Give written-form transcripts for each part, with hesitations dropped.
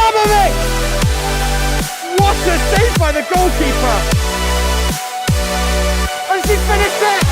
Abramovich! What a save by the goalkeeper! And she finished it!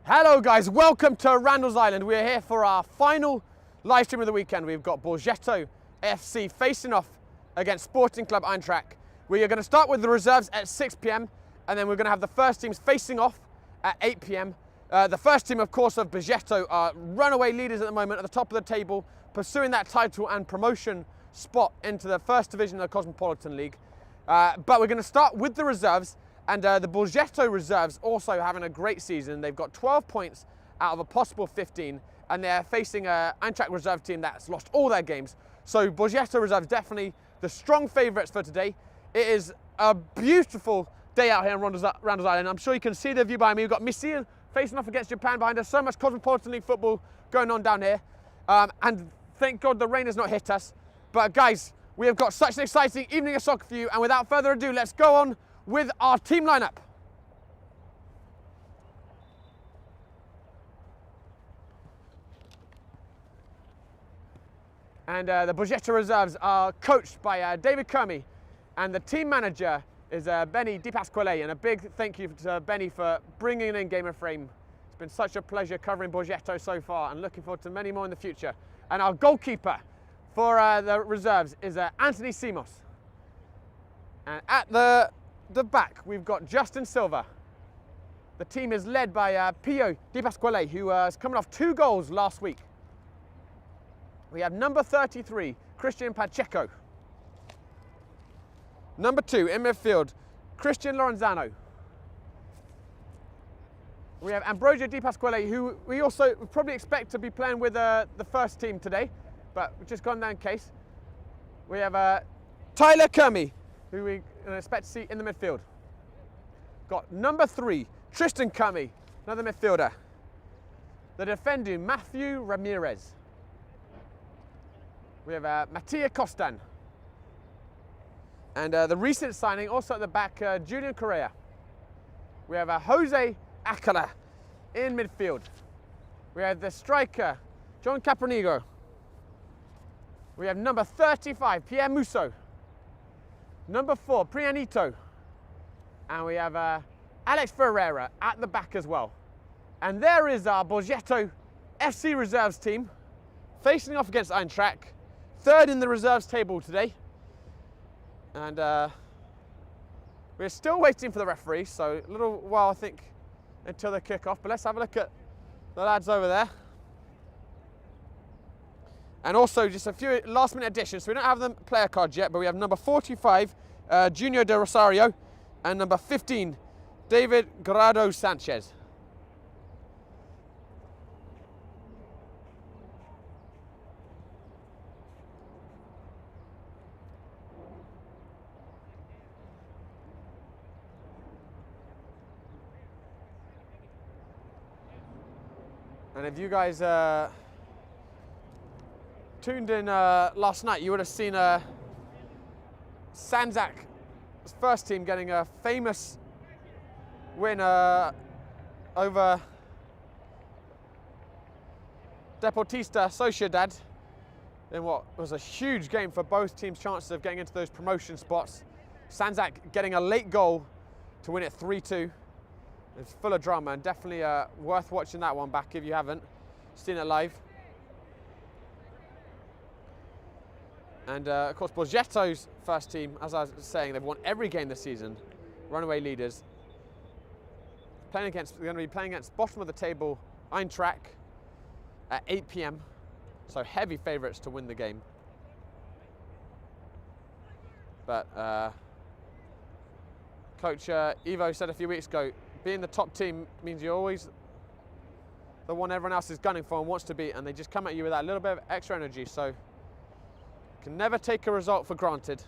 Hello guys, welcome to Randall's Island. We're here for our final live stream of the weekend. We've got Borgetto FC facing off against Sporting Club Eintracht. We are going to start with the reserves at 6 p.m. and then we're going to have the first teams facing off at 8 p.m. The first team, of course, of Borgetto are runaway leaders at the moment at the top of the table, pursuing that title and promotion spot into the first division of the Cosmopolitan League. But we're going to start with the reserves, and the Borgetto reserves also having a great season. They've got 12 points out of a possible 15, and they're facing an Eintracht reserve team that's lost all their games. So Borgetto reserves definitely the strong favourites for today. It is a beautiful day out here on Randall's Island. I'm sure you can see the view behind me. We've got Missile facing off against Japan behind us. So much Cosmopolitan League football going on down here. And thank God the rain has not hit us. But guys, we have got such an exciting evening of soccer for you. And without further ado, let's go on with our team lineup. And the Borgetto reserves are coached by David Kermy, and the team manager is Benny Di Pasquale. And a big thank you to Benny for bringing in Game of Frame. It's been such a pleasure covering Borgetto so far, and looking forward to many more in the future. And our goalkeeper for the reserves is Anthony Simos. And at the back, we've got Justin Silva. The team is led by Pio Di Pasquale, who is coming off 2 goals last week. We have number 33, Christian Pacheco. Number 2 in midfield, Christian Lorenzano. We have Ambrogio Di Pasquale, who we also probably expect to be playing with the first team today, but we've just gone down in case. We have Tyler Kermy, who we expect to see in the midfield. Got number 3, Tristan Kermy, another midfielder. The defender, Matthew Ramirez. We have Mattia Costan. And the recent signing, also at the back, Julian Correa. We have Jose Acala in midfield. We have the striker, John Capronigo. We have number 35, Pierre Musso. Number 4, Prianito. And we have Alex Ferreira at the back as well. And there is our Borgetto FC reserves team facing off against Eintracht. 3rd in the reserves table today. And we're still waiting for the referee, so a little while, I think, until the kick-off. But let's have a look at the lads over there. And also just a few last-minute additions. So we don't have the player cards yet, but we have number 45, Junior de Rosario, and number 15, David Grado Sanchez. And if you guys tuned in last night, you would have seen Sanzac's first team getting a famous win over Deportista Sociedad in what was a huge game for both teams' chances of getting into those promotion spots. Sanzac getting a late goal to win it 3-2. It's full of drama, and definitely worth watching that one back if you haven't seen it live. And of course, Borgetto's first team, as I was saying, they've won every game this season. Runaway leaders. They're going to be playing against bottom of the table Eintracht at 8 p.m. So heavy favourites to win the game. But Coach Ivo said a few weeks ago, being the top team means you're always the one everyone else is gunning for and wants to beat, and they just come at you with that little bit of extra energy. So you can never take a result for granted.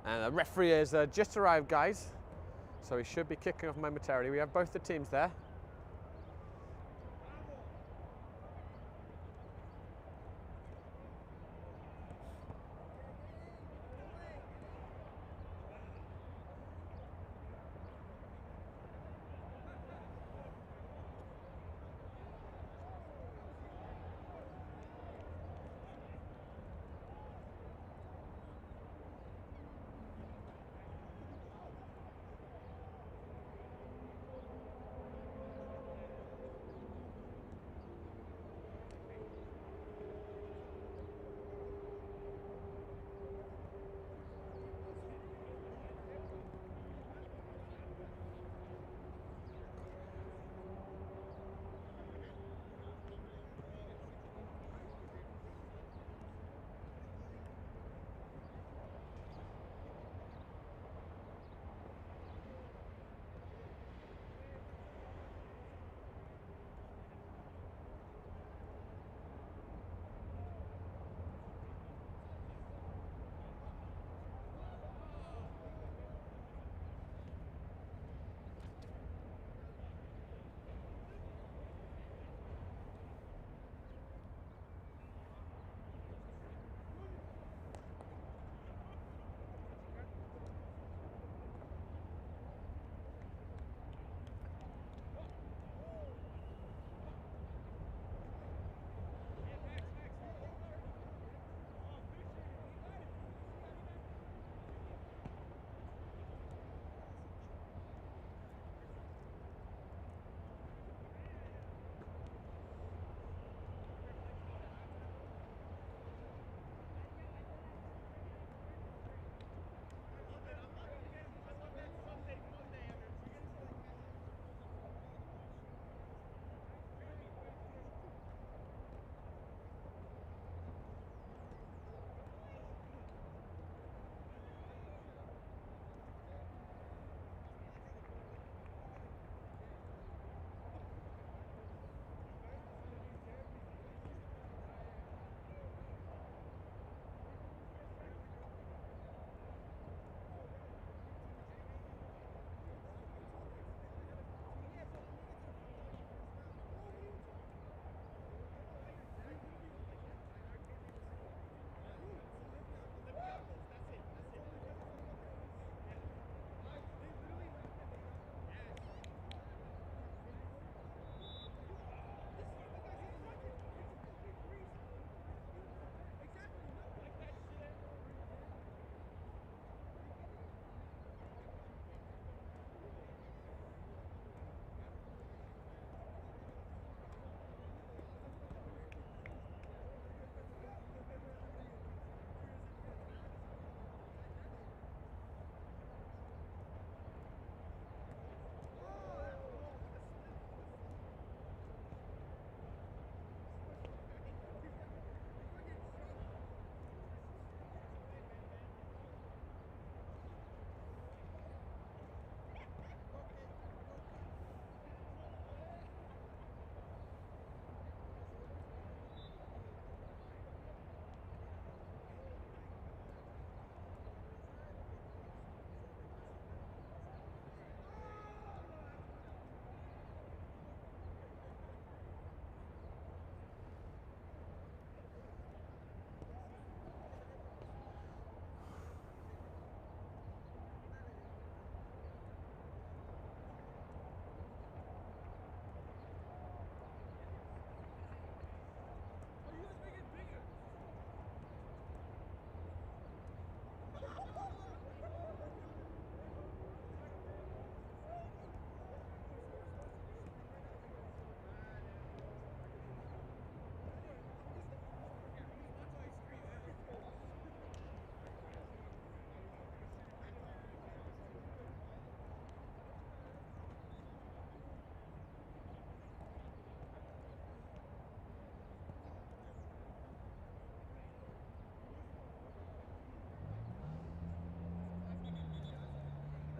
And the referee has just arrived, guys. So he should be kicking off momentarily. We have both the teams there.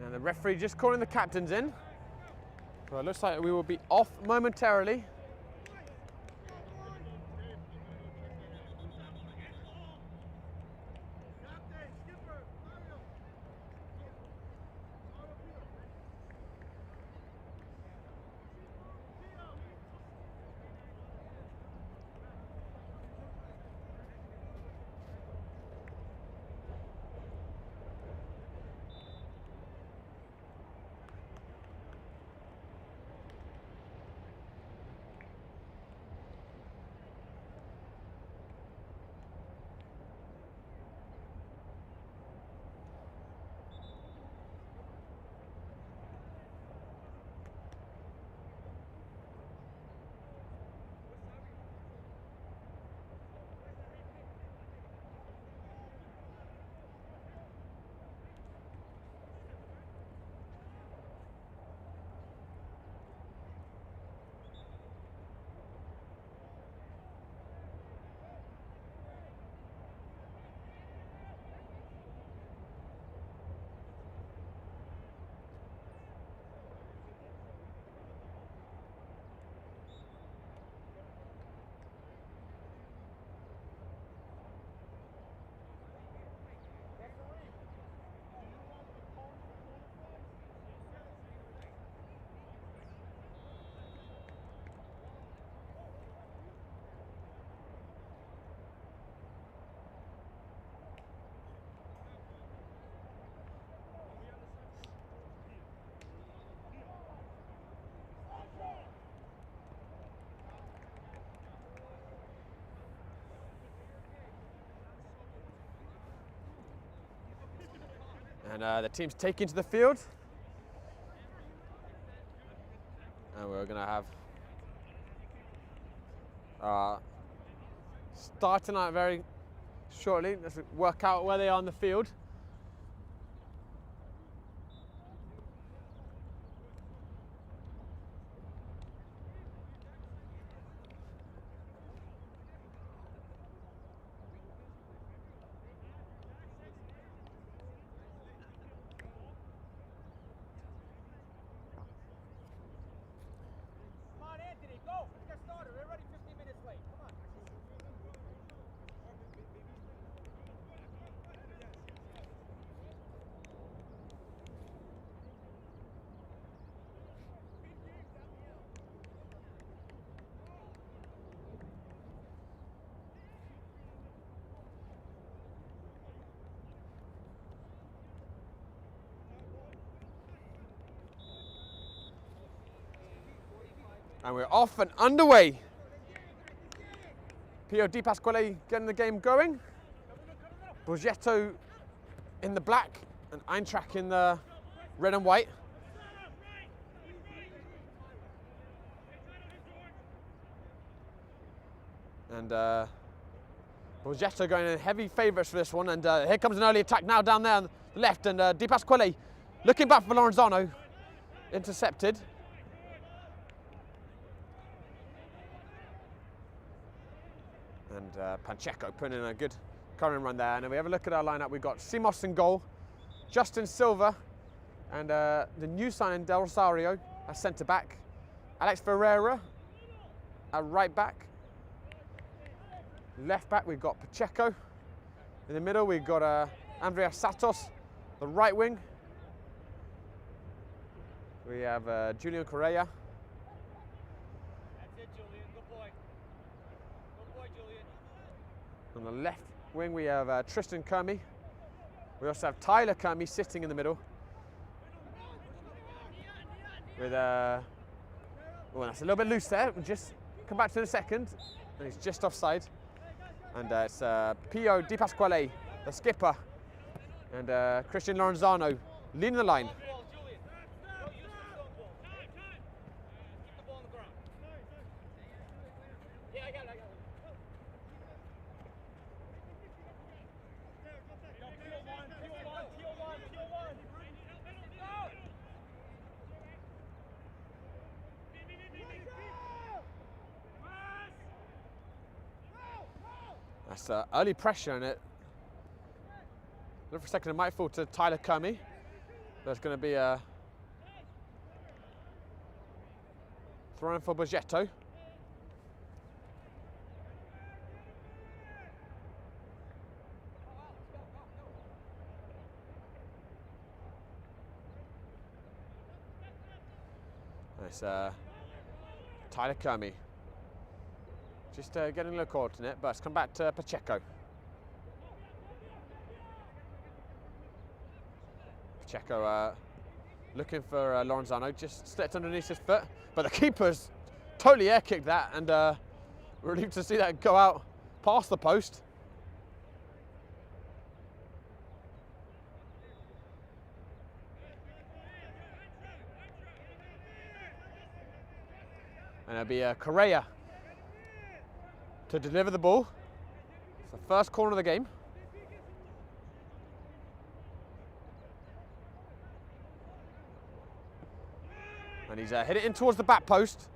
And the referee just calling the captains in. So it looks like we will be off momentarily. And the team's taking to the field. And we're going to have starting out very shortly. Let's work out where they are on the field. And we're off and underway. Pio Di Pasquale getting the game going. Borgetto in the black and Eintracht in the red and white. And Borgetto going in heavy favourites for this one. And here comes an early attack now down there on the left. And Di Pasquale looking back for Lorenzano. Intercepted. And Pacheco putting in a good current run there. And if we have a look at our lineup, we've got Simos in goal, Justin Silva, and the new signing Del Rosario as centre back, Alex Ferreira at right back. Left back we've got Pacheco. In the middle we've got Andrea Santos, the right wing. We have Julian Correa. On the left wing we have Tristan Kermy. We also have Tyler Kermy sitting in the middle. With well, that's a little bit loose there. We'll just come back to it in a second. And he's just offside. And it's Pio Di Pasquale, the skipper, and Christian Lorenzano leading the line. That's early pressure in it. Look for a second, it might fall to Tyler Kermy. There's going to be a throw in for Borgetto. It's Tyler Kermy. Just getting a little coordinate, but it's come back to Pacheco. Pacheco looking for Lorenzano, just slipped underneath his foot, but the keeper's totally air kicked that, and relieved to see that go out past the post. And it'll be Correa to deliver the ball. It's the first corner of the game. And he's hit it in towards the back post.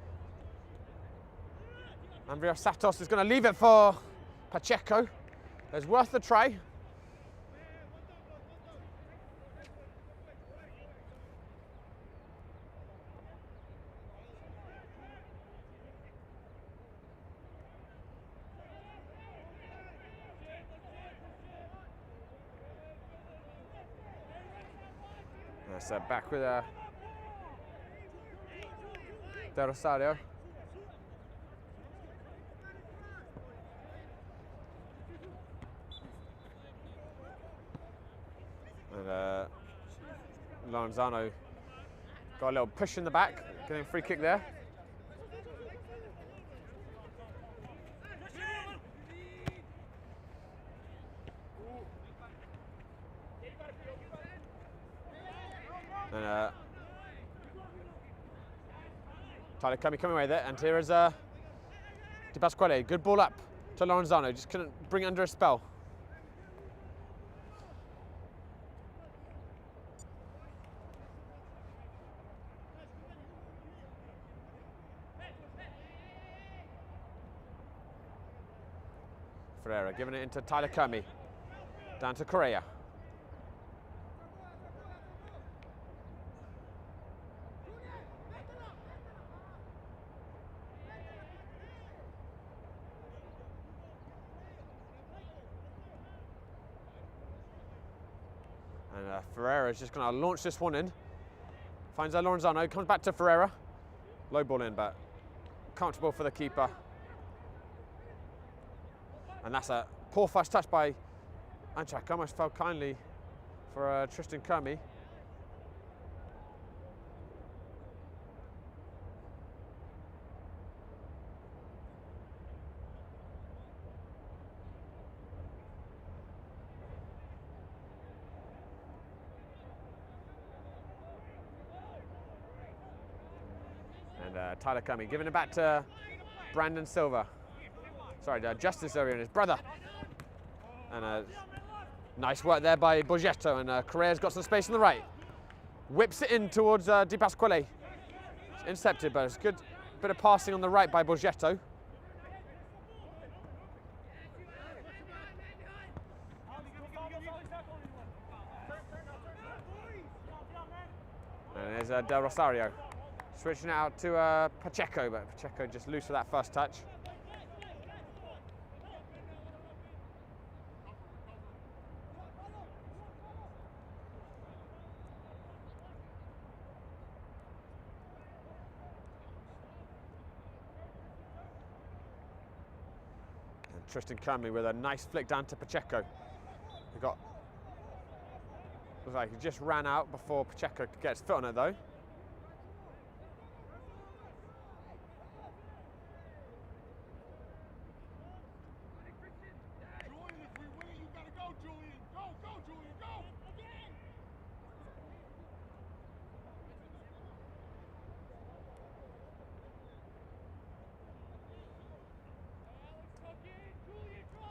Andrea Santos is going to leave it for Pacheco. It's worth the try. That's back with Del Rosario. And Lorenzano got a little push in the back, getting a free kick there. Tyler coming away with it, and here is Di Pasquale. Good ball up to Lorenzano, just couldn't bring it under a spell. Ferreira giving it into Tyler Kermy. Down to Correa. And Ferreira is just going to launch this one in. Finds Lorenzano, comes back to Ferreira. Low ball in, but comfortable for the keeper. And that's a poor first touch by Eintracht. Almost fell kindly for Tristan Kermy. And Tyler Kermy giving it back to Brandon Silva. Sorry, Justin Silva and his brother. And nice work there by Borgetto, and Correa's got some space on the right. Whips it in towards Di Pasquale. It's intercepted, but it's good bit of passing on the right by Borgetto. And there's Del Rosario. Switching it out to Pacheco, but Pacheco just loose for that first touch. And Tristan Kermy with a nice flick down to Pacheco. He got, looks like he just ran out before Pacheco could get his foot on it though.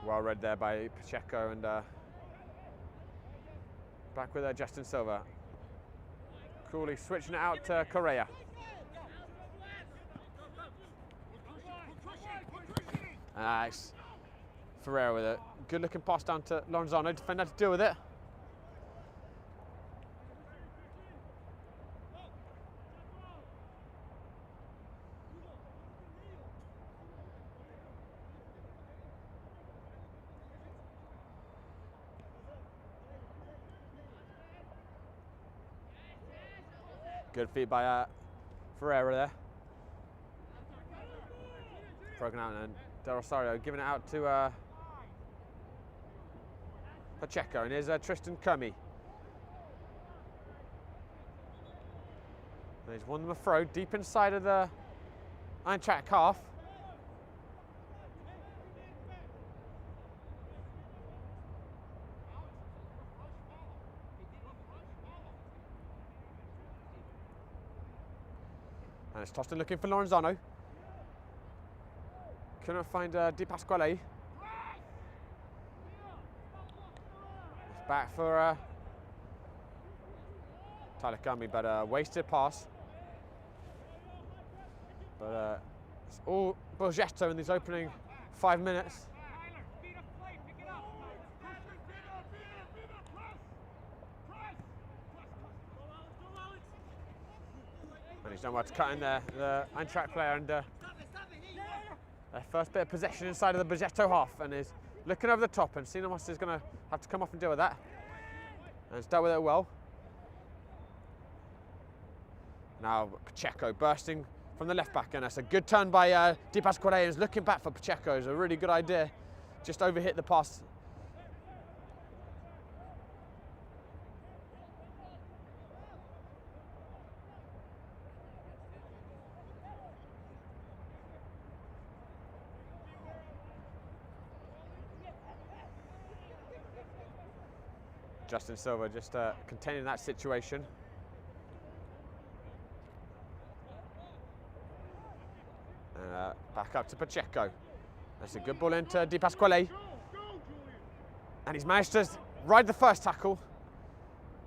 Well read there by Pacheco, and back with Justin Silva. Coolly switching it out to Correa. Nice. Ferreira with a good looking pass down to Lorenzano. Defender to deal with it. Good feed by Ferreira there. Broken out, and Del Rosario giving it out to Pacheco, and here's Tristan Kermy. And he's won them a throw deep inside of the Eintracht half. And it's tossed in looking for Lorenzano. Couldn't find Di Pasquale. It's back for Tyler Kermy, but a wasted pass. But it's all Borgetto in these opening 5 minutes. And he's done well to cut in there, the Eintracht player, and their first bit of possession inside of the Borgetto half, and is looking over the top, and Sinomos is going to have to come off and deal with that. And he's dealt with it well. Now Pacheco bursting from the left back, and that's a good turn by Di Pasquale, and is looking back for Pacheco. It's a really good idea. Just overhit the pass. Justin Silva just containing that situation. up to Borgetto. That's a good ball into Di Pasquale. And he's managed to ride the first tackle.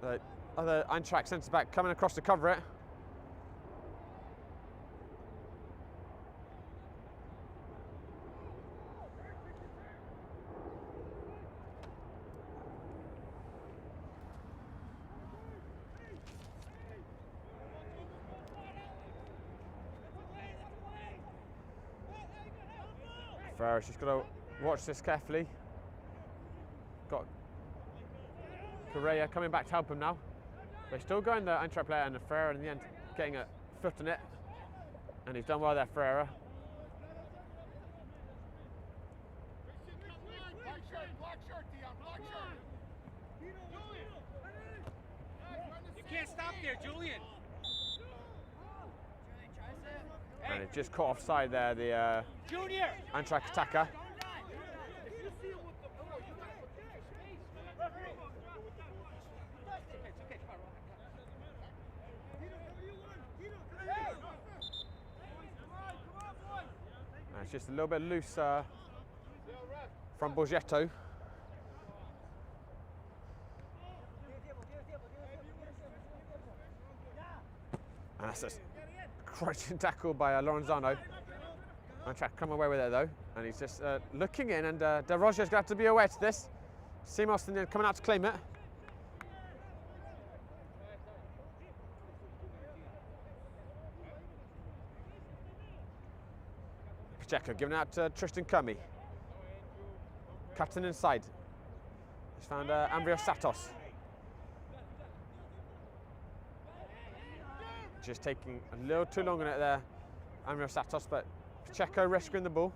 The other Eintracht centre-back coming across to cover it. Ferreira's just got to watch this carefully. Got Correa coming back to help him now. They're still going the Eintracht player, and Ferreira in the end getting a foot on it. And he's done well there, Ferreira. You can't stop there, Julian. And it just caught offside there, the Eintracht attacker. And it's just a little bit loose from Borgetto. And that's a crouching tackle by Lorenzano. Eintracht come away with it though, and he's just looking in, and De Roger's going to have to be aware to this. Simos and then coming out to claim it. Pacheco giving out to Tristan Kermi. Cutting inside. He's found Andrea Satos. Just taking a little too long on it there, Andrea Satos, but Pacheco rescuing the ball.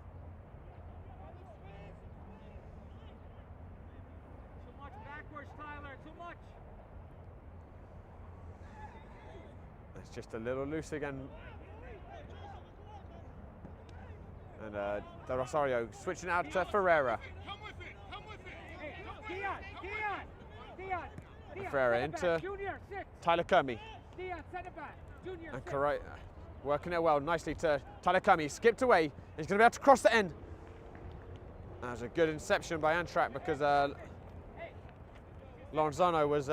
Too much backwards, Tyler, too much. It's just a little loose again. And De Rosario switching out to Ferreira. Come with it, come with it. Hey, Dion. Ferreira into Junior, Tyler Kermi. Dion, center back. Junior, And Correa working it well nicely to Tyler Kermi. Skipped away. He's going to be able to cross the end. That was a good inception by Eintracht because Lorenzano was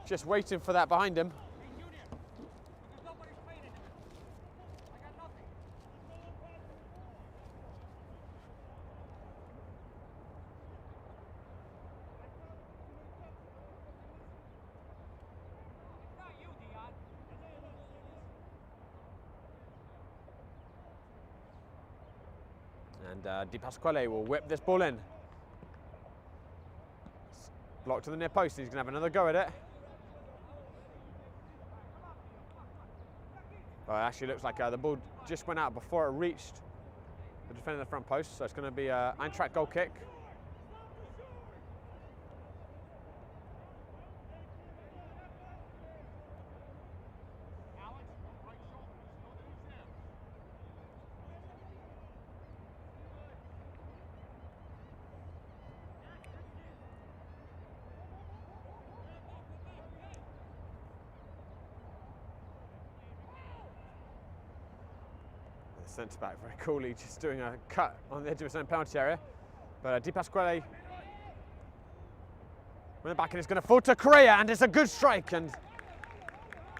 just waiting for that behind him. And Di Pasquale will whip this ball in. It's blocked to the near post. He's going to have another go at it. Oh, it actually looks like the ball just went out before it reached the defender of the front post. So it's going to be an Eintracht goal kick. Centre back very coolly, just doing a cut on the edge of his own penalty area. But Di Pasquale went back and it's going to fall to Correa, and it's a good strike. And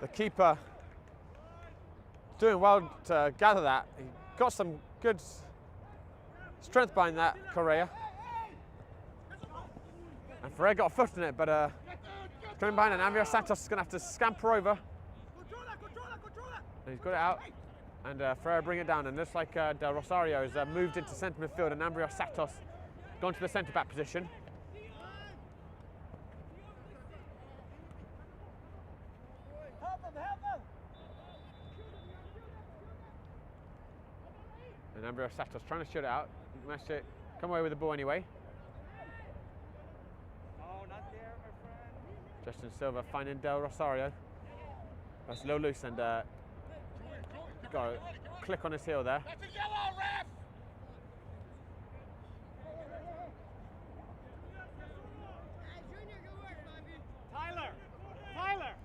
the keeper doing well to gather that. He got some good strength behind that, Correa. And Ferreira got a foot in it, but coming behind, and Andrea Santos is going to have to scamper over. And he's got it out. And Ferreira bring it down, and looks like De Rosario has moved into centre midfield, and Andrea Santos gone to the centre back position. And Andrea Santos trying to shoot it out. He managed to come away with the ball anyway. Oh, not there, my friend. Justin Silva finding De Rosario. That's a little loose, and got a click on his heel there. That's a yellow, ref! Tyler!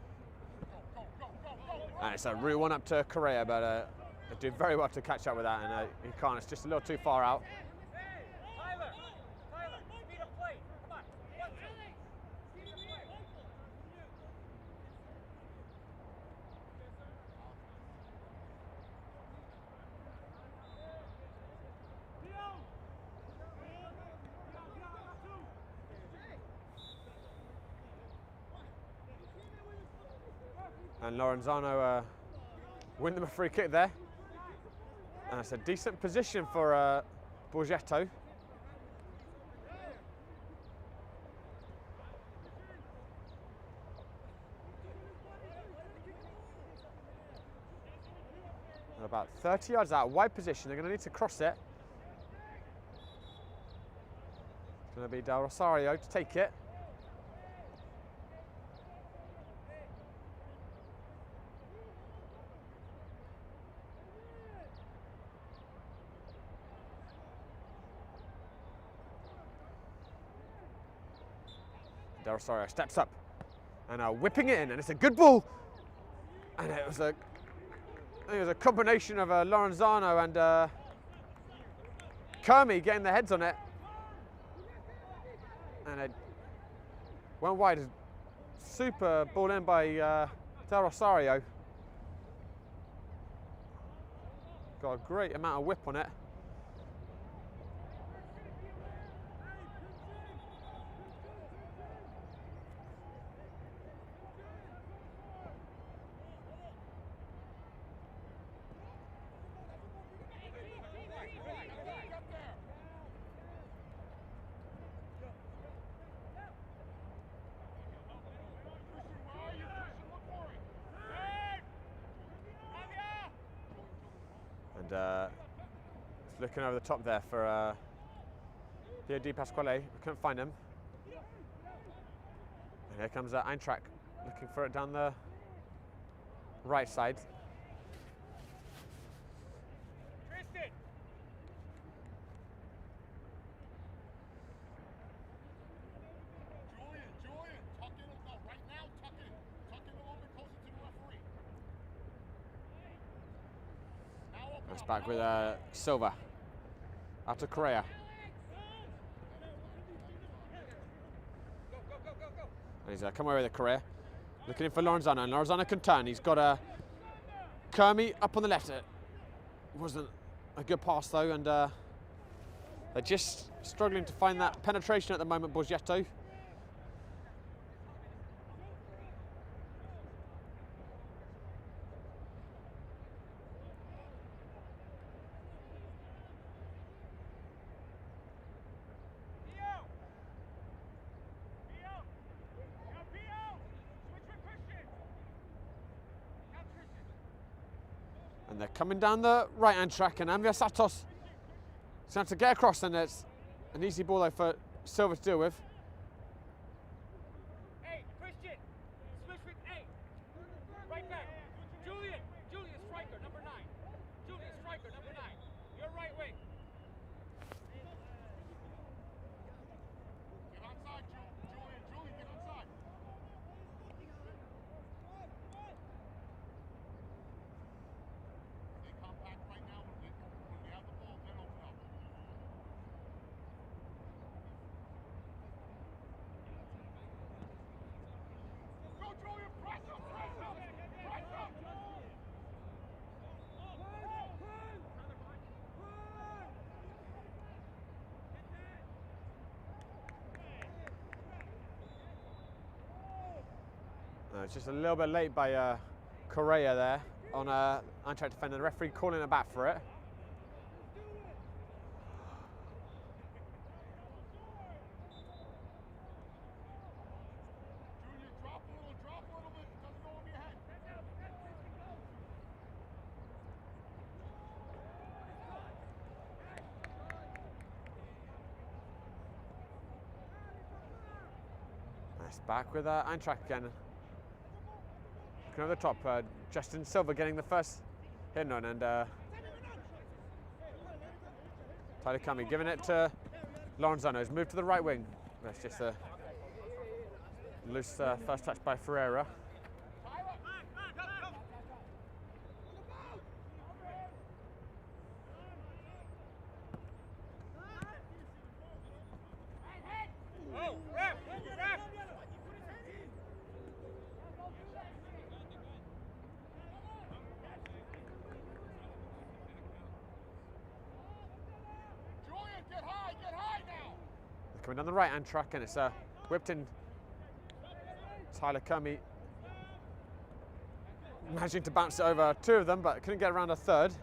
And it's a real one up to Correa, but They do very well to catch up with that, and he can't. It's just a little too far out. Tyler, speed of play. Come on. Speed of play. And Lorenzano win them a free kick there. And it's a decent position for Borgetto. They're about 30 yards out, wide position. They're going to need to cross it. It's going to be Del Rosario to take it. Del Rosario steps up and whipping it in, and it's a good ball. And it was a combination of Lorenzano and Kermi getting their heads on it, and it went wide. Super ball in by Del Rosario. Got a great amount of whip on it. And looking over the top there for Pio Di Pasquale. We couldn't find him. And here comes Eintracht, looking for it down the right side. Tristan. Julian, tuck in. No, right now, tuck in. Tuck in a little bit closer to the referee. That's back with Silva. Out to Correa. And he's come away with a Correa. Looking in for Lorenzano, and Lorenzano can turn. He's got Kermi up on the left. It wasn't a good pass though, and they're just struggling to find that penetration at the moment, Borgetto. And they're coming down the right-hand track, and Amir Santos is going to get across, and it's an easy ball though for Silva to deal with. Hey, Christian, switch with A. Right back. Julian, striker, number 9. Julian, striker, number 9. Your right wing. Get onside, Julian, get onside. Stay compact right now. When we have the ball, then open up. Go, Julian, press up. It's just a little bit late by Correa there on Eintracht defender. The referee calling it back for it. Junior, drop a little bit. It doesn't go over your head. Nice back with Eintracht again. Looking over the top, Justin Silva getting the first hit on, and Tyler Cumming giving it to Lorenzano. He's moved to the right wing. That's just a loose first touch by Ferreira. coming down the right-hand track, and it's whipped in. Tyler Cummy managing to bounce it over two of them, but couldn't get around a third.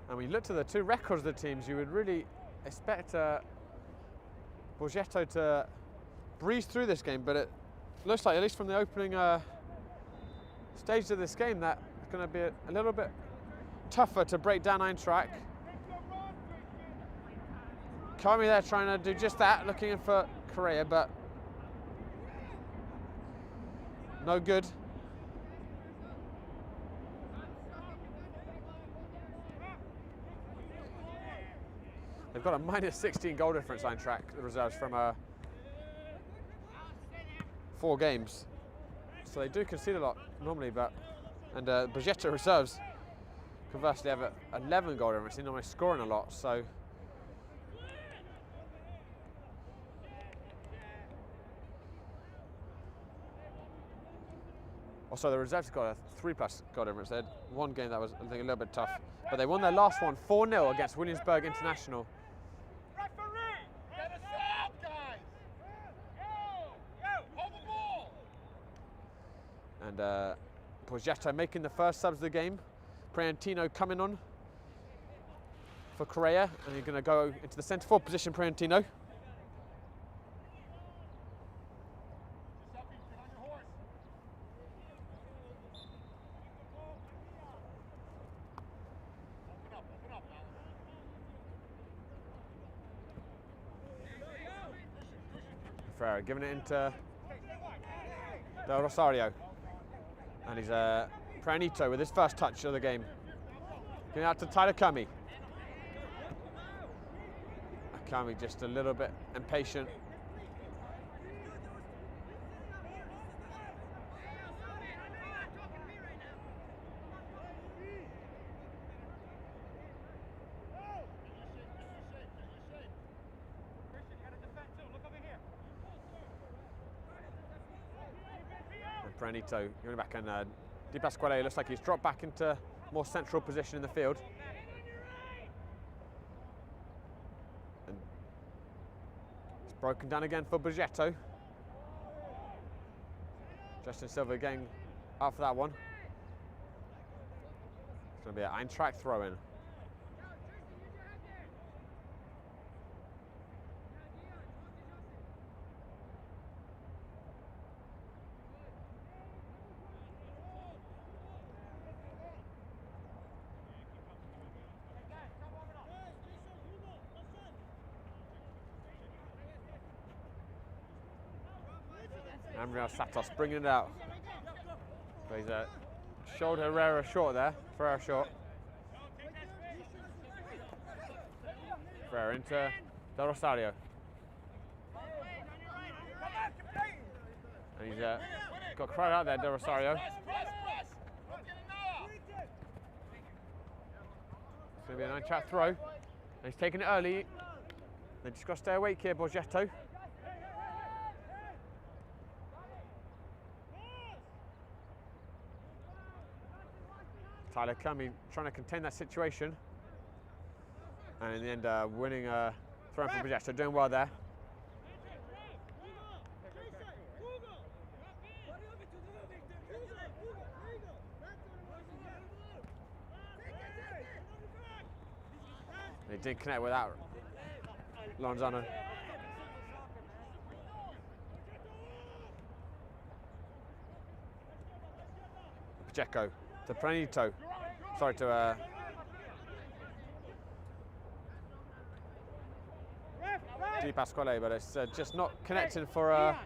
And when you look to the two records of the teams, you would really expect Borgetto to breeze through this game, but it looks like, at least from the opening stage of this game, that it's going to be a little bit tougher to break down Eintracht. Kami there trying to do just that, looking in for Correa, but no good. They've got a minus 16 goal difference, Eintracht, the reserves, from 4 games. So they do concede a lot normally, but Borgetto reserves conversely have an 11 goal difference. They're normally scoring a lot, so also the reserves have got a 3+ goal difference. They had one game that was, I think, a little bit tough, but they won their last one 4-0 against Williamsburg International. And Borgetto making the first subs of the game. Priantino coming on for Correa, and he's going to go into the centre forward position, Priantino. Ferreira giving it into Del Rosario. And he's Priantino with his first touch of the game. Giving out to Tyler Cummy. Cummy just a little bit impatient. Priantino going back, and Di Pasquale looks like he's dropped back into more central position in the field. And it's broken down again for Borgetto. Justin Silva getting up for that one. It's going to be an Eintracht throw-in. Santos bringing it out. So he's shoulder Herrera short there. Ferreira short. Ferreira into Del Rosario. And he's got crowd out there, Del Rosario. It's going to be an Eintracht throw. And he's taking it early. They just got to stay awake here, Borgetto. Tyler Cummy trying to contain that situation, and in the end winning a throw from Borgetto, doing well there. They didn't connect with that, Lorenzano. Pacheco to Priantino. Sorry, to Di Pasquale, but it's just not connecting for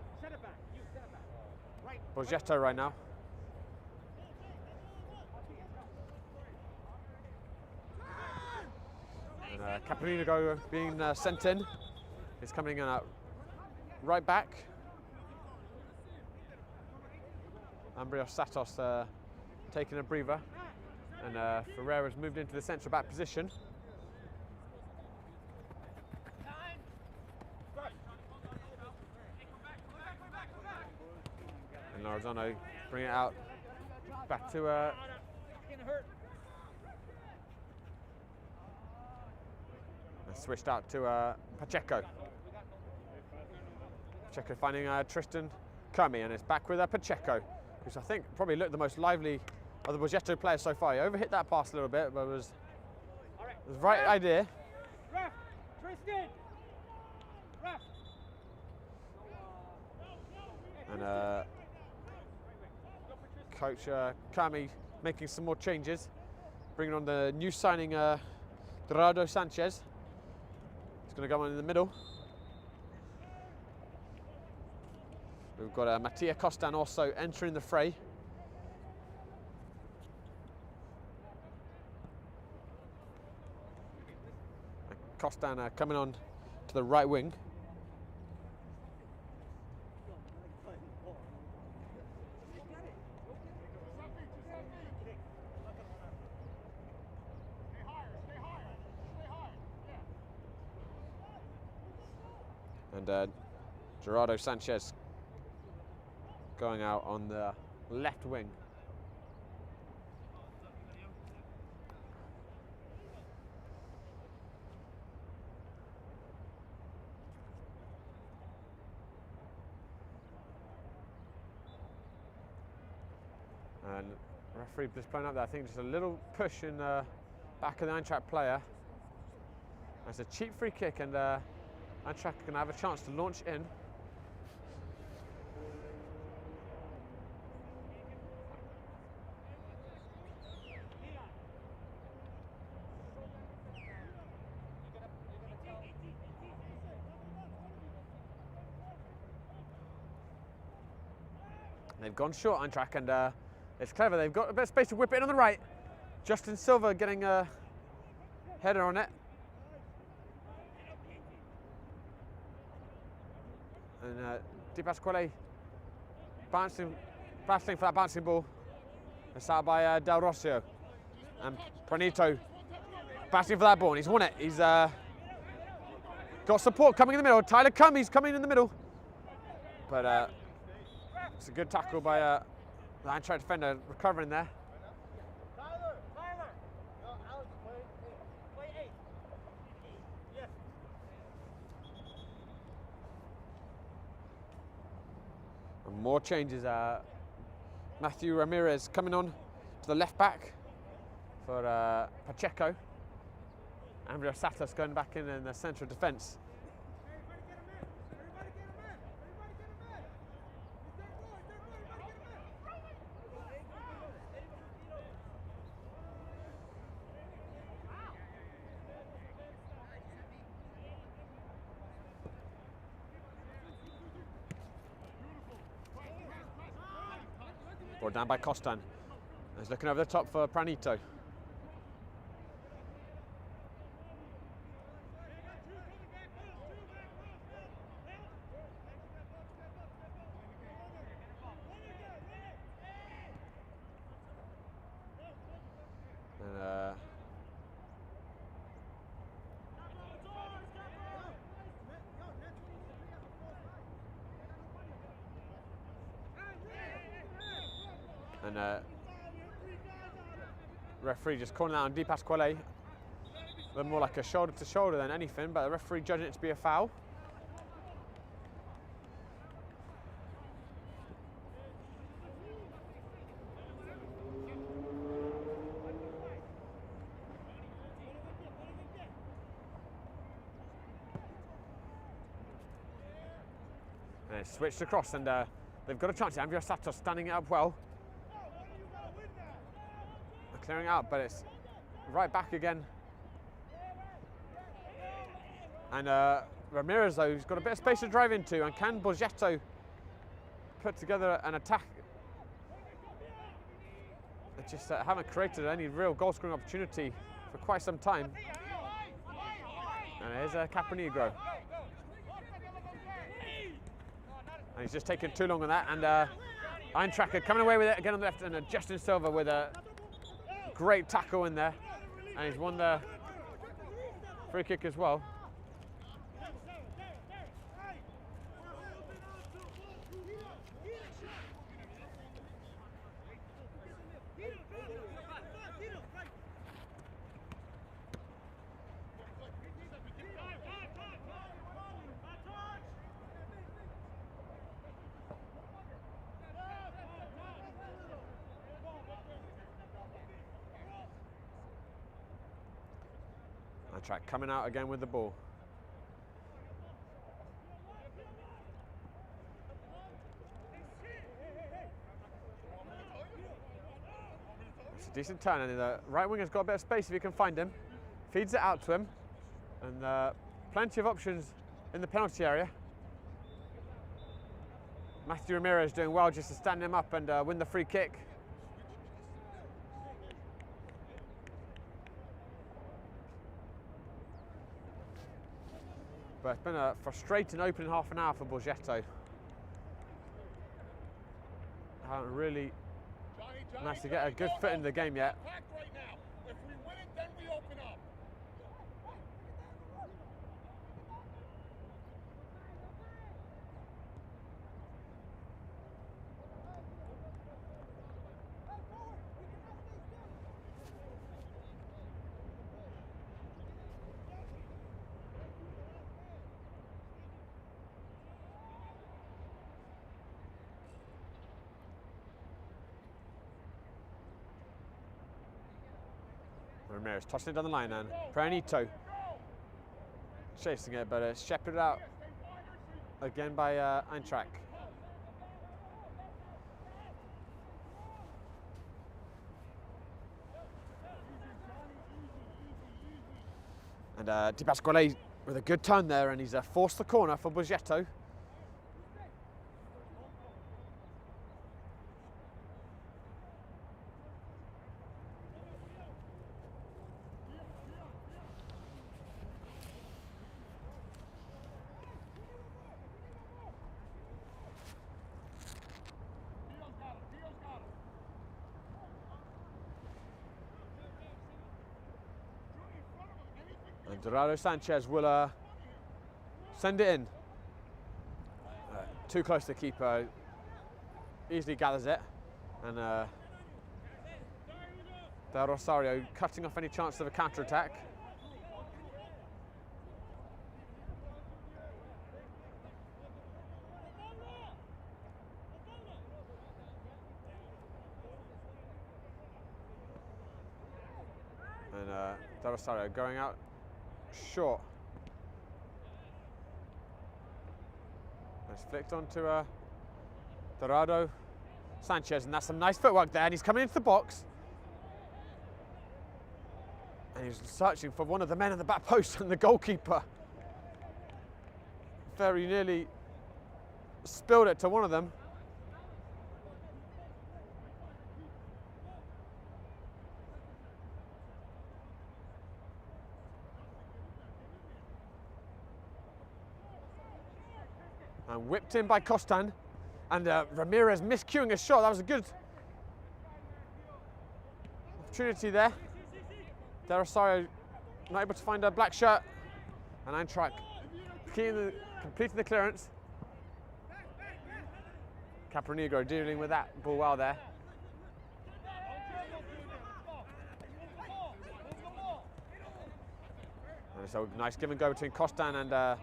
Borgetto right now. And Capolino being sent in. He's coming in right back. Ambrios Santos taking a breather, and Ferreira's moved into the central back position. Marzano bring it out back to and switched out to Pacheco. Pacheco finding Tristan Kermi, and it's back with Pacheco, which I think probably looked the most lively of the Borgetto players so far. He overhit that pass a little bit, but it was the right idea. Ref, Tristan. Ref. And coach Kermi making some more changes, bringing on the new signing Gerardo Sanchez. He's going to go on in the middle. We've got Mattia Costan also entering the fray. And Costan coming on to the right wing. And Gerardo Sanchez going out on the left wing. And referee just playing up there, I think just a little push in the back of the Eintracht player. That's a cheap free kick, and Eintracht can have a chance to launch in. They've gone short, Eintracht, and it's clever. They've got a bit of space to whip it in on the right. Justin Silva getting a header on it. And Di Pasquale battling for that bouncing ball. It's out by Del Rossio. And Pranito battling for that ball, and he's won it. He's got support coming in the middle. Tyler Cummings coming in the middle. But it's a good tackle by the Eintracht defender, recovering there. Tyler. No, Alex, play 8. Yes. And more changes. Matthew Ramirez coming on to the left back for Pacheco. Andrea Satos going back in the centre of defence. Brought down by Costan. He's looking over the top for Pranito. And referee just calling out on Di Pasquale. A little more like a shoulder to shoulder than anything, but the referee judging it to be a foul. And it's switched across, and they've got a chance. Andrea Satos standing it up well. Clearing out, but it's right back again. And Ramirez, though, who's got a bit of space to drive into, and can Borgetto put together an attack? They just haven't created any real goal-scoring opportunity for quite some time. And here's Capronegro. And he's just taken too long on that, and Eintracht coming away with it again on the left, and Justin Silva with a great tackle in there, and he's won the free kick as well. Eintracht coming out again with the ball. It's a decent turn, and the right winger's got a bit of space if he can find him. Feeds it out to him, and plenty of options in the penalty area. Matthew Ramirez doing well just to stand him up and win the free kick. But it's been a frustrating opening half an hour for Borgetto. Haven't really managed to get a good foot in the game yet. If we win it, then we open up. Ramirez tossing it down the line then. Pranito chasing it, but it's shepherded out again by Eintracht. And Di Pasquale with a good turn there, and he's forced the corner for Borgetto. And Dorado Sanchez will send it in. Too close to the keeper, easily gathers it. And Del Rosario cutting off any chance of a counter-attack. And Del Rosario going out short. It's flicked onto Dorado Sanchez, and that's some nice footwork there, and he's coming into the box. And he's searching for one of the men in the back post, and the goalkeeper very nearly spilled it to one of them. And whipped in by Costan, and Ramirez miscuing a shot. That was a good opportunity there. Del Rosario not able to find a black shirt, and Eintracht completing the clearance. Capronegro dealing with that ball well there. And so nice give and go between Costan and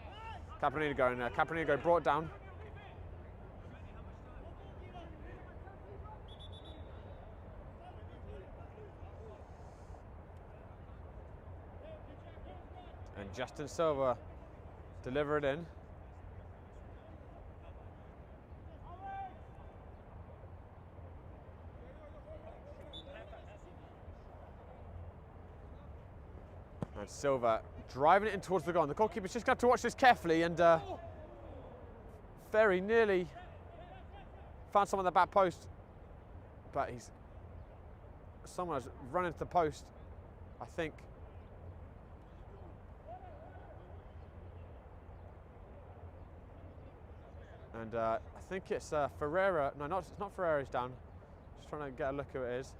Capronegro, and Capronegro brought down. And Justin Silva delivered in. And Silva driving it in towards the goal. The goalkeeper's just going to have to watch this carefully, and very nearly found someone at the back post, but someone's run into the post, I think. And I think it's Ferreira. No, it's not Ferreira. He's down. Just trying to get a look who it is.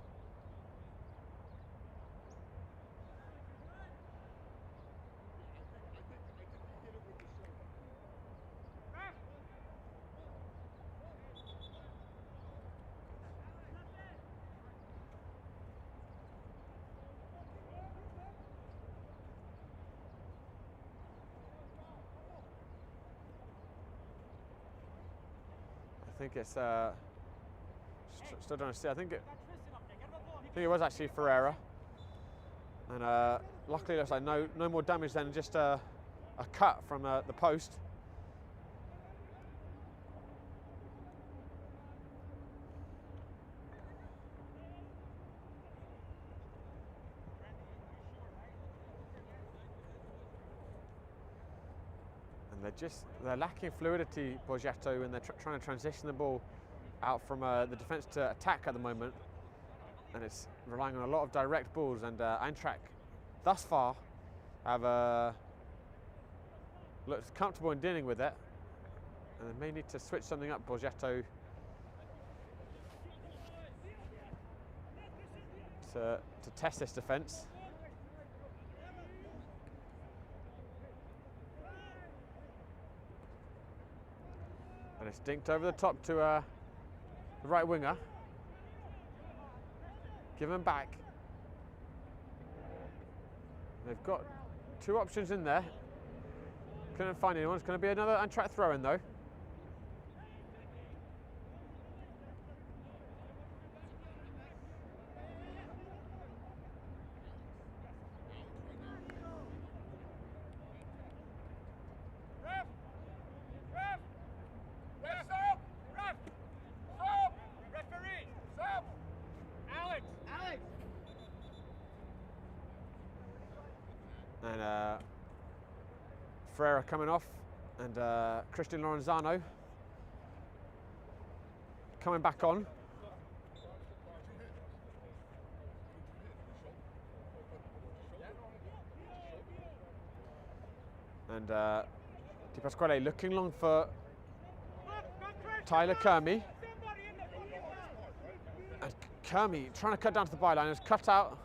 I think it's still trying to see. I think it was actually Ferreira. And luckily, it looks like no more damage than just a cut from the post. And they're lacking fluidity, Borgetto, and they're trying to transition the ball out from the defence to attack at the moment. And it's relying on a lot of direct balls, and Eintracht thus far have looked comfortable in dealing with it, and they may need to switch something up. Borgetto to test this defence. And it's dinked over the top to the right winger. Give him back. They've got two options in there. Couldn't find anyone. It's going to be another Eintracht throw-in though. And Ferreira coming off, and Christian Lorenzano coming back on. And Di Pasquale looking long for Tyler Kermy. And Kermy trying to cut down to the byline, is cut out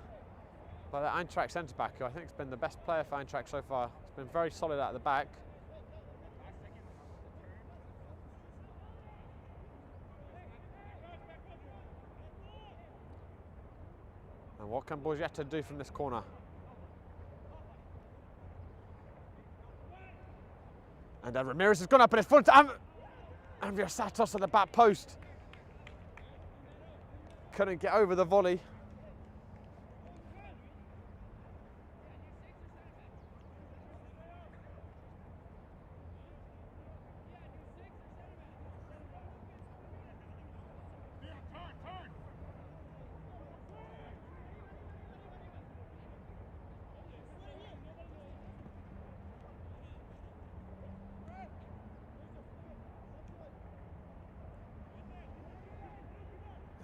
by the Eintracht centre-back, who I think has been the best player for Eintracht so far. He's been very solid at the back. And what can Borgetto do from this corner? And Ramirez has gone up in his front. Andrea Santos at the back post. Couldn't get over the volley.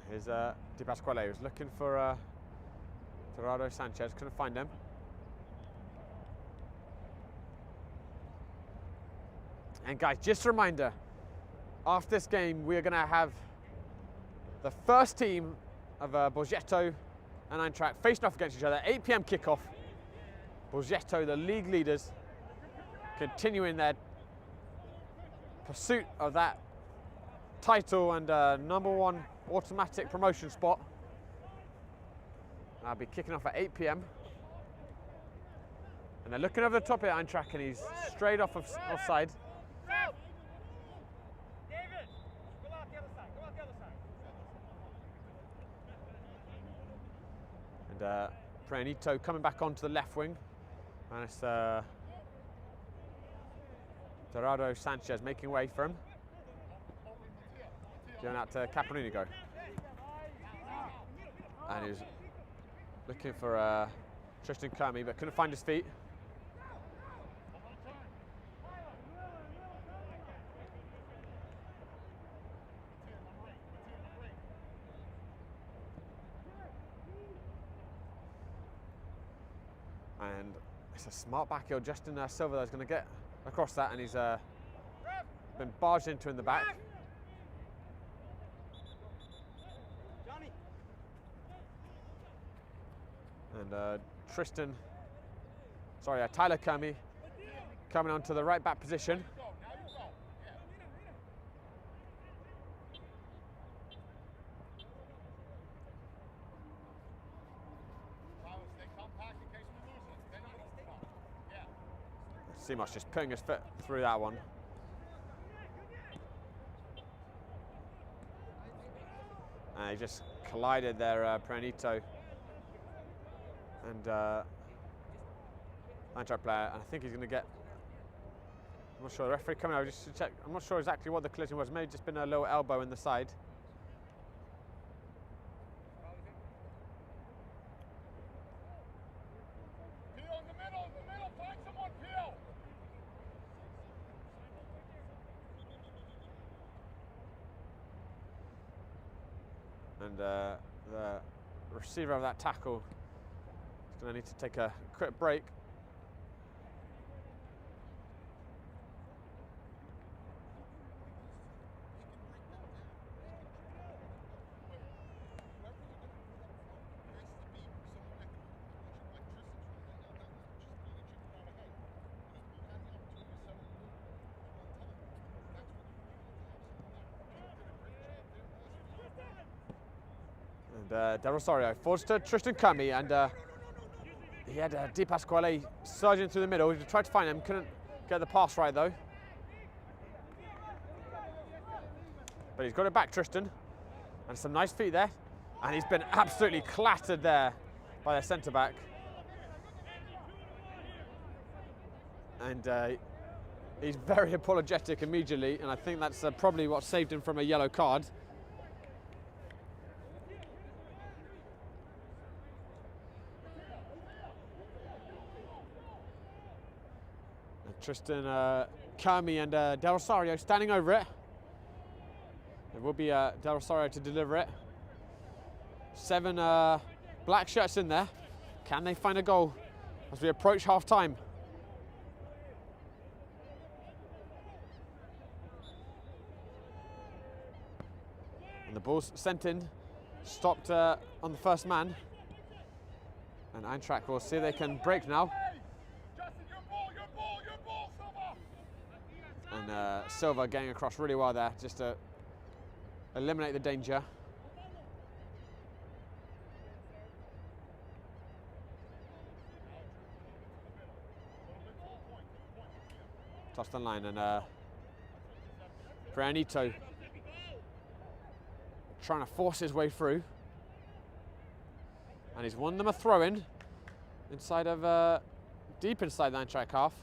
Here's Di Pasquale, who's looking for Gerardo Sanchez, couldn't find him. And guys, just a reminder, after this game, we are going to have the first team of Borgetto and Eintracht facing off against each other. 8 PM kickoff. Borgetto, the league leaders, continuing their pursuit of that title and #1 automatic promotion spot. I'll be kicking off at 8 PM. And they're looking over the top here, Eintracht, and he's straight off of offside. David, go out the other side. Go out the other side. And Pranito coming back onto the left wing. And it's Gerardo Sanchez making way for him. Going out to Caponigo. And he was looking for Tristan Kermy, but couldn't find his feet. And it's a smart back heel. Justin Silva that's going to get across that, and he's been barged into in the back. And Tyler Kermy coming onto the right back position. Simos just putting his foot through that one. And he just collided there, Pranito. And Eintracht player, and I think he's going to get. I'm not sure. The referee coming over just to check. I'm not sure exactly what the collision was. Maybe just been a little elbow in the side. Peel in the middle, find someone, Peel. And the receiver of that tackle is going to need to take a quick break. And Del Rosario forwards to Tristan Kami, and he had Di Pasquale surging through the middle. He tried to find him, couldn't get the pass right though. But he's got it back, Tristan, and some nice feet there. And he's been absolutely clattered there by their centre back. And he's very apologetic immediately, and I think that's probably what saved him from a yellow card. Tristan Kami and Del Rosario standing over it. It will be Del Rosario to deliver it. 7 black shirts in there. Can they find a goal as we approach half time? And the ball's sent in, stopped on the first man. And Eintracht will see if they can break now. And Silva getting across really well there, just to eliminate the danger. Tossed on line, and Brianito trying to force his way through. And he's won them a throw-in inside of, deep inside the Eintracht half.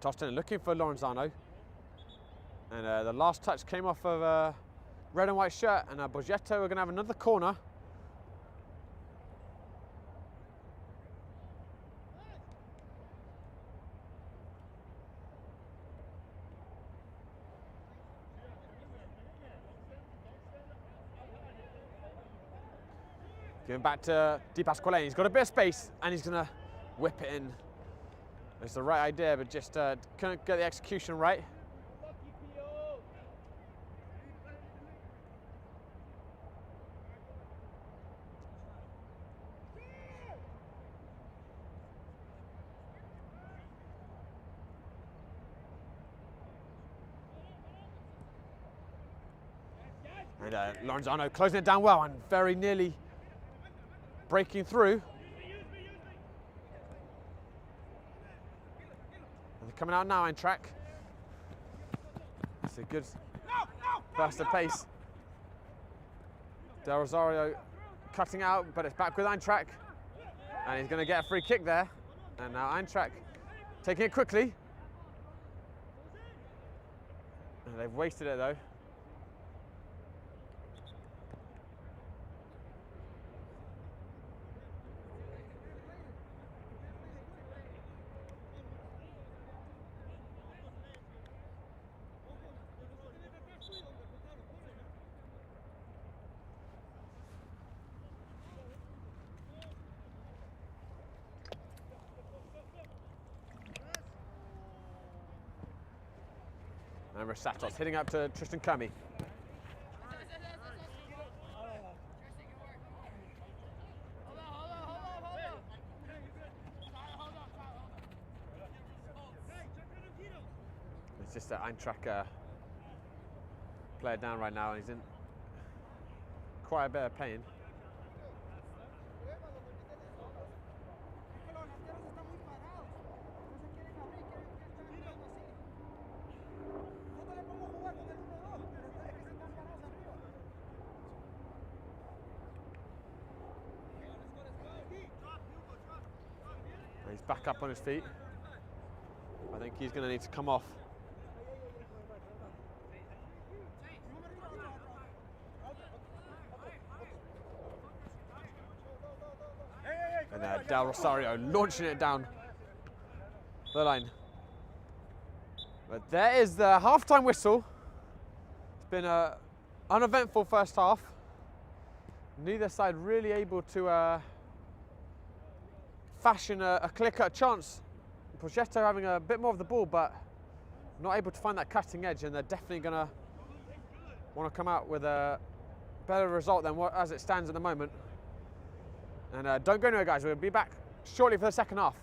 Tossed in, looking for Lorenzano, and the last touch came off of a red and white shirt, and Borgetto are going to have another corner. Giving back to Di Pasquale. He's got a bit of space, and he's going to whip it in. It's the right idea, but just couldn't get the execution right. And Lorenzano closing it down well and very nearly breaking through. Coming out now, Eintracht. It's a good burst of pace. Del Rosario cutting out, but it's back with Eintracht. And he's going to get a free kick there. And now Eintracht taking it quickly. And they've wasted it though. And Rosatos hitting up to Tristan Kami. It's just that Eintracht player down right now, and he's in quite a bit of pain. He's back up on his feet. I think he's going to need to come off. And Del Rosario launching it down the line. But there is the half-time whistle. It's been an uneventful first half. Neither side really able to fashion a clear-cut chance. Borgetto having a bit more of the ball, but not able to find that cutting edge, and they're definitely going to want to come out with a better result than what as it stands at the moment. And don't go anywhere, guys. We'll be back shortly for the second half.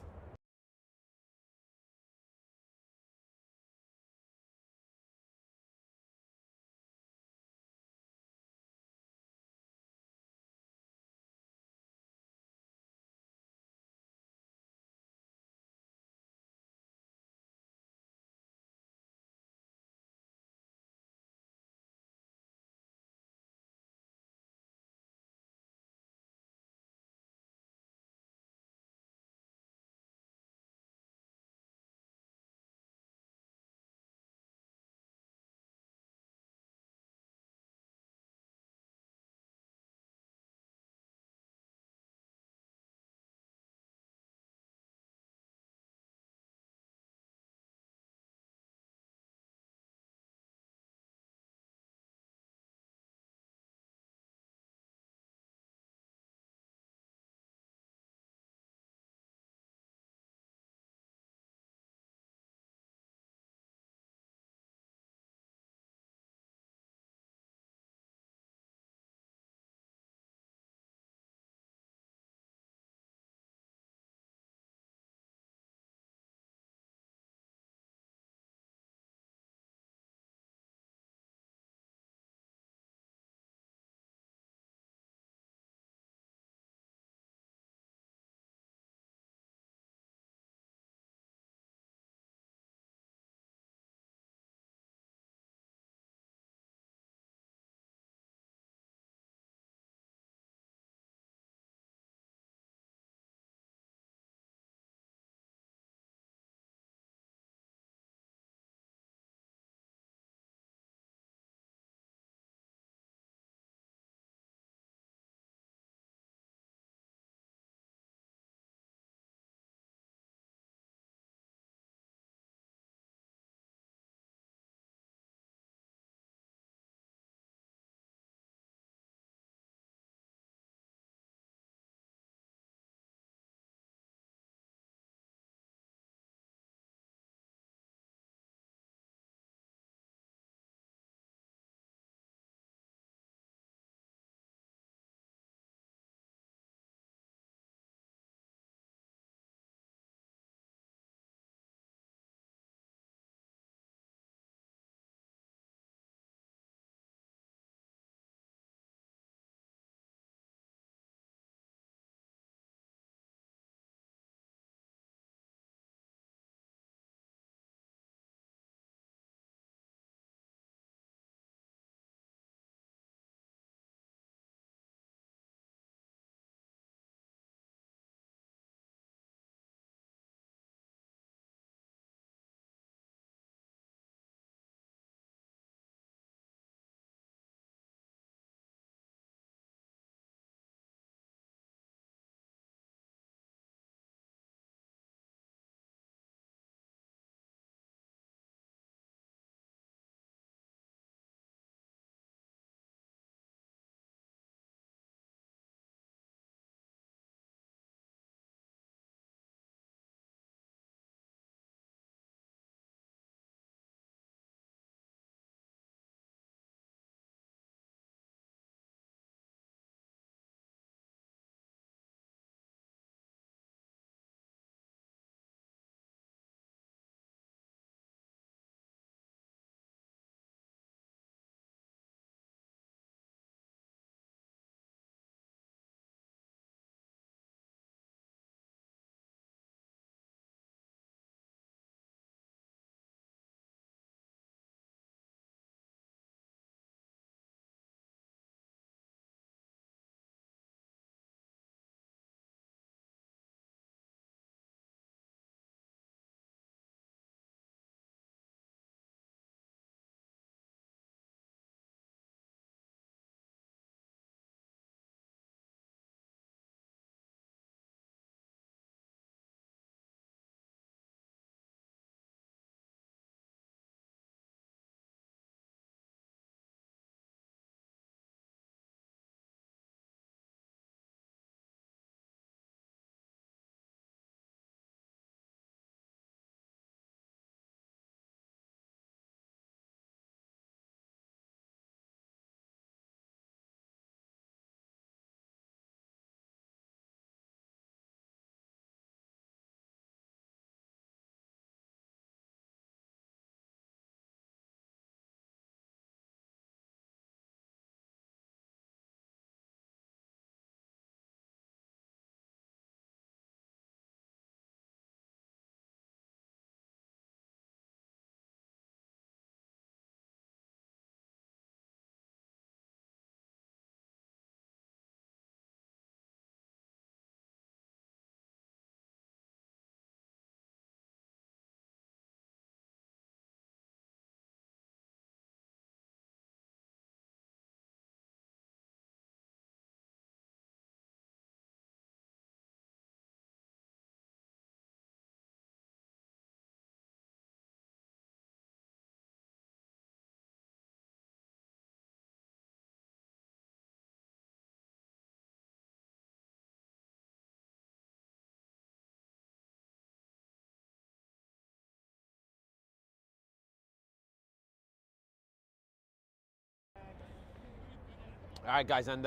All right, guys, and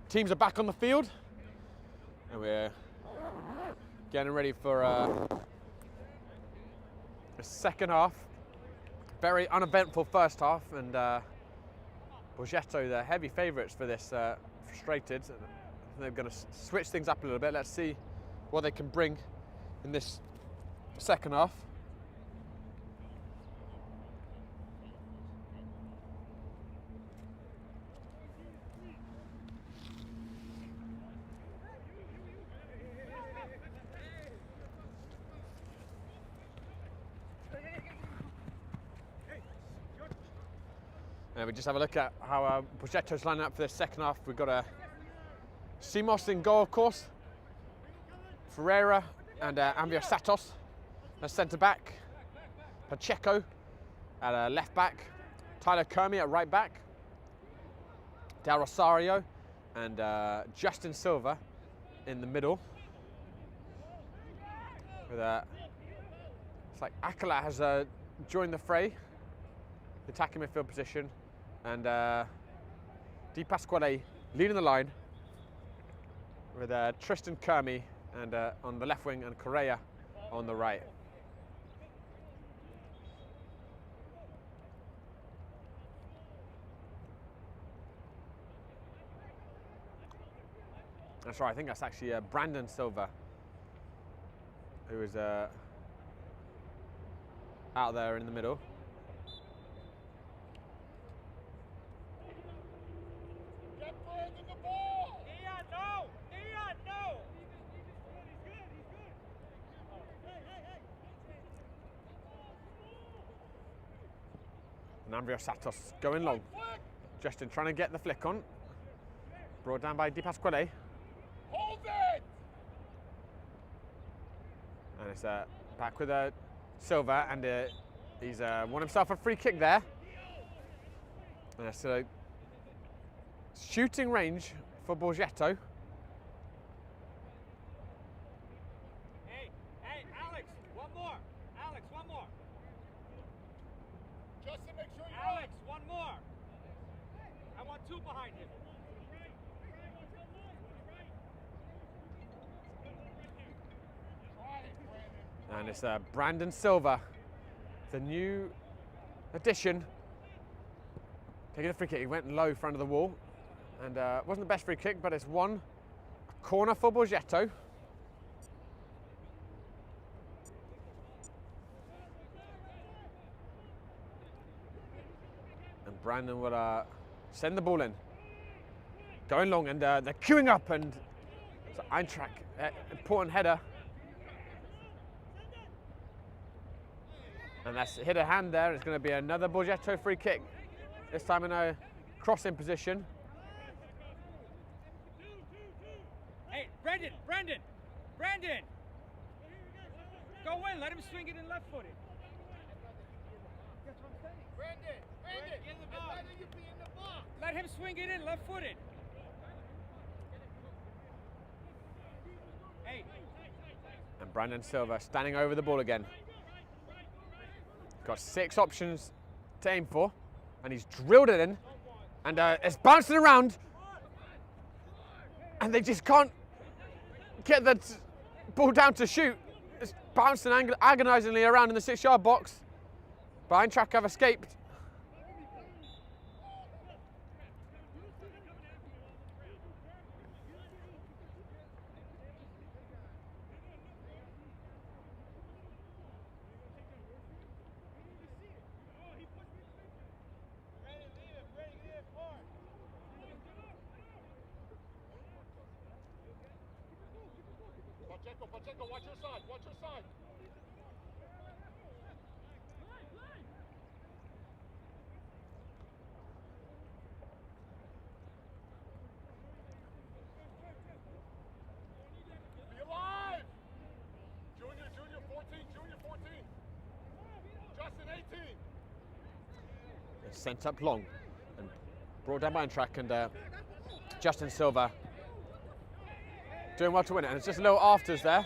teams are back on the field, and we're getting ready for the second half. Very uneventful first half, and Borgetto, the heavy favourites for this, frustrated. They're going to switch things up a little bit. Let's see what they can bring in this second half. And we just have a look at how Borgetto's lining up for this second half. We've got Simos in goal, of course. Ferreira and Ambio Santos as centre back. Pacheco at left back. Tyler Kermy at right back. Del Rosario and Justin Silva in the middle. With it's like Akala has joined the fray, the attacking midfield position, and Di Pasquale leading the line with Tristan Kermy and on the left wing and Correa on the right. That's right, I think that's actually Brandon Silva, who is out there in the middle. Get further the ball! Dion, no! Dion, no! And Ambrio Santos going long. Justin trying to get the flick on. Brought down by Di Pasquale. Hold it! And it's back with Silva, and he's won himself a free kick there. And it's shooting range for Borgetto. Hey, Alex, one more. Alex, one more. Justin, make sure you're Alex, one more. I want two behind him. And it's Brandon Silva, the new addition. Taking a free kick, he went low front of the wall. And wasn't the best free kick, but it's a corner for Borgetto. And Brandon will send the ball in. Going long, and they're queuing up, and it's Eintracht, important header. And that's hit a hand there. It's going to be another Borgetto free kick. This time in a crossing position. Hey, Brandon! Go in, let him swing it in left-footed. Brandon, In the box. why don't you be in the box? Let him swing it in left-footed. Hey, And Brandon Silva standing over the ball again. Got 6 options to aim for, and he's drilled it in, and it's bouncing around, and they just can't get the ball down to shoot. It's bouncing agonisingly around in the 6-yard box, but Eintracht have escaped. Pacheco, watch your side, watch your side. Be alive! Junior 14. Justin 18. It's sent up long and brought down by Eintracht, and Justin Silva doing well to win it, and it's just a little afters there.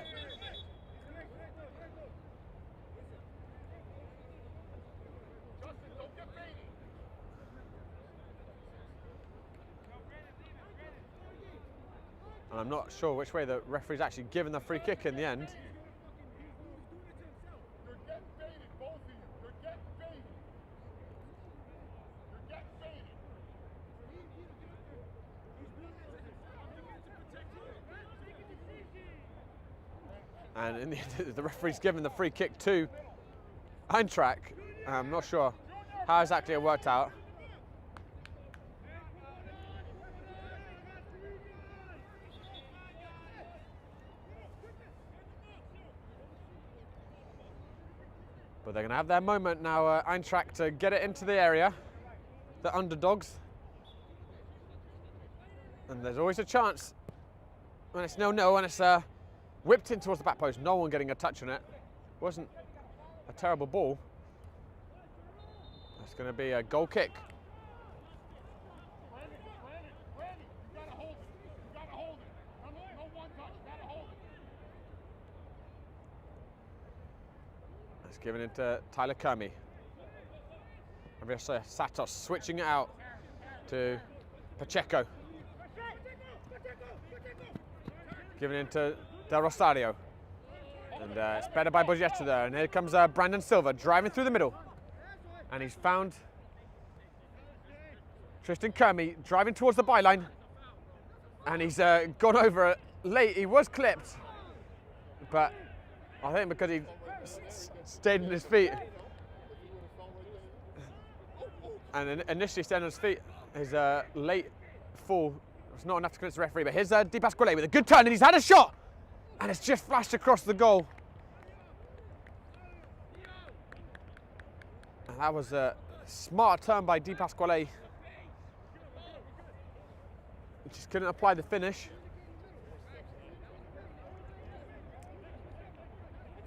Justin, don't get baited. And I'm not sure which way the referee's actually given the free kick in the end. You're getting baited, both of you. You're getting baited. You're getting baited. And in the end, the referee's given the free kick to Eintracht. I'm not sure how exactly it worked out. But they're going to have their moment now, Eintracht, to get it into the area. The underdogs. And there's always a chance when it's 0-0 and it's whipped in towards the back post. No one getting a touch on it. Wasn't a terrible ball. It's going to be a goal kick. Randy, you gotta hold it. You gotta hold it. No one touch. You gotta hold it. It's given it to Tyler Kermy. Obviously, Satos switching it out to Pacheco. Giving it to Del Rosario. And it's better by Borgetto there. And here comes Brandon Silva driving through the middle. And he's found Tristan Kermy driving towards the byline. And he's gone over it late. He was clipped. But I think because he stayed on his feet. And initially staying on his feet, his late fall was not enough to convince the referee. But here's Di Pasquale with a good turn, and he's had a shot! And it's just flashed across the goal. And that was a smart turn by Di Pasquale. He just couldn't apply the finish.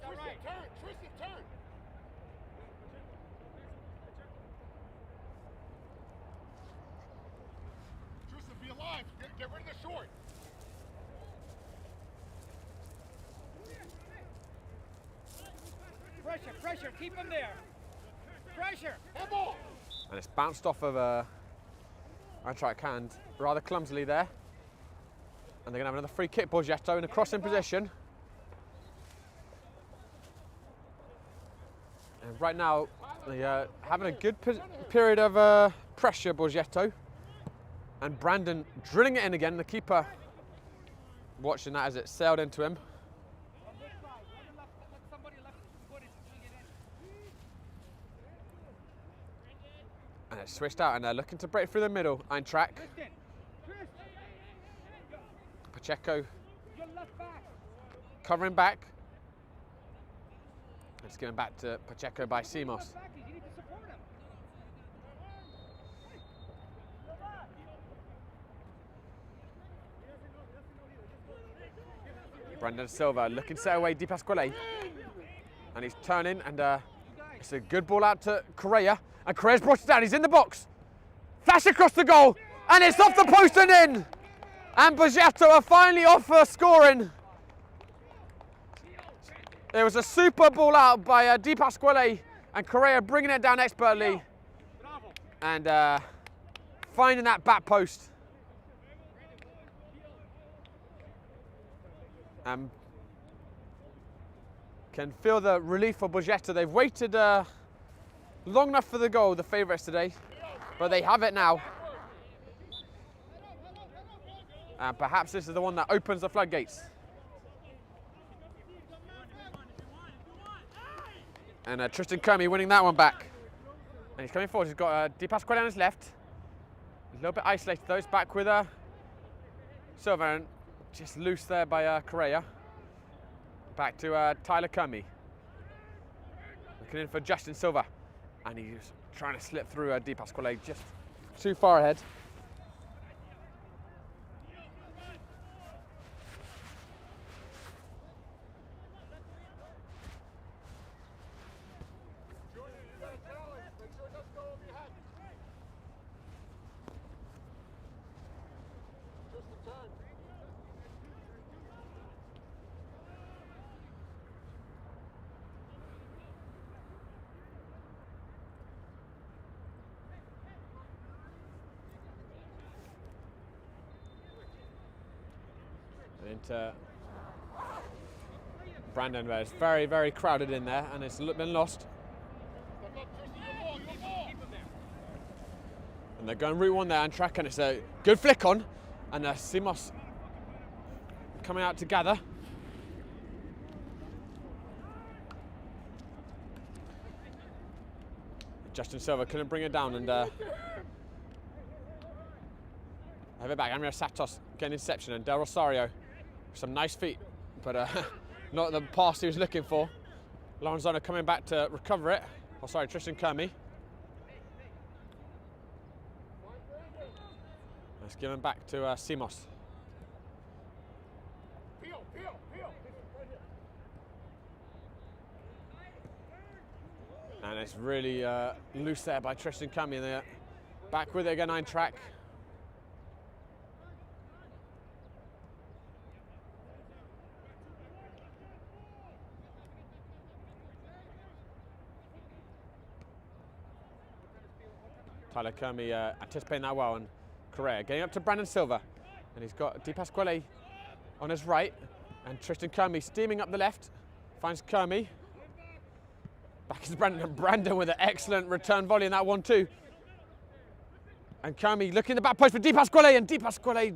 Tristan, turn. Tristan, be alive. Get rid of the short. Pressure, keep him there. Pressure. Head ball. And it's bounced off of Eintracht hand rather clumsily there. And they're going to have another free kick, Borgetto in a crossing position. And right now, they're having a good period of pressure, Borgetto. And Brandon drilling it in again, the keeper watching that as it sailed into him. And it's switched out and they're looking to break through the middle, Eintracht. Pacheco covering back. It's going back to Pacheco by Simos. Brandon Silva looking to set away Di Pasquale. And he's turning and it's a good ball out to Correa. And Correa's brought it down, he's in the box. Flash across the goal and it's off the post and in. And Borgetto are finally off for scoring. There was a super ball out by Di Pasquale and Correa bringing it down expertly. And finding that back post. Can feel the relief for Borgetto. They've waited long enough for the goal, the favourites today, but they have it now. And perhaps this is the one that opens the floodgates. And Tristan Kermy winning that one back. And he's coming forward. He's got Di Pasquale on his left. A little bit isolated though. It's back with Silva and just loose there by Correa. Back to Tyler Kermy. Looking in for Justin Silva. And he's trying to slip through Di Pasquale just too far ahead. And into Brandon, but it's very, very crowded in there, and it's been lost. And they're going route one there, Eintracht, and it's a good flick on, and Simos coming out to gather. Justin Silva couldn't bring it down, and have it back. Amir Satos getting interception, and Del Rosario, some nice feet, but not the pass he was looking for. Lorenzano coming back to recover it. Oh, sorry, Tristan Kermy. Let's give him back to Simos. And it's really loose there by Tristan Kermy, and they're back with it again, Eintracht. Tyler Kermy anticipating that well, and Correa getting up to Brandon Silva, and he's got Di Pasquale on his right, and Tristan Kermy steaming up the left, finds Kermy. Back is Brandon, and Brandon with an excellent return volley in that one too. And Kermy looking in the back post for Di Pasquale, and Di Pasquale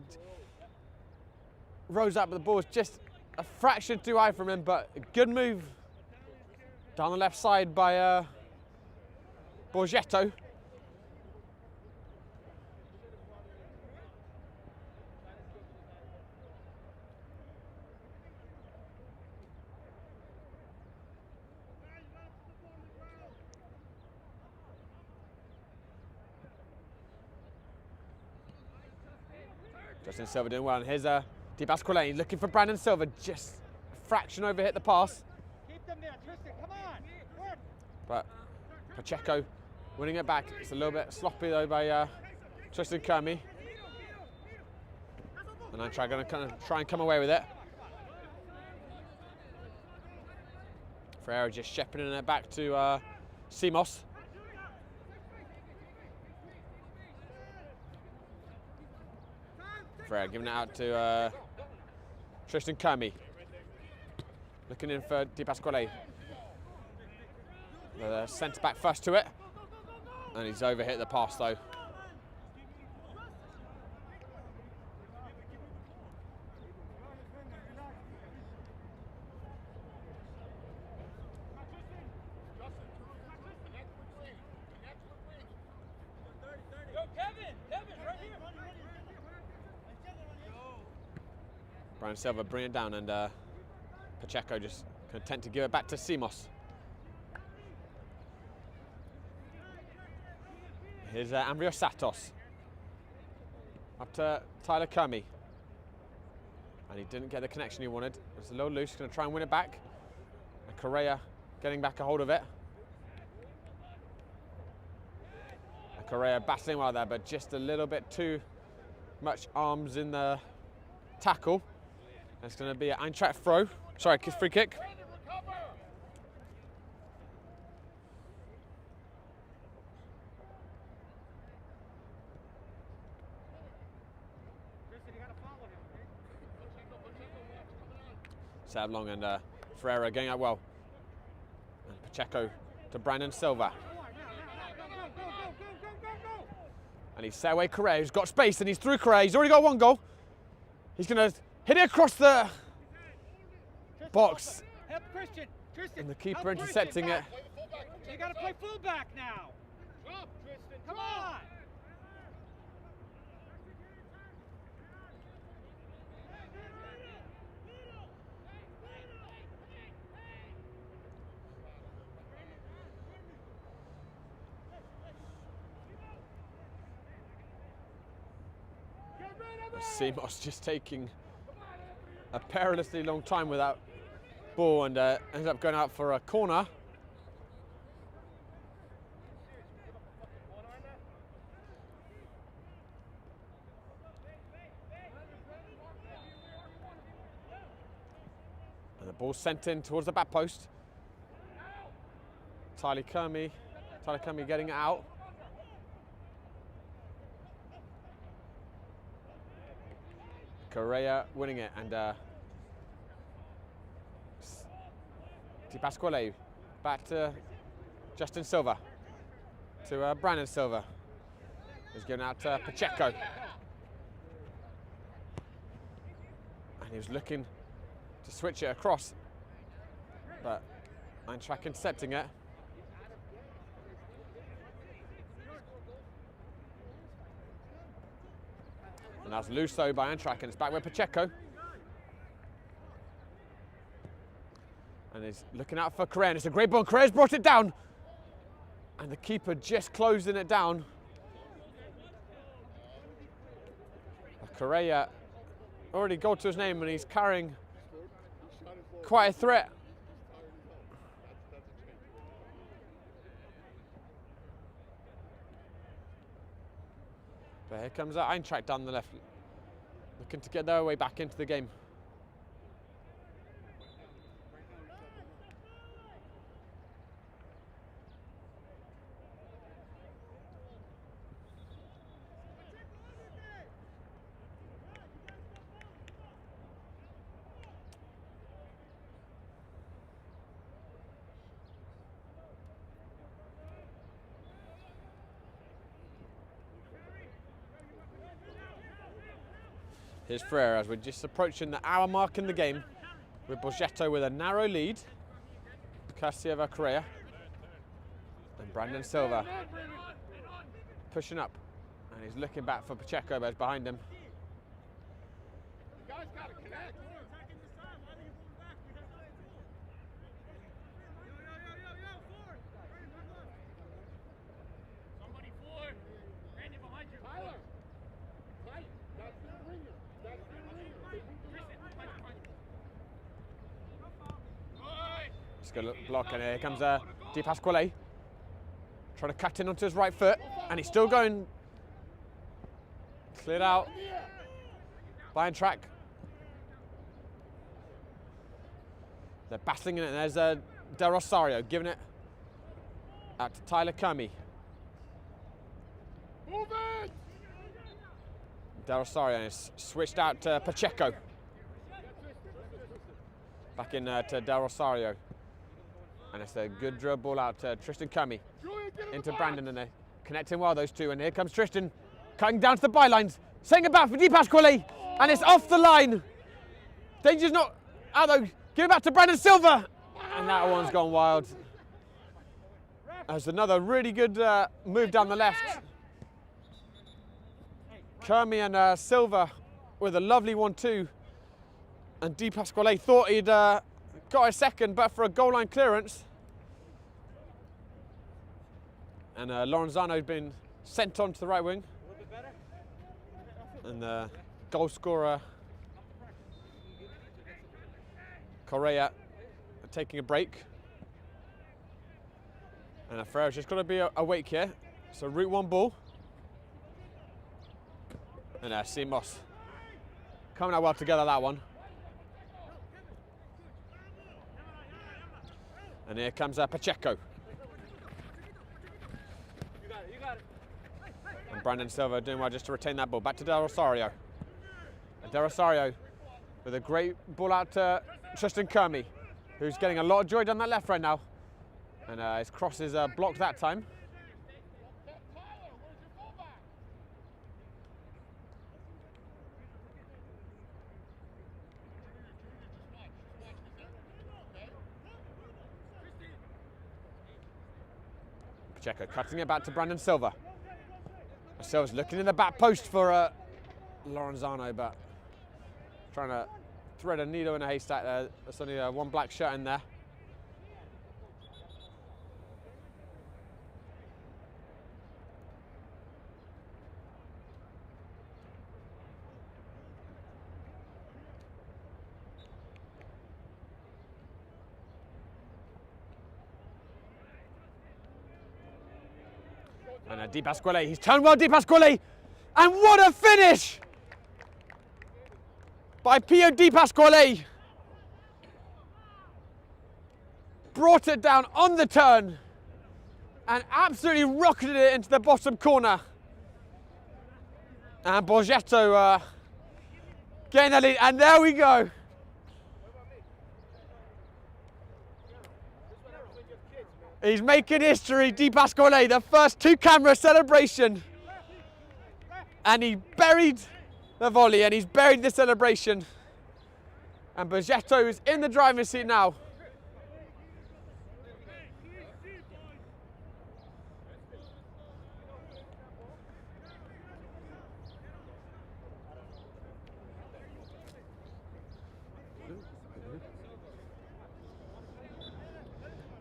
rose up, but the ball was just a fraction too high from him, but a good move down the left side by Borgetto. Justin Silva doing well, and here's Di Pasquale looking for Brandon Silva, just a fraction over hit the pass. Keep them there, Tristan, come on. Work. But Pacheco winning it back. It's a little bit sloppy though by Tristan Kermy. And Eintracht going to kind of try and come away with it. Ferreira just shepherding it back to Simos. Ferreira giving it out to Tristan Kermy. Looking in for Di Pasquale. The centre back first to it. And he's overhit the pass though. Brian Silva bring it down, and Pacheco just content to give it back to Simos. Here's Amrio Satos. Up to Tyler Kermy. And he didn't get the connection he wanted. It's a little loose, going to try and win it back. And Correa getting back a hold of it. And Correa battling well there, but just a little bit too much arms in the tackle. And it's going to be an Eintracht throw. Sorry, free kick. Set up long, and Ferreira going out well. And Pacheco to Brandon Silva. And he's set away Correa, who's got space, and he's through Correa. He's already got one goal. He's going to hit it across the box. Help Christian. Tristan, And the keeper intercepting it. You got to play fullback now. Drop, Tristan. Come on. Simos just taking a perilously long time without ball, and ends up going out for a corner. And the ball's sent in towards the back post. Tyler Kermy getting it out. Correa winning it, and Di Pasquale back to Justin Silva, to Brandon Silva. He's given out to Pacheco. And he was looking to switch it across, but Eintracht intercepting it. And that's loose though by Eintracht, and it's back with Pacheco. And he's looking out for Correa, and it's a great ball. Correa's brought it down. And the keeper just closing it down. Correa already got to his name, and he's carrying quite a threat. But here comes Eintracht down the left, looking to get their way back into the game. Here's Freire as we're just approaching the hour mark in the game, with Borgetto with a narrow lead. Casieva Correa and Brandon Silva pushing up, and he's looking back for Pacheco, but it's behind him. You guys got to connect. Somebody forward. Randy behind you. Tyler. Tight. That's the ringer. That's the ringer. Let's go block, and here comes Di Pasquale, trying to cut in onto his right foot, and he's still going. Cleared out by Eintracht. They're battling in it, and there's Del Rosario giving it out to Tyler Kermy. Move it! Del Rosario is switched out to Pacheco. Back in to Del Rosario. And it's a good drill ball out to Tristan Kermy. Into Brandon, and they're connecting well, those two. And here comes Tristan, cutting down to the bylines, setting it back for Di Pasquale, and it's off the line. Danger's not out though. Give it back to Brandon Silva, and that one's gone wild. There's another really good move down the left. Kermy and Silva with a lovely 1-2, and Di Pasquale thought he'd got a second, but for a goal line clearance. And Lorenzano's been sent on to the right wing. And the goal scorer, Correa, taking a break. And Ferreira's just got to be awake here. So route one ball. And Simos coming out well together, that one. And here comes Pacheco. You got it. And Brandon Silva doing well just to retain that ball. Back to Del Rosario. And Del Rosario with a great ball out to Tristan Kermy, who's getting a lot of joy down that left right now. And his cross is blocked that time. Pacheco cutting it back to Brandon Silva. Silva's looking in the back post for Lorenzano, but trying to thread a needle in a haystack there. There's only one black shirt in there. And Di Pasquale, he's turned well, Di Pasquale, and what a finish by Pio Di Pasquale. Brought it down on the turn and absolutely rocketed it into the bottom corner. And Borgetto Getting the lead, and there we go. He's making history, Di Pasquale, the first two-camera celebration. And he buried the volley, and he's buried the celebration. And Borgetto is in the driving seat now.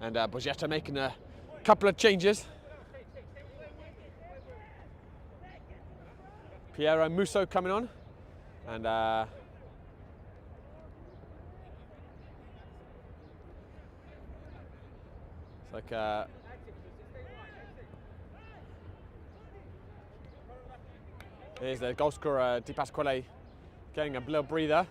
And Borgetto making a couple of changes. Piero Musso coming on. And it's like here's the goal scorer, Di Pasquale, getting a little breather.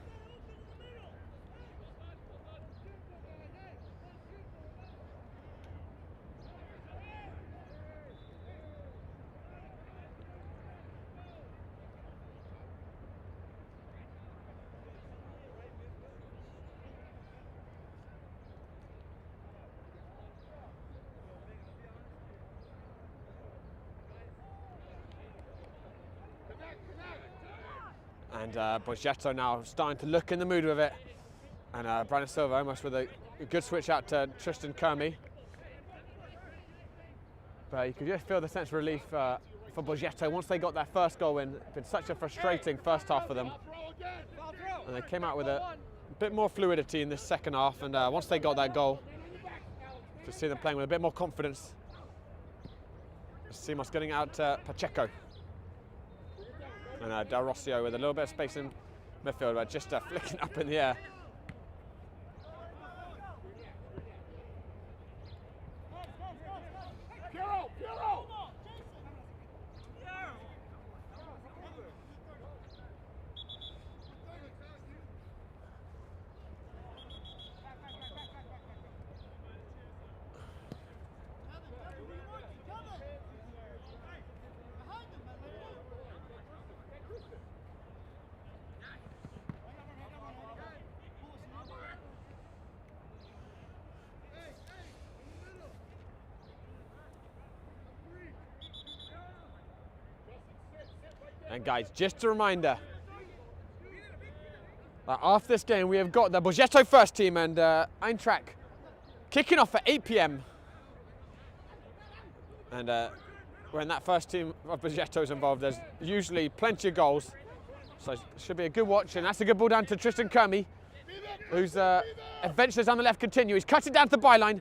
And Borgetto now starting to look in the mood with it. And Brandon Silva almost with a good switch out to Tristan Kermy. But you could just feel the sense of relief for Borgetto once they got their first goal in. It's been such a frustrating first half for them. And they came out with a bit more fluidity in this second half. And once they got that goal, just see them playing with a bit more confidence. Simos getting out Pacheco. And Del Rossio with a little bit of space in midfield, but just flicking up in the air. And guys, just a reminder, after this game we have got the Borgetto first team and Eintracht kicking off at 8 p.m. And when that first team of Borgetto is involved, there's usually plenty of goals. So it should be a good watch, and that's a good ball down to Tristan Kermy, who's adventures on the left continue. He's cutting down to the byline.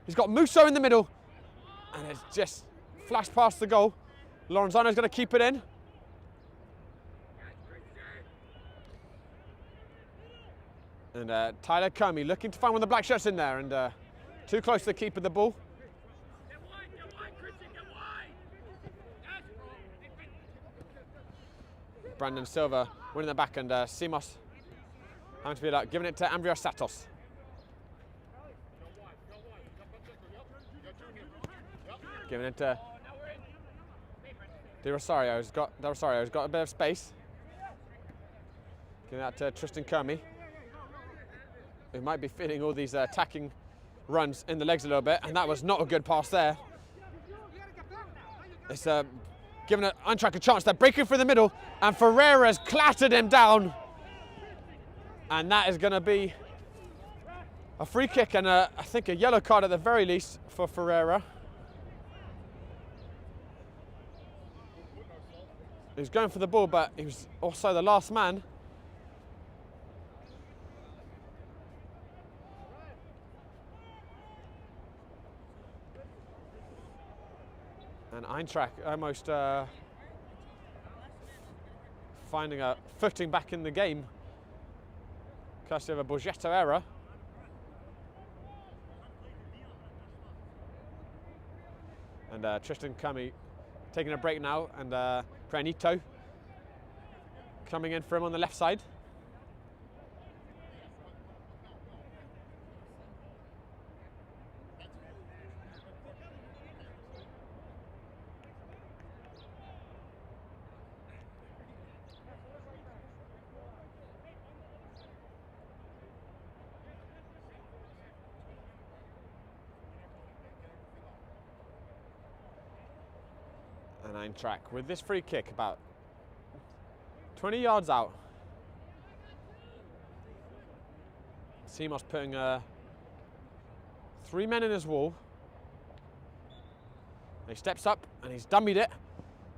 He's got Musso in the middle, and it's just flashed past the goal. Lorenzano's going to keep it in. And Tyler Kermy looking to find one of the black shirts in there, and too close to the keeper the ball. Brandon Silva winning the back, and Simos having to be like giving it to Andrea Satos. Giving it to De Rosario's got a bit of space. Giving that to Tristan Kermy, who might be feeling all these attacking runs in the legs a little bit, and that was not a good pass there. It's giving Eintracht a chance. They're breaking through the middle, and Ferreira's clattered him down. And that is going to be a free kick and I think a yellow card at the very least for Ferreira. He was going for the ball, but he was also the last man. And Eintracht almost finding a footing back in the game, courtesy of a Borgetto error. And Tristan Kermy taking a break now, and Granito coming in for him on the left side. Eintracht with this free kick about 20 yards out. Simos putting 3 men in his wall. He steps up and he's dummied it,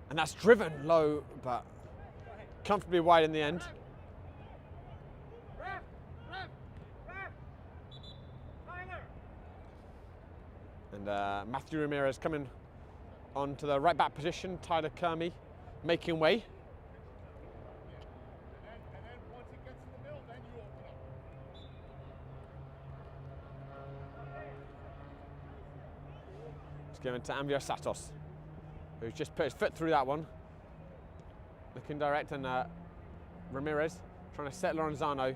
and that's driven low but comfortably wide in the end. And Matthew Ramirez coming on to the right back position. Tyler Kermy making way. And then once it gets in the middle, then you open up. It's given to Amir Satos, who's just put his foot through that one. Looking direct, and Ramirez trying to set Lorenzano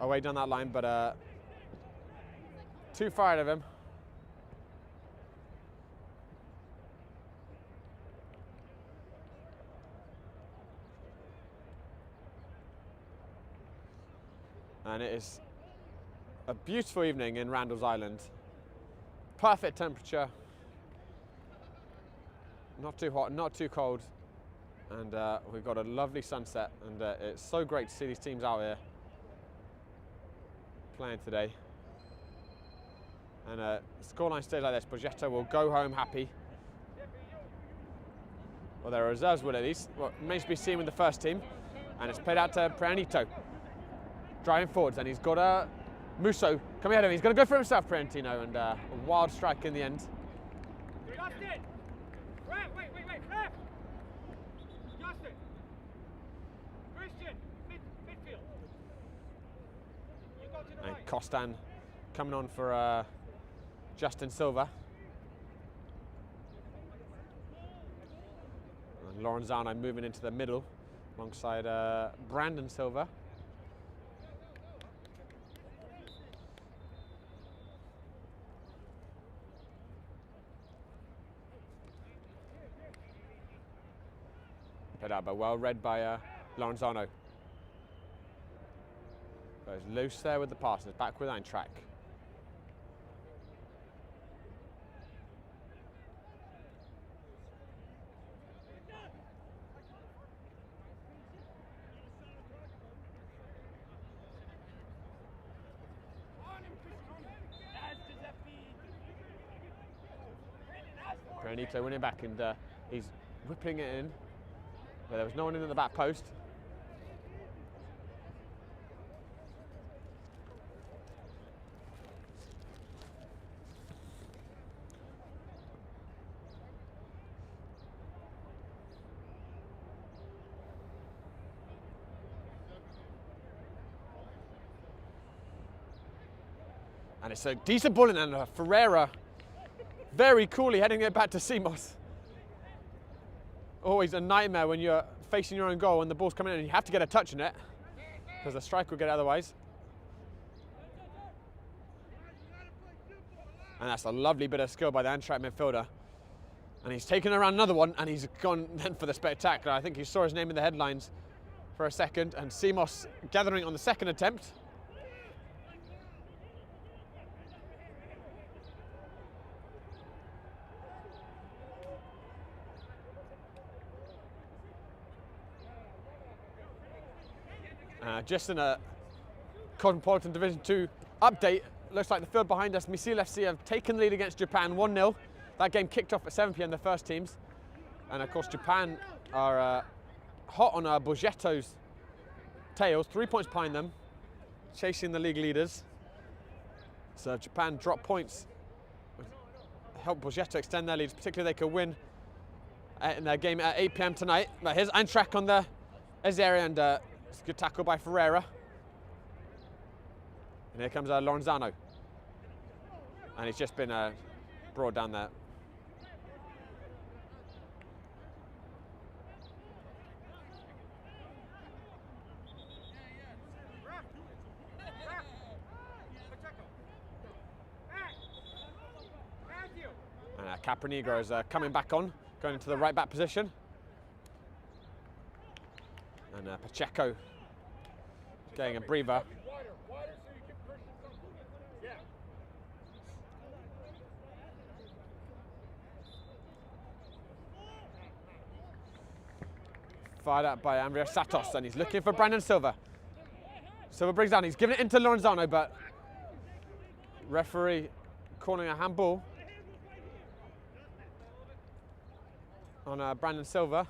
away down that line, but too far out of him. And it is a beautiful evening in Randall's Island. Perfect temperature. Not too hot, not too cold. And we've got a lovely sunset, and it's so great to see these teams out here playing today. And scoreline stays like this, Borgetto will go home happy. Well, their reserves will at least. Well, remains to be seen with the first team. And it's played out to Prianito. Driving forwards, and he's got Musso coming ahead of him. He's going to go for himself, Priantino, and a wild strike in the end. Justin! Wait, ref! Justin! Christian! Midfield! You go to the And right. Costan coming on for Justin Silva. And Lorenzano moving into the middle alongside Brandon Silva. Put out, but well read by Lorenzano. Goes loose there with the passes, back with Eintracht. Granito winning back, and he's whipping it in, but there was no one in the back post. And it's a decent ball in, and Ferreira very coolly heading it back to Simos. Always a nightmare when you're facing your own goal and the ball's coming in and you have to get a touch in it, because the strike will get it otherwise. And that's a lovely bit of skill by the Eintracht midfielder. And he's taken around another one, and he's gone then for the spectacular. I think he saw his name in the headlines for a second, and Simos gathering on the second attempt. Just in a Cosmopolitan Division 2 update, looks like the field behind us, Misil FC have taken the lead against Japan 1-0. That game kicked off at 7 p.m, the first teams. And of course Japan are hot on Borgetto's tails, 3 points behind them, chasing the league leaders. So if Japan drop points, help Borgetto extend their leads, particularly if they could win in their game at 8 p.m. tonight. But here's Eintracht on the edge area, and it's a good tackle by Ferreira. And here comes Lorenzano. And he's just been brought down there. And Capranegro is coming back on, going into the right back position. And Pacheco getting a breather. Wider so you give Christian something. Yeah. Fired up by Andrea Santos, and he's looking for Brandon Silva. Silva brings down, he's giving it into Lorenzano, but referee calling a handball on Brandon Silva.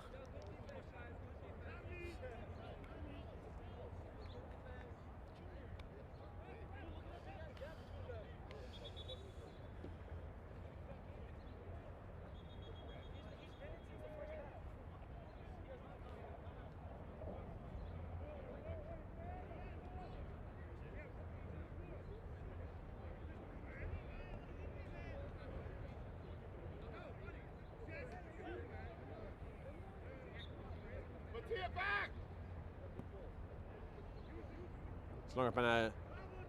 It's long up in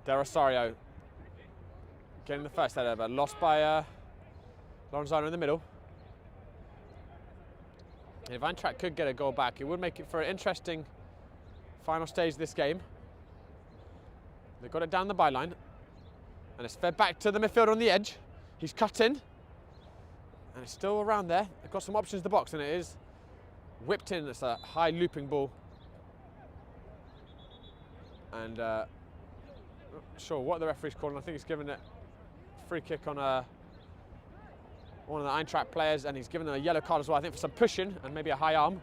De Rosario getting the first header, but lost by Lorenzano in the middle. If Eintracht could get a goal back, it would make it for an interesting final stage of this game. They've got it down the byline, and it's fed back to the midfielder on the edge. He's cut in, and it's still around there. They've got some options in the box, and it is whipped in. It's a high looping ball. And not sure what the referee's calling. I think he's given it a free kick on one of the Eintracht players, and he's given them a yellow card as well, I think, for some pushing and maybe a high arm.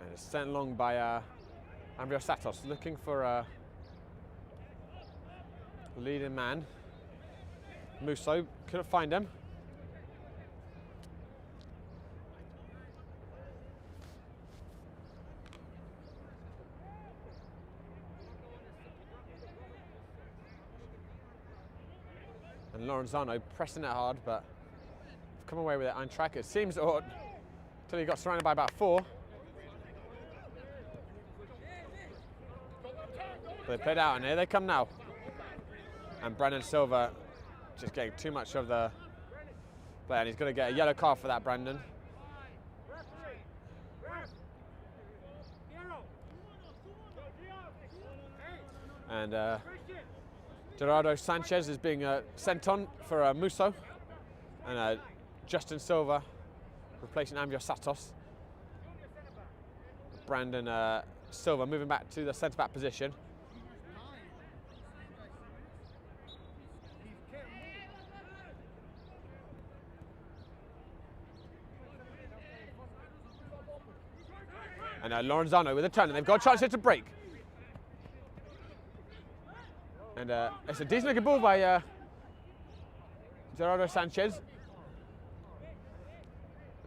And it's sent along by Andrea Santos, looking for a leading man. Musso couldn't find him. And Lorenzano pressing it hard, but come away with it. Eintracht, it seems, until he got surrounded by about 4. They played out, and here they come now. And Brandon Silva just getting too much of the play, and he's going to get a yellow card for that, Brandon. And Gerardo Sanchez is being sent on for Musso, and Justin Silva replacing Andrea Santos. Brandon Silva moving back to the centre-back position. And Lorenzano with a turn, and they've got a chance here to break. And it's a decent looking ball by Gerardo Sanchez.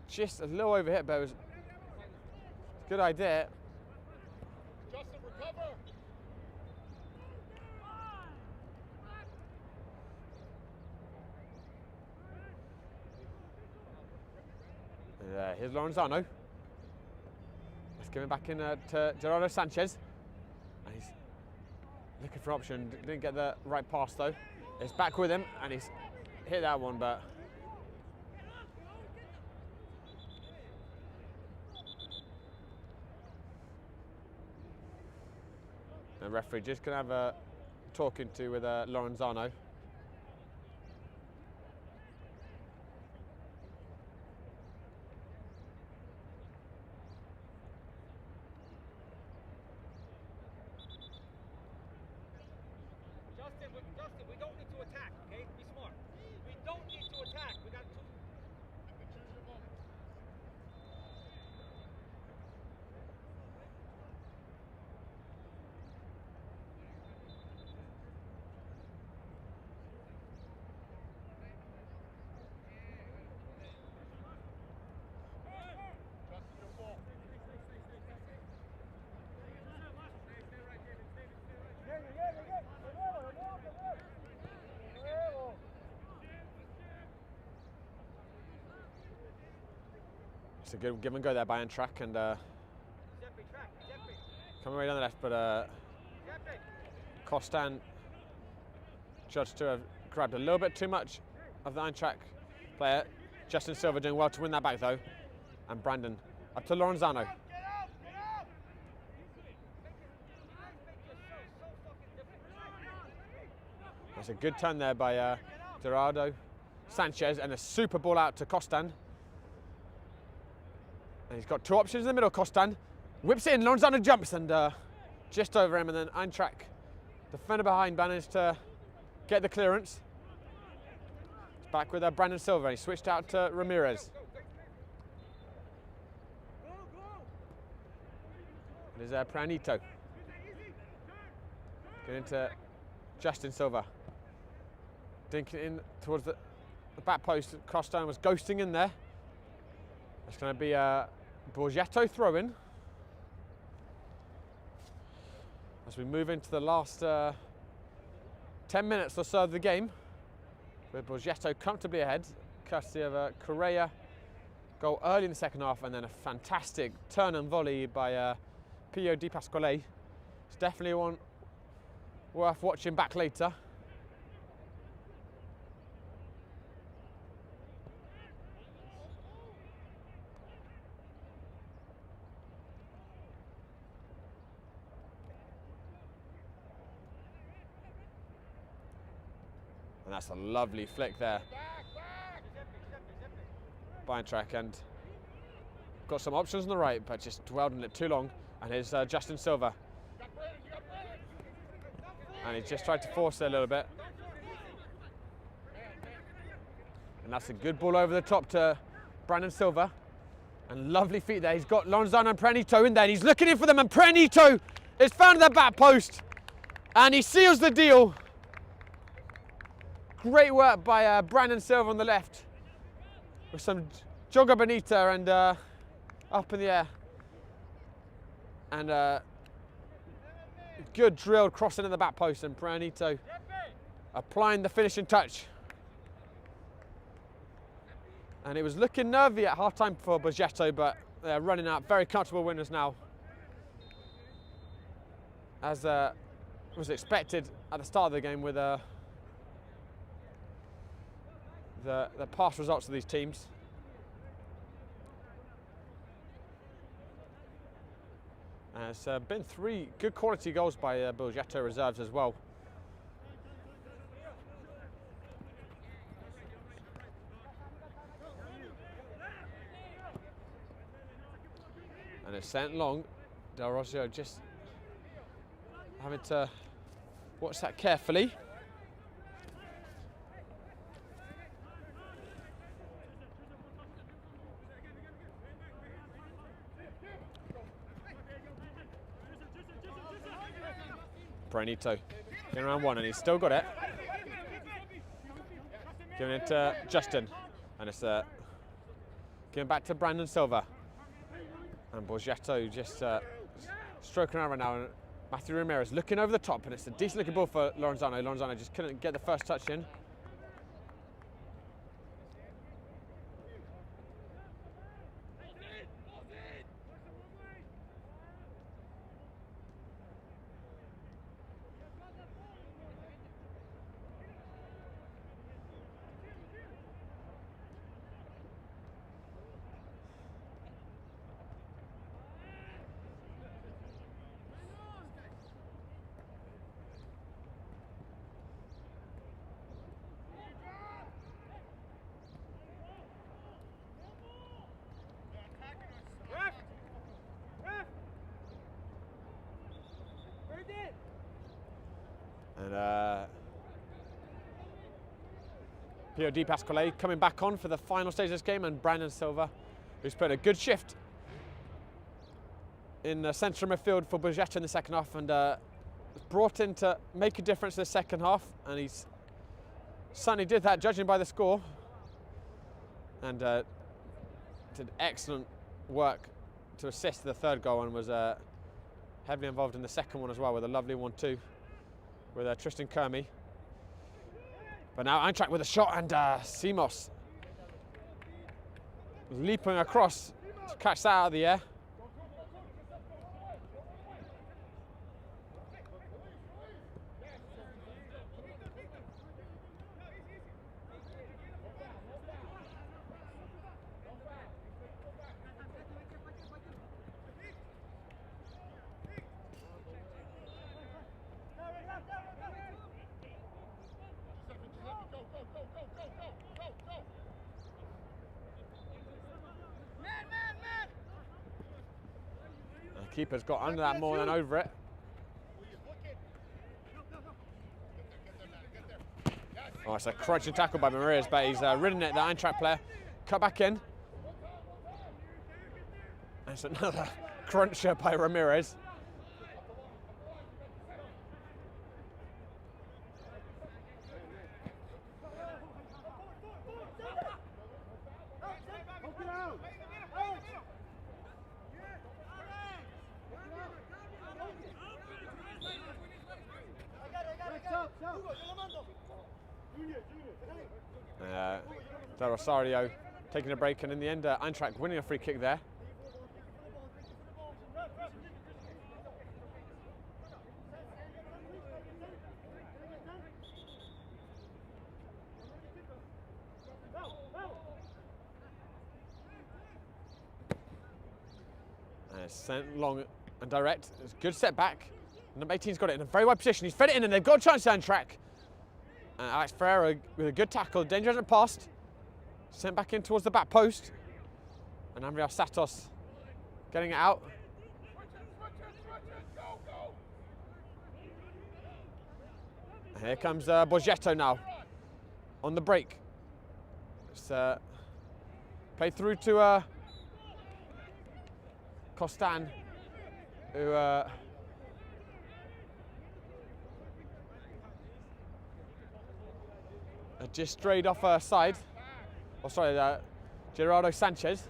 Just a little overhit, but it was a good idea. Justin, recover. And here's Lorenzano. Let's give him back in to Gerardo Sanchez. And he's looking for option, didn't get the right pass though. It's back with him, and he's hit that one, but the referee just gonna have a talking to with Lorenzano. Justin, we don't need to attack, okay? Be smart. We don't need to attack. We got to. Justin, your ball. It's a good give and go there by Eintracht, and coming right down the left, but Kostan judged to have grabbed a little bit too much of the Eintracht player. Justin Silva doing well to win that back though, and Brandon up to Lorenzano. That's a good turn there by Dorado Sanchez, and a super ball out to Kostan. And he's got two options in the middle. Kostan whips it in, Lorenzano jumps and just over him, and then Eintracht defender behind managed to get the clearance. It's back with Brandon Silva, he switched out to Ramirez. There's Pranito. Get into Justin Silva. Dinking in towards the back post. Kostan was ghosting in there. It's going to be a Borgetto throw-in. As we move into the last 10 minutes or so of the game, with Borgetto comfortably ahead, courtesy of a Correa goal early in the second half, and then a fantastic turn and volley by Pio Di Pasquale. It's definitely one worth watching back later. And that's a lovely flick there by Eintracht, and got some options on the right, but just dwelled on it too long. And here's Justin Silva. And he just tried to force it a little bit. And that's a good ball over the top to Brandon Silva. And lovely feet there. He's got Lorenzano and Pranito in there, and he's looking in for them, and Pranito is found at the back post. And he seals the deal. Great work by Brandon Silva on the left, with some Joga Bonita and up in the air. And good drilled crossing in the back post, and Pranito applying the finishing touch. And it was looking nervy at half-time for Borgetto, but they're running out very comfortable winners now, as was expected at the start of the game with the past results of these teams. And it's been 3 good quality goals by Borgetto reserves as well. And it's sent long. Del Rosio just having to watch that carefully. Pranito getting around one, and he's still got it. Giving it to Justin, and it's giving back to Brandon Silva. And Borgetto just stroking around right now. And Matthew Ramirez looking over the top, and it's a decent looking ball for Lorenzano. Lorenzano just couldn't get the first touch in. And Pio Di Pasquale coming back on for the final stage of this game, and Brandon Silva, who's put a good shift in the centre midfield for Borgetto in the second half, and was brought in to make a difference in the second half, and he's certainly did that, judging by the score, and did excellent work to assist the third goal, and was heavily involved in the second one as well, with a lovely 1-2 with Tristan Kermy. But now Eintracht with a shot, and Simos leaping across to catch that out of the air. The keeper's got under that more than over it. Oh, it's a crunching tackle by Marias, but he's ridden it, the Eintracht player. Cut back in. That's another cruncher by Ramirez. Del Rosario taking a break, and in the end, Eintracht winning a free kick there. And it's sent long and direct. It's a good setback. Number 18's got it in a very wide position. He's fed it in, and they've got a chance to Eintracht. Alex Ferreira with a good tackle. Danger hasn't passed. Sent back in towards the back post. And Andrea Satos getting it out. And here comes Borgetto now on the break. It's played through to Costan, who just strayed off her side. Oh, sorry, Gerardo Sanchez.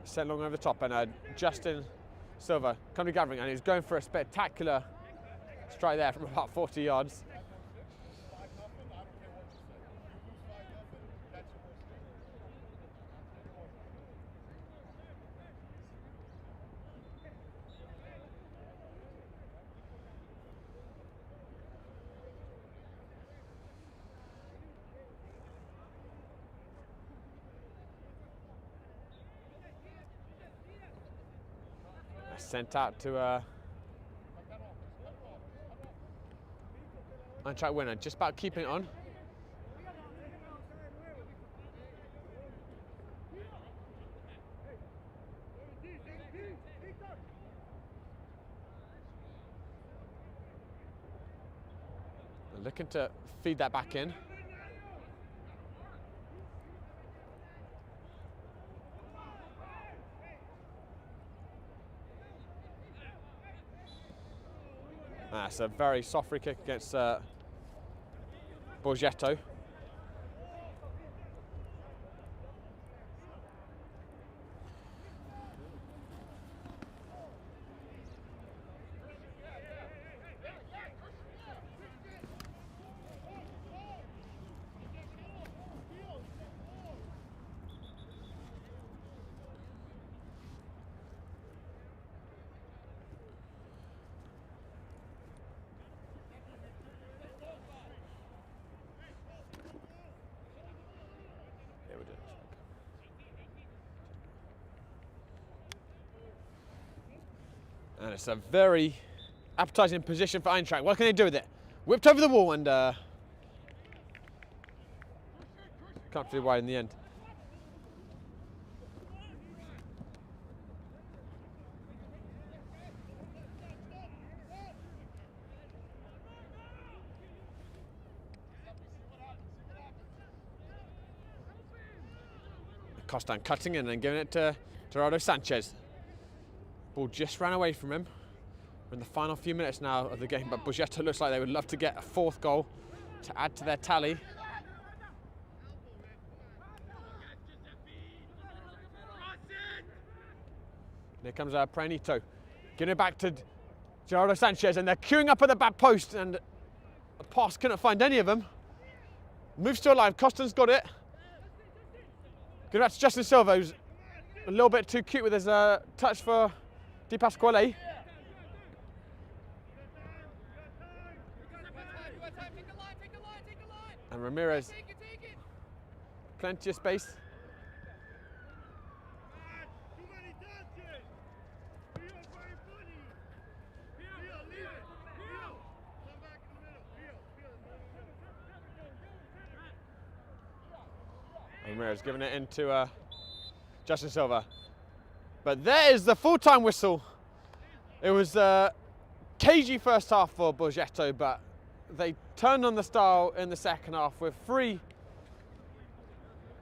Sent long over the top, and Justin Silva coming gathering, and he was going for a spectacular strike there from about 40 yards. Sent out to Eintracht winner, just about keeping it on. Looking to feed that back in. That's a very soft free kick against Borgetto. And it's a very appetising position for Eintracht. What can they do with it? Whipped over the wall and comfortably wide in the end. Costan cutting in and giving it to Gerardo Sanchez. Ball just ran away from him. We're in the final few minutes now of the game, but Borgetto looks like they would love to get a fourth goal to add to their tally. Here comes Pranito, giving it back to Gerardo Sanchez, and they're queuing up at the back post, and the pass couldn't find any of them. Moves still alive, Costan's got it. Give it back to Justin Silva, who's a little bit too cute with his touch for Di Pasquale. And Ramirez, plenty of space. Ramirez giving it into Justin Silva. But there is the full-time whistle. It was a cagey first half for Borgetto, but they turned on the style in the second half with 3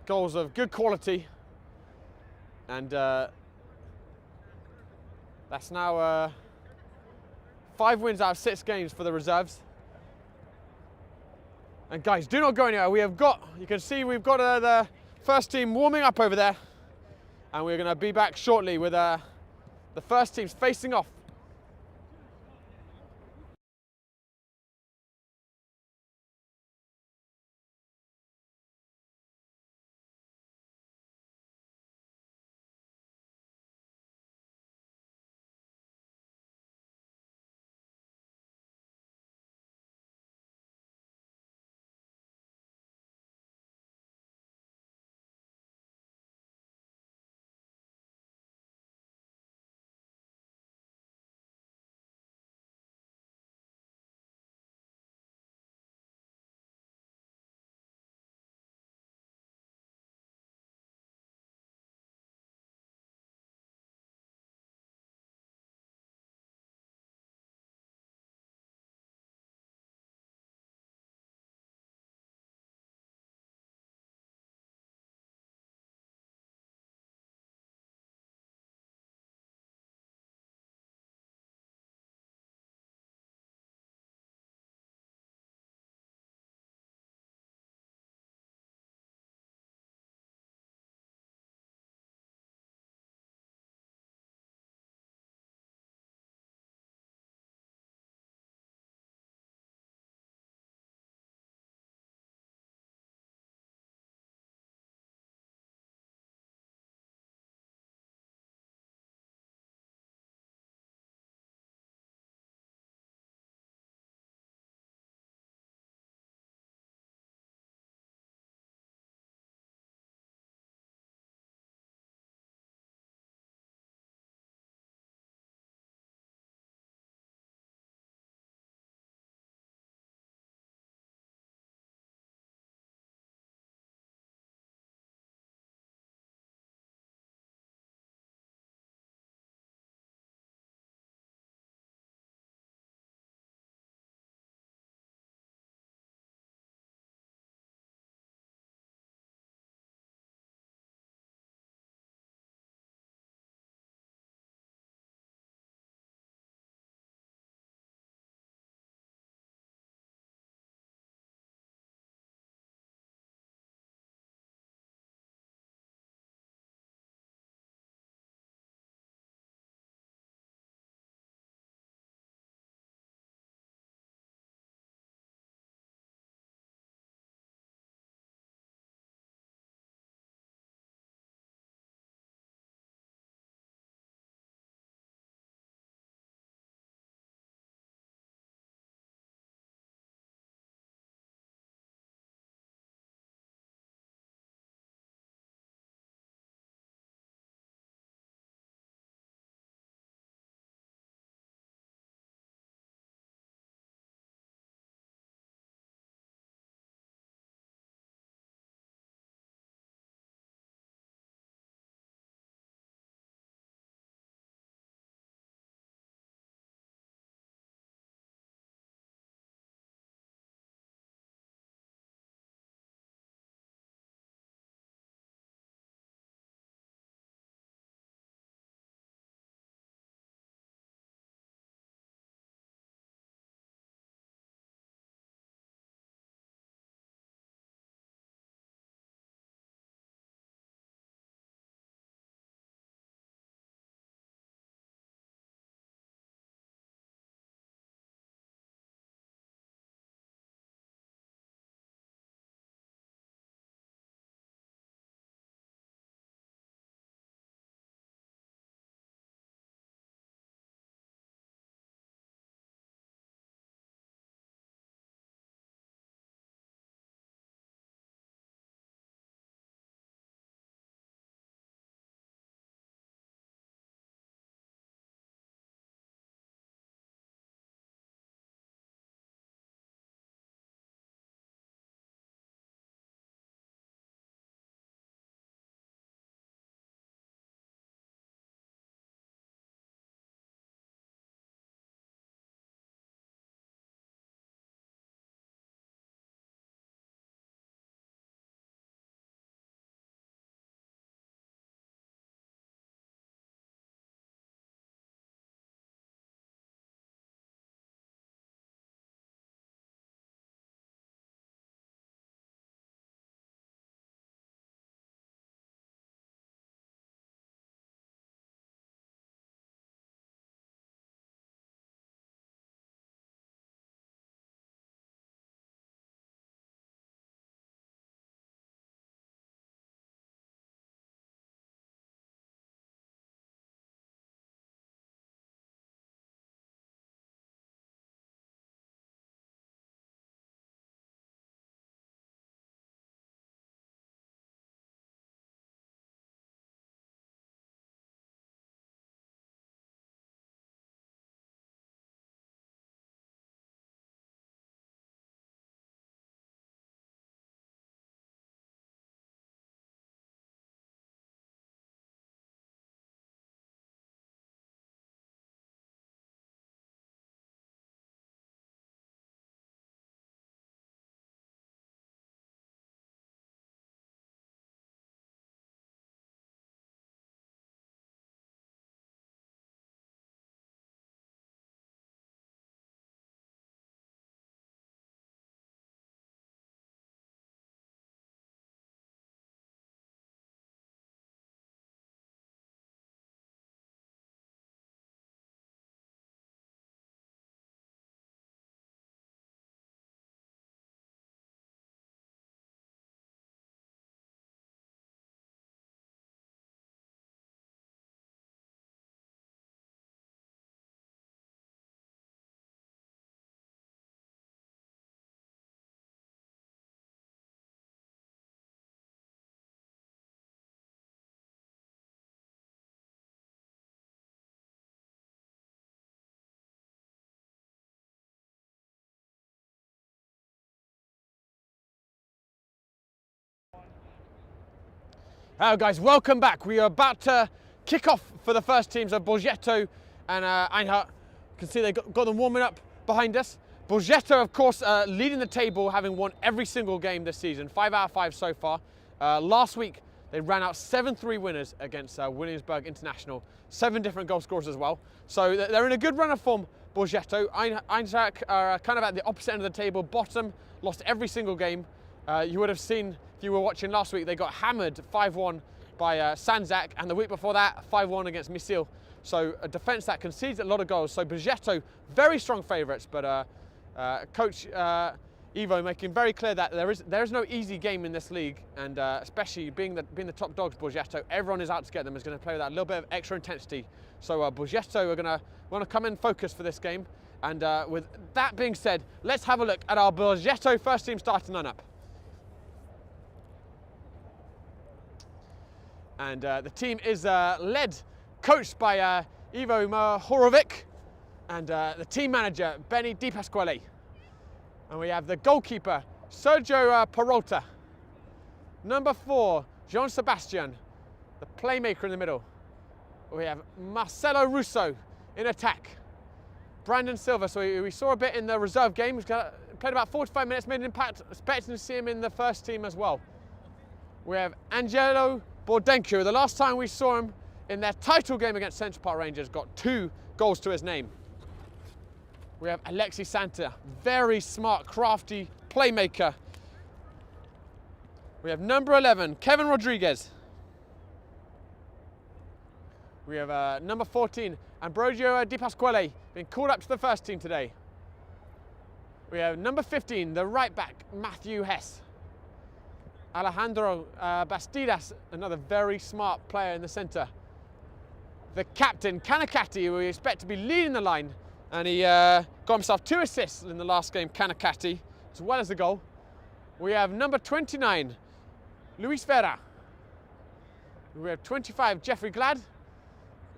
goals of good quality. And that's now 5 wins out of 6 games for the reserves. And guys, do not go anywhere. We have got, you can see we've got the first team warming up over there. And we're going to be back shortly with the first teams facing off Hello guys, welcome back. We are about to kick off for the first teams of Borgetto and Eintracht. You can see they got them warming up behind us. Borgetto, of course, leading the table, having won every single game this season, 5 out of 5 so far. Last week, they ran out 7-3 winners against Williamsburg International, 7 different goal scorers as well. So they're in a good run of form, Borgetto. Eintracht are kind of at the opposite end of the table, bottom, lost every single game. You would have seen, if you were watching last week, they got hammered 5-1 by Sanzak, and the week before that, 5-1 against Misil. So a defence that concedes a lot of goals. So Borgetto, very strong favourites, but Coach Ivo making very clear that there is no easy game in this league, and especially being the top dogs, Borgetto, everyone is out to get them, is going to play with that little bit of extra intensity. So Borgetto are going to want to come in focused for this game. And with that being said, let's have a look at our Borgetto first team starting lineup. And the team is coached by Ivo Mohorovic, and the team manager, Benny Di Pasquale. And we have the goalkeeper, Sergio Peralta. Number 4, Jean Sebastian, the playmaker in the middle. We have Marcelo Russo in attack. Brandon Silva, so we saw a bit in the reserve game. He's played about 45 minutes, made an impact. Expecting to see him in the first team as well. We have Angelo Borgetto. The last time we saw him in their title game against Central Park Rangers, got 2 goals to his name. We have Alexis Santa, very smart, crafty playmaker. We have number 11, Kevin Rodriguez. We have number 14, Ambrosio Di Pasquale, being called up to the first team today. We have number 15, the right back, Matthew Hess. Alejandro Bastidas, another very smart player in the centre. The captain, Kanakati, who we expect to be leading the line, and he got himself 2 assists in the last game, Kanakati, as well as a goal. We have number 29, Luis Vera. We have 25, Jeffrey Glad.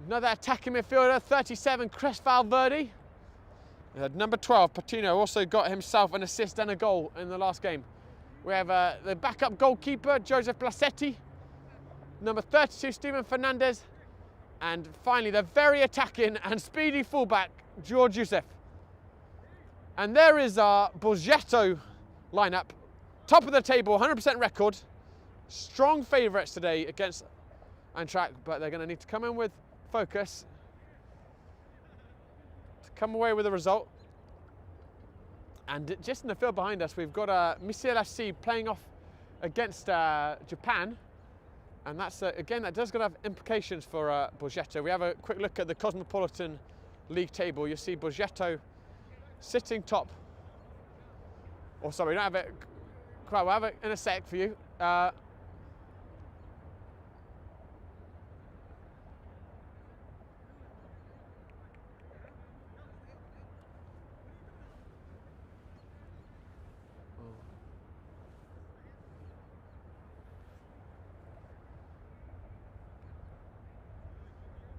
Another attacking midfielder, 37, Chris Valverde. We had number 12, Patino, also got himself an assist and a goal in the last game. We have the backup goalkeeper, Joseph Blasetti. Number 32, Steven Fernandez. And finally, the very attacking and speedy fullback, George Youssef. And there is our Borgetto lineup. Top of the table, 100% record. Strong favourites today against Eintracht, but they're going to need to come in with focus to come away with a result. And just in the field behind us, we've got Misil FC playing off against Japan. And that's, again, that does have implications for Borgetto. We have a quick look at the Cosmopolitan League table. You see Borgetto sitting top. Oh, sorry, we don't have it quite. We'll have it in a sec for you.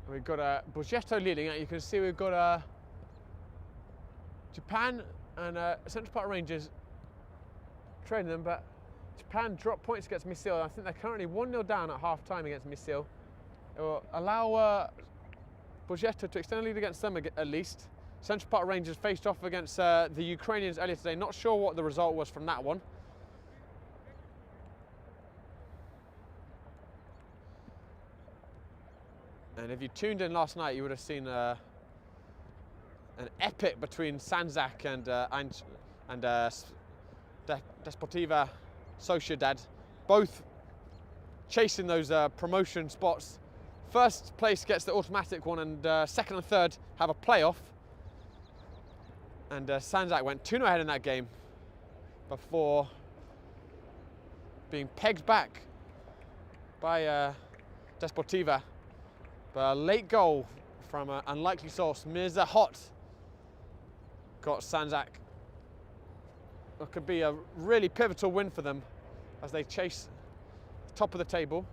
We've got Borgetto leading. You can see we've got Japan and Central Park Rangers training them, but Japan dropped points against Misil. I think they're currently 1-0 down at half-time against Misil. It will allow Borgetto to extend a lead against them at least. Central Park Rangers faced off against the Ukrainians earlier today. Not sure what the result was from that one. And if you tuned in last night, you would have seen an epic between Sanzak and Desportiva Sociedad, both chasing those promotion spots. First place gets the automatic one, and second and third have a playoff. And Sanzak went 2-0 ahead in that game before being pegged back by Desportiva. But a late goal from an unlikely source, Mirza Hot, got Sanzak. It could be a really pivotal win for them as they chase the top of the table.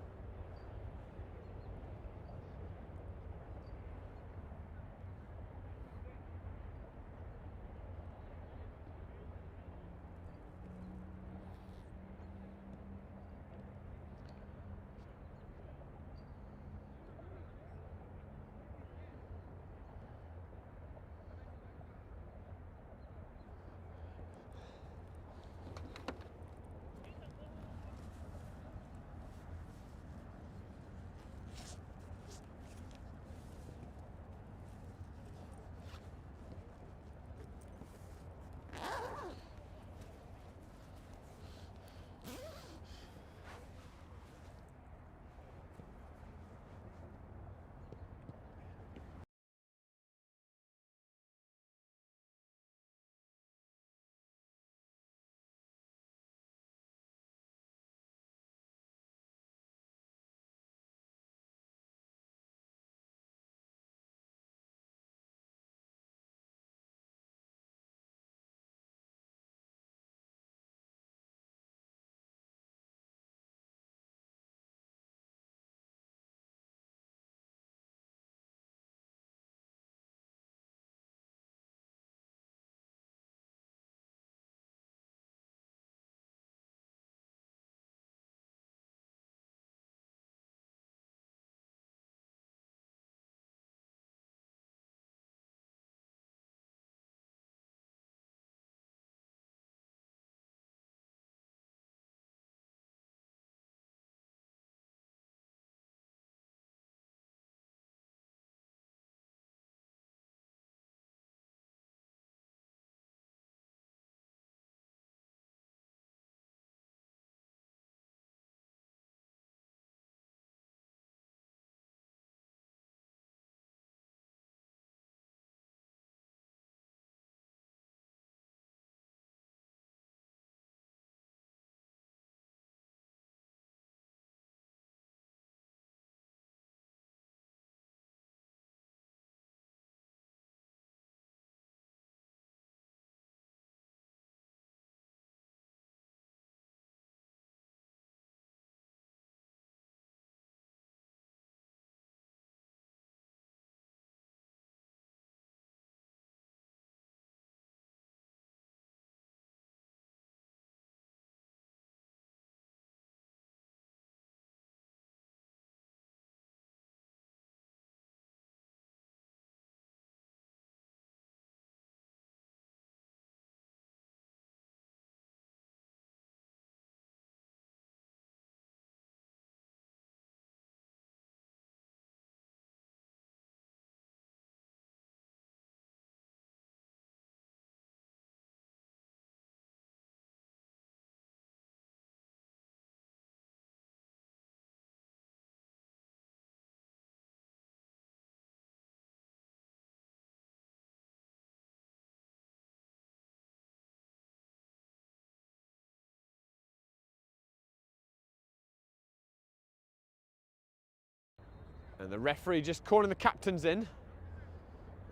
And the referee just calling the captains in.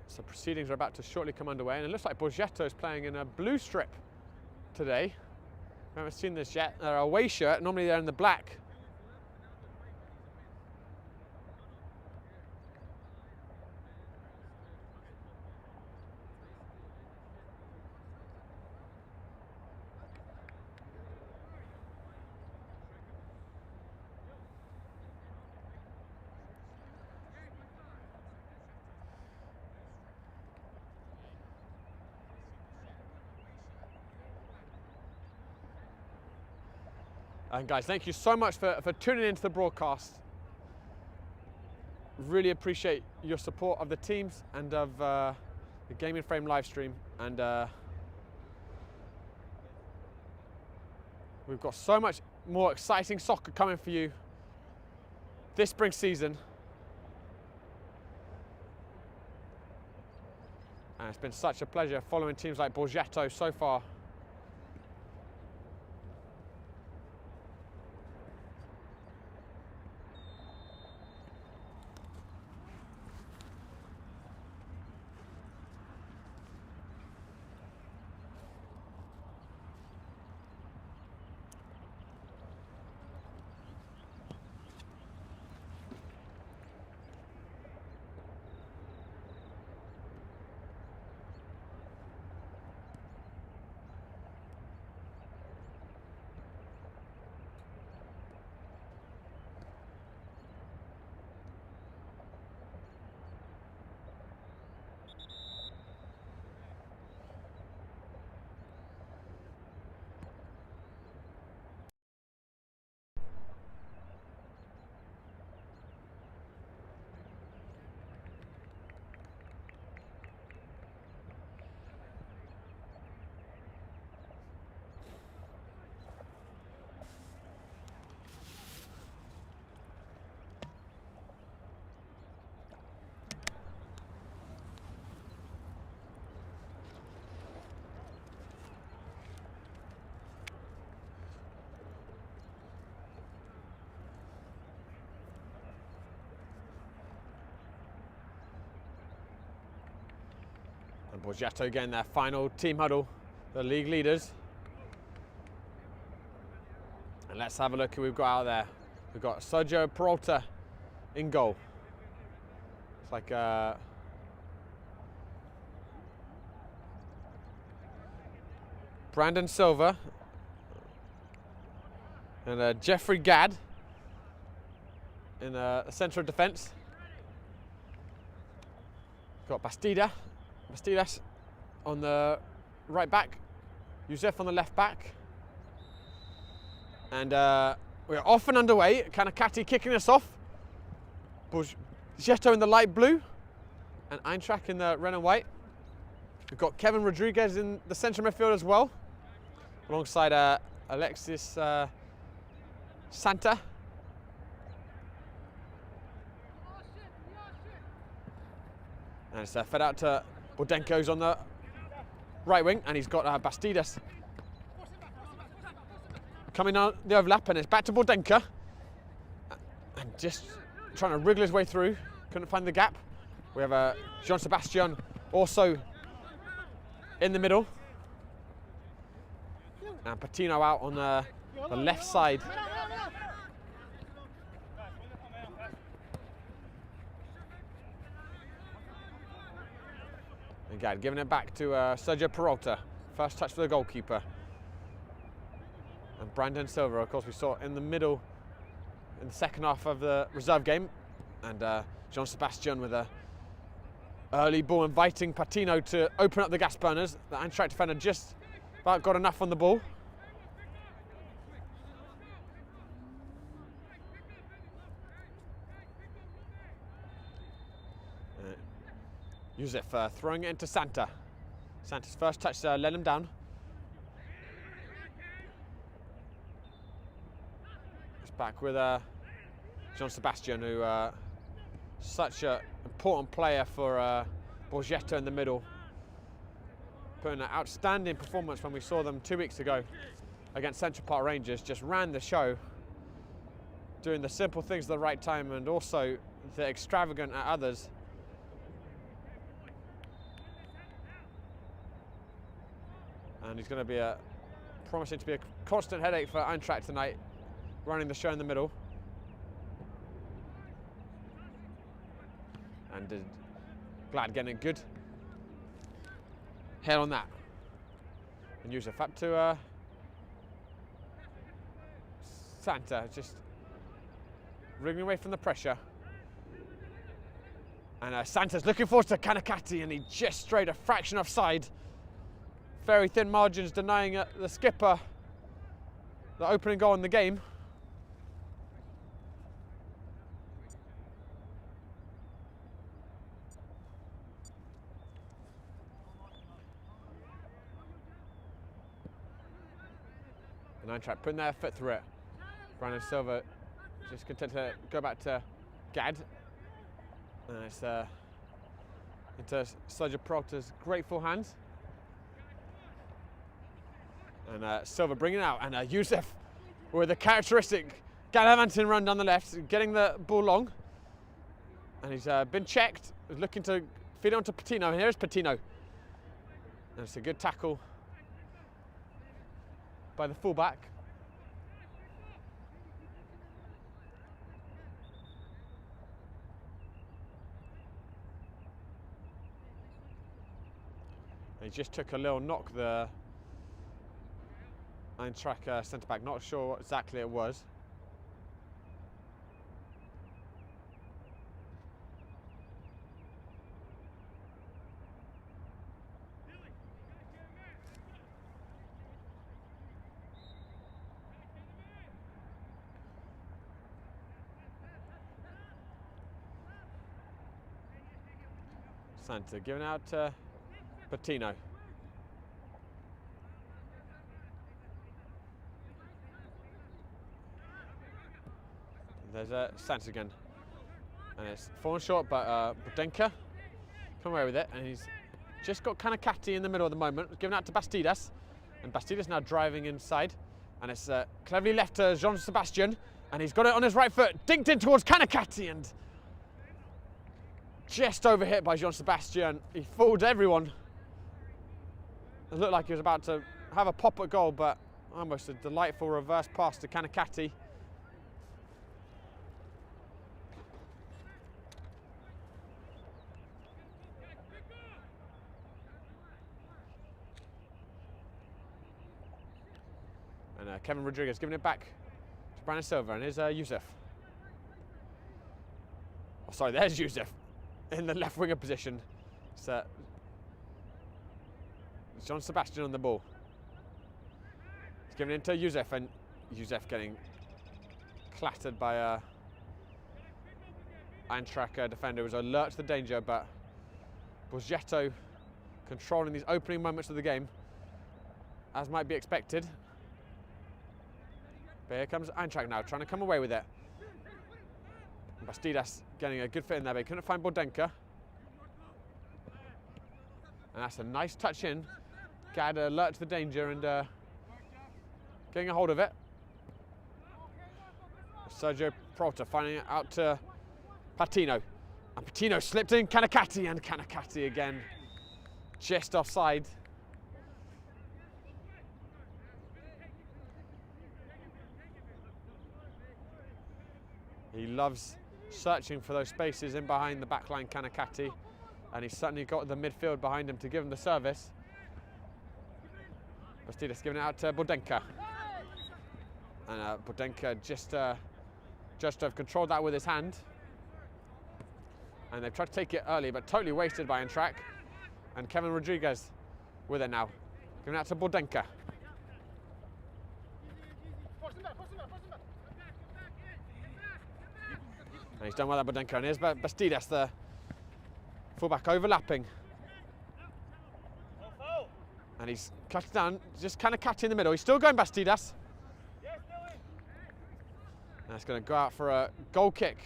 So proceedings are about to shortly come underway, and it looks like Borgetto is playing in a blue strip today. We haven't seen this yet. Their away shirt, normally they're in the black. And guys, thank you so much for tuning into the broadcast. Really appreciate your support of the teams and of the Gaming Frame live stream. And we've got so much more exciting soccer coming for you this spring season. And it's been such a pleasure following teams like Borgetto so far. And Borgetto again, their final team huddle, the league leaders. And let's have a look who we've got out there. We've got Sergio Peralta in goal. It's like Brandon Silva and Jeffrey Gadd in the centre of defence. Got Bastidas on the right back, Youssef on the left back. And we're off and underway. Kanakati kicking us off. Borgetto in the light blue and Eintracht in the red and white. We've got Kevin Rodriguez in the centre midfield as well, alongside Alexis Santa. And it's fed out to Bordenko's on the right wing, and he's got Bastidas coming on the overlap, and it's back to Bordenko. And just trying to wriggle his way through, couldn't find the gap. We have Jean Sebastian also in the middle. And Patino out on the left side. Again, giving it back to Sergio Peralta. First touch for the goalkeeper. And Brandon Silva, of course, we saw in the middle in the second half of the reserve game. And Jean Sebastian with a early ball inviting Patino to open up the gas burners. The Eintracht defender just about got enough on the ball. Youssef throwing it into Santa. Santa's first touch let him down. It's back with Jean Sebastian, who such an important player for Borgetto in the middle. Put in an outstanding performance when we saw them 2 weeks ago against Central Park Rangers. Just ran the show, doing the simple things at the right time, and also the extravagant at others. And he's going to be promising to be a constant headache for Eintracht tonight, running the show in the middle. And Glad getting a good head on that. And Yusuf up to Santa, just wriggling away from the pressure. And Santa's looking forward to Kanakati, and he just strayed a fraction offside. Very thin margins denying the skipper the opening goal in the game. And Eintracht putting their foot through it. Brandon Silva just content to go back to Gad. And it's into Sergio Peralta's grateful hands. And Silva bringing it out, and Yusuf with a characteristic gallivanting run down the left, getting the ball long. And he's been checked, looking to feed it onto Patino, and here's Patino. And it's a good tackle by the fullback. He just took a little knock, the Eintracht centre-back, not sure what exactly it was. Santa giving out to Patino. There's Santa again, and it's fallen short, but Borgetto come away with it, and he's just got Kanakati in the middle at the moment, giving out to Bastidas, and Bastidas now driving inside, and it's cleverly left to Jean Sebastian, and he's got it on his right foot, dinked in towards Kanakati, and just overhit by Jean Sebastian. He fooled everyone. It looked like he was about to have a pop at goal, but almost a delightful reverse pass to Kanakati. And Kevin Rodriguez giving it back to Brandon Silva, and here's Yusuf. Oh, sorry, there's Yusuf in the left winger position. It's Jean Sebastian on the ball. He's giving it to Yusuf, and Yusuf getting clattered by a Eintracht defender who was alert to the danger, but Borgetto controlling these opening moments of the game, as might be expected. But here comes Eintracht now, trying to come away with it. And Bastidas getting a good fit in there, but he couldn't find Borgetto. And that's a nice touch in. Gad alert to the danger and getting a hold of it. Sergio Peralta finding it out to Patino. And Patino slipped in Kanakati, and Kanakati again just offside. He loves searching for those spaces in behind the backline, Kanakati, and he's certainly got the midfield behind him to give him the service. Bastidas giving it out to Borgetto. And Borgetto just to have controlled that with his hand. And they've tried to take it early, but totally wasted by Eintracht. And Kevin Rodriguez with it now, giving it out to Borgetto. And he's done well at Borgetto, and here's Bastidas, the fullback, overlapping. And he's cut it down, just kind of catching in the middle. He's still going Bastidas. And it's going to go out for a goal kick.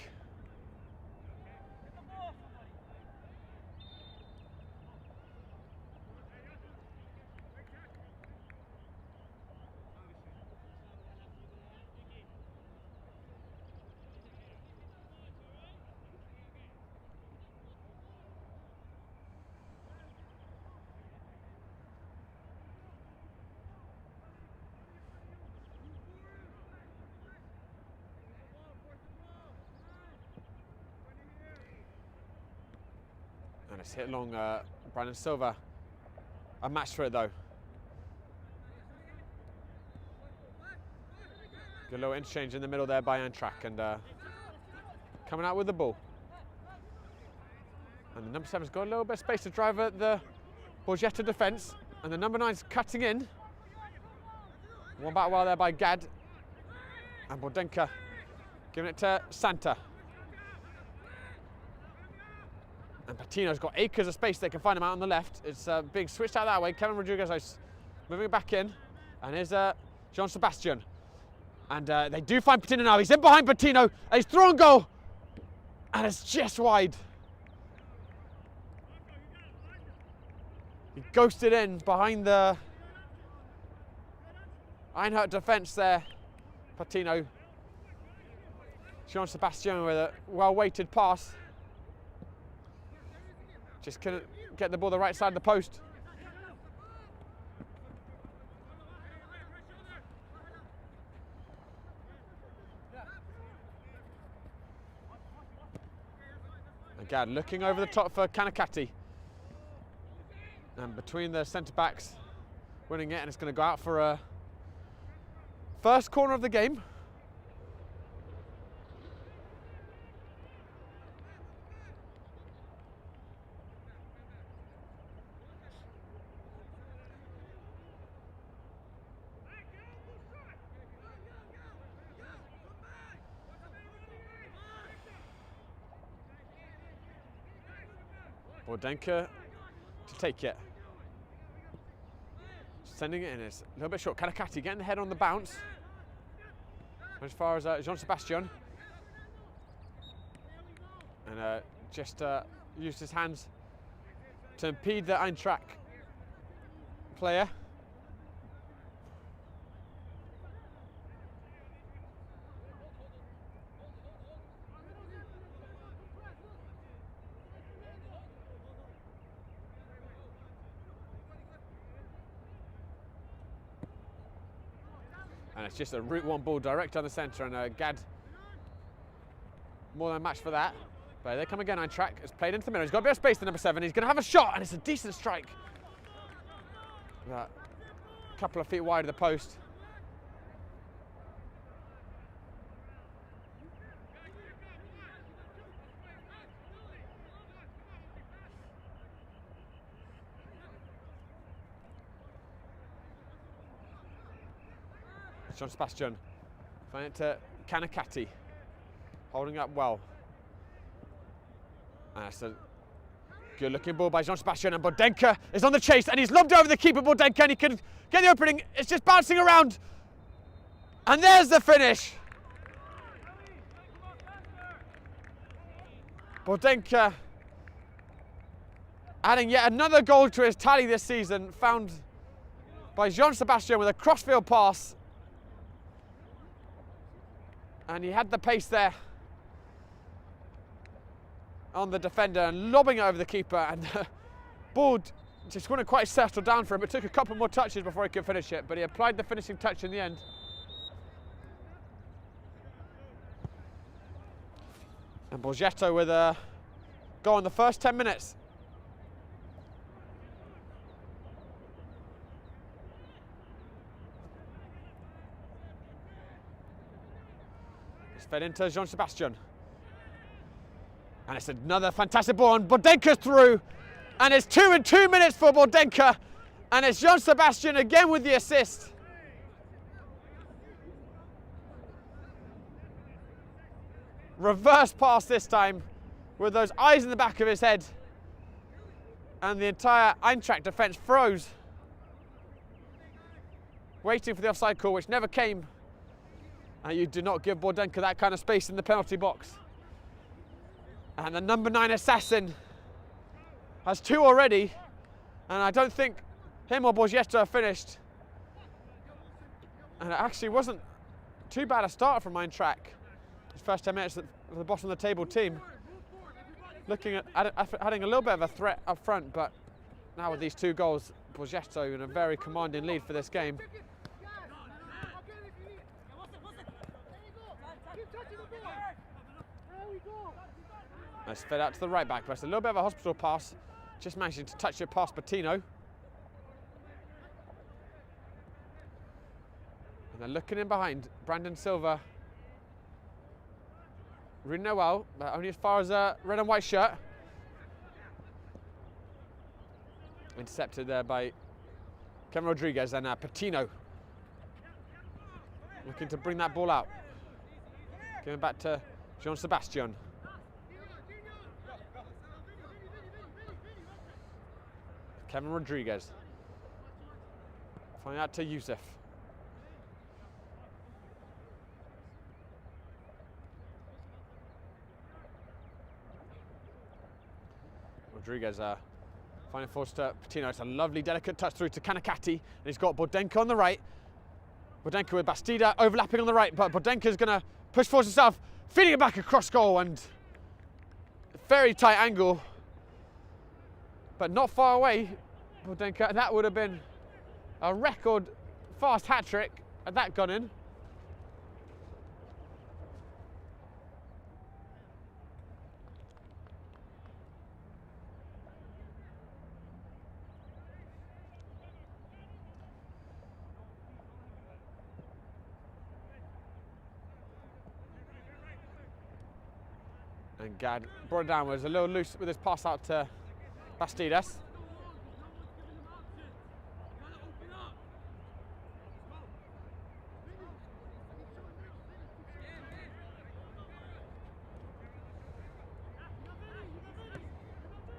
Nice hit long, Brandon Silva. A match for it though. Good little interchange in the middle there by Eintracht, and coming out with the ball. And the number 7's got a little bit of space to drive at the Borgetto defence, and the number 9's cutting in. One back while there by Gad, and Borgetto giving it to Santa. And Patino's got acres of space. They can find him out on the left. It's being switched out that way. Kevin Rodriguez is moving it back in, and here's Jean Sebastian. And they do find Patino now. He's in behind Patino, and he's thrown goal, and it's just wide. He ghosted in behind the Eintracht defence there. Patino. Jean Sebastian with a well-weighted pass. Just couldn't get the ball the right side of the post. Again, looking over the top for Kanakati. And between the centre-backs, winning it, and it's going to go out for a first corner of the game. Borgetto to take it. Sending it in, it's a little bit short. Kanakati getting the head on the bounce. As far as Jean Sebastian. And just used his hands to impede the Eintracht player. And it's just a route one ball direct down the centre, and Gad more than a match for that. But they come again, Eintracht. It's played into the middle. He's got a bit of space, the number 7. He's going to have a shot, and it's a decent strike. A couple of feet wide of the post. Jean Sebastian, finding it to Kanakati, holding up well. And that's a good looking ball by Jean Sebastian, and Borgetto is on the chase, and he's lobbed over the keeper, Borgetto, and he can get the opening. It's just bouncing around. And there's the finish. Borgetto adding yet another goal to his tally this season, found by Jean Sebastian with a crossfield pass. And he had the pace there on the defender and lobbing it over the keeper, and the ball just wouldn't quite settle down for him. It took a couple more touches before he could finish it, but he applied the finishing touch in the end. And Borgetto with a goal in the first 10 minutes. Fed into Jean Sebastian. And it's another fantastic ball, and Borgetto's through. And it's 2 in 2 minutes for Borgetto. And it's Jean Sebastian again with the assist. Reverse pass this time, with those eyes in the back of his head. And the entire Eintracht defence froze, waiting for the offside call, which never came. And you do not give Borgetto that kind of space in the penalty box. And the number 9 assassin has 2 already, and I don't think him or Borgetto are finished. And it actually wasn't too bad a start from Eintracht. His first 10 minutes at the bottom of the table team, looking at adding a little bit of a threat up front, but now with these 2 goals, Borgetto in a very commanding lead for this game. Nice fed out to the right back. That's a little bit of a hospital pass Just managing to touch it past Bettino. And they're looking in behind. Brandon Silva. Really well, but only as far as a red and white shirt. Intercepted there by Kevin Rodriguez and Bettino. Looking to bring that ball out. Giving back to Jean Sebastian. Kevin Rodriguez. Finding out to Youssef. Rodriguez finding force to Bettino. It's a lovely, delicate touch through to Kanakati. And he's got Borgetto on the right. Borgetto with Bastida overlapping on the right, but Borgetto's going to push forward himself, feeding it back across goal, and very tight angle, but not far away. Borgetto, that would have been a record fast hat-trick had that gone in. And Gad brought it down, was a little loose with his pass out to Bastidas.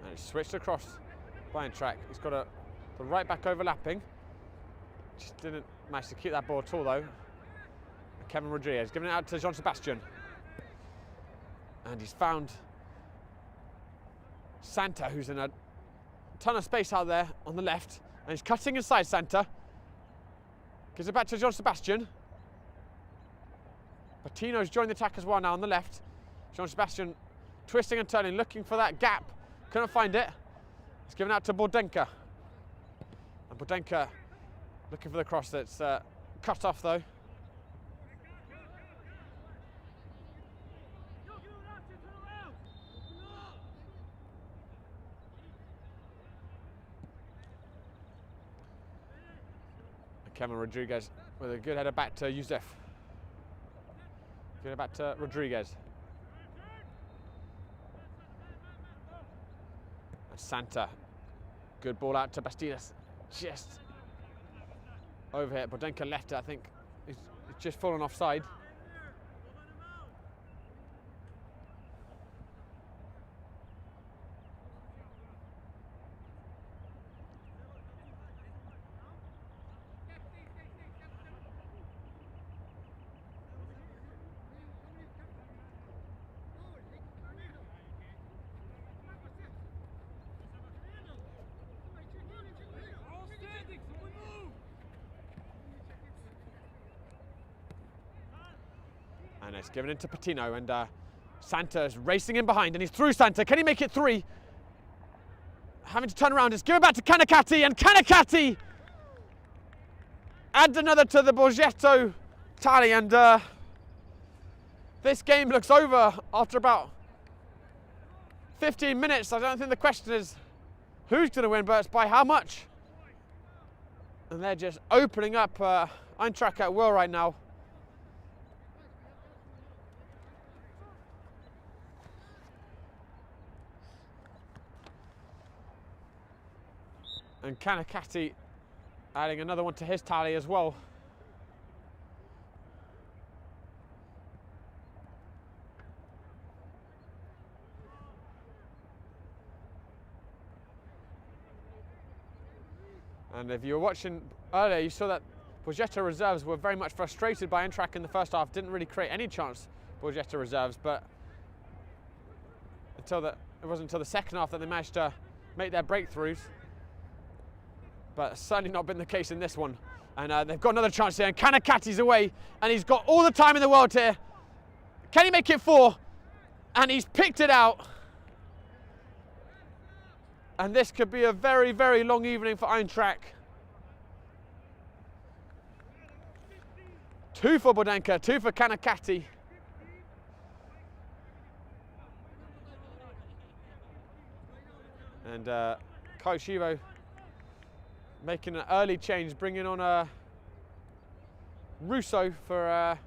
And it's switched across by Eintracht. He's got the right back overlapping. Just didn't manage to keep that ball at all though. Kevin Rodriguez giving it out to Jean Sebastian. And he's found Santa, who's in a ton of space out there on the left. And he's cutting inside Santa. Gives it back to Jean Sebastian. Bettino's joined the attack as well now on the left. Jean Sebastian twisting and turning, looking for that gap. Couldn't find it. It's given out to Borgetto. And Borgetto looking for the cross that's cut off though. Kevin Rodriguez with a good header back to Youssef. Good header back to Rodriguez. And Santa. Good ball out to Bastidas. Just over here. Borgetto left it, I think. He's just fallen offside. And it's given into Bettino, and Santa's racing in behind, and he's through Santa. Can he make it three? Having to turn around, it's given back to Kanakati, and Kanakati adds another to the Borgetto tally, and this game looks over after about 15 minutes. I don't think the question is who's going to win, but it's by how much. And they're just opening up Eintracht at will right now. And Kanakati adding another one to his tally as well. And if you were watching earlier, you saw that Borgetto reserves were very much frustrated by Eintracht in the first half. Didn't really create any chance, Borgetto reserves, but it wasn't until the second half that they managed to make their breakthroughs. But certainly not been the case in this one. And they've got another chance here, and Kanakati's away, and he's got all the time in the world here. Can he make it four? And he's picked it out. And this could be a very, very long evening for Eintracht. 2 for Borgetto, 2 for Kanakati. And Coach Ivo making an early change, bringing on Russo for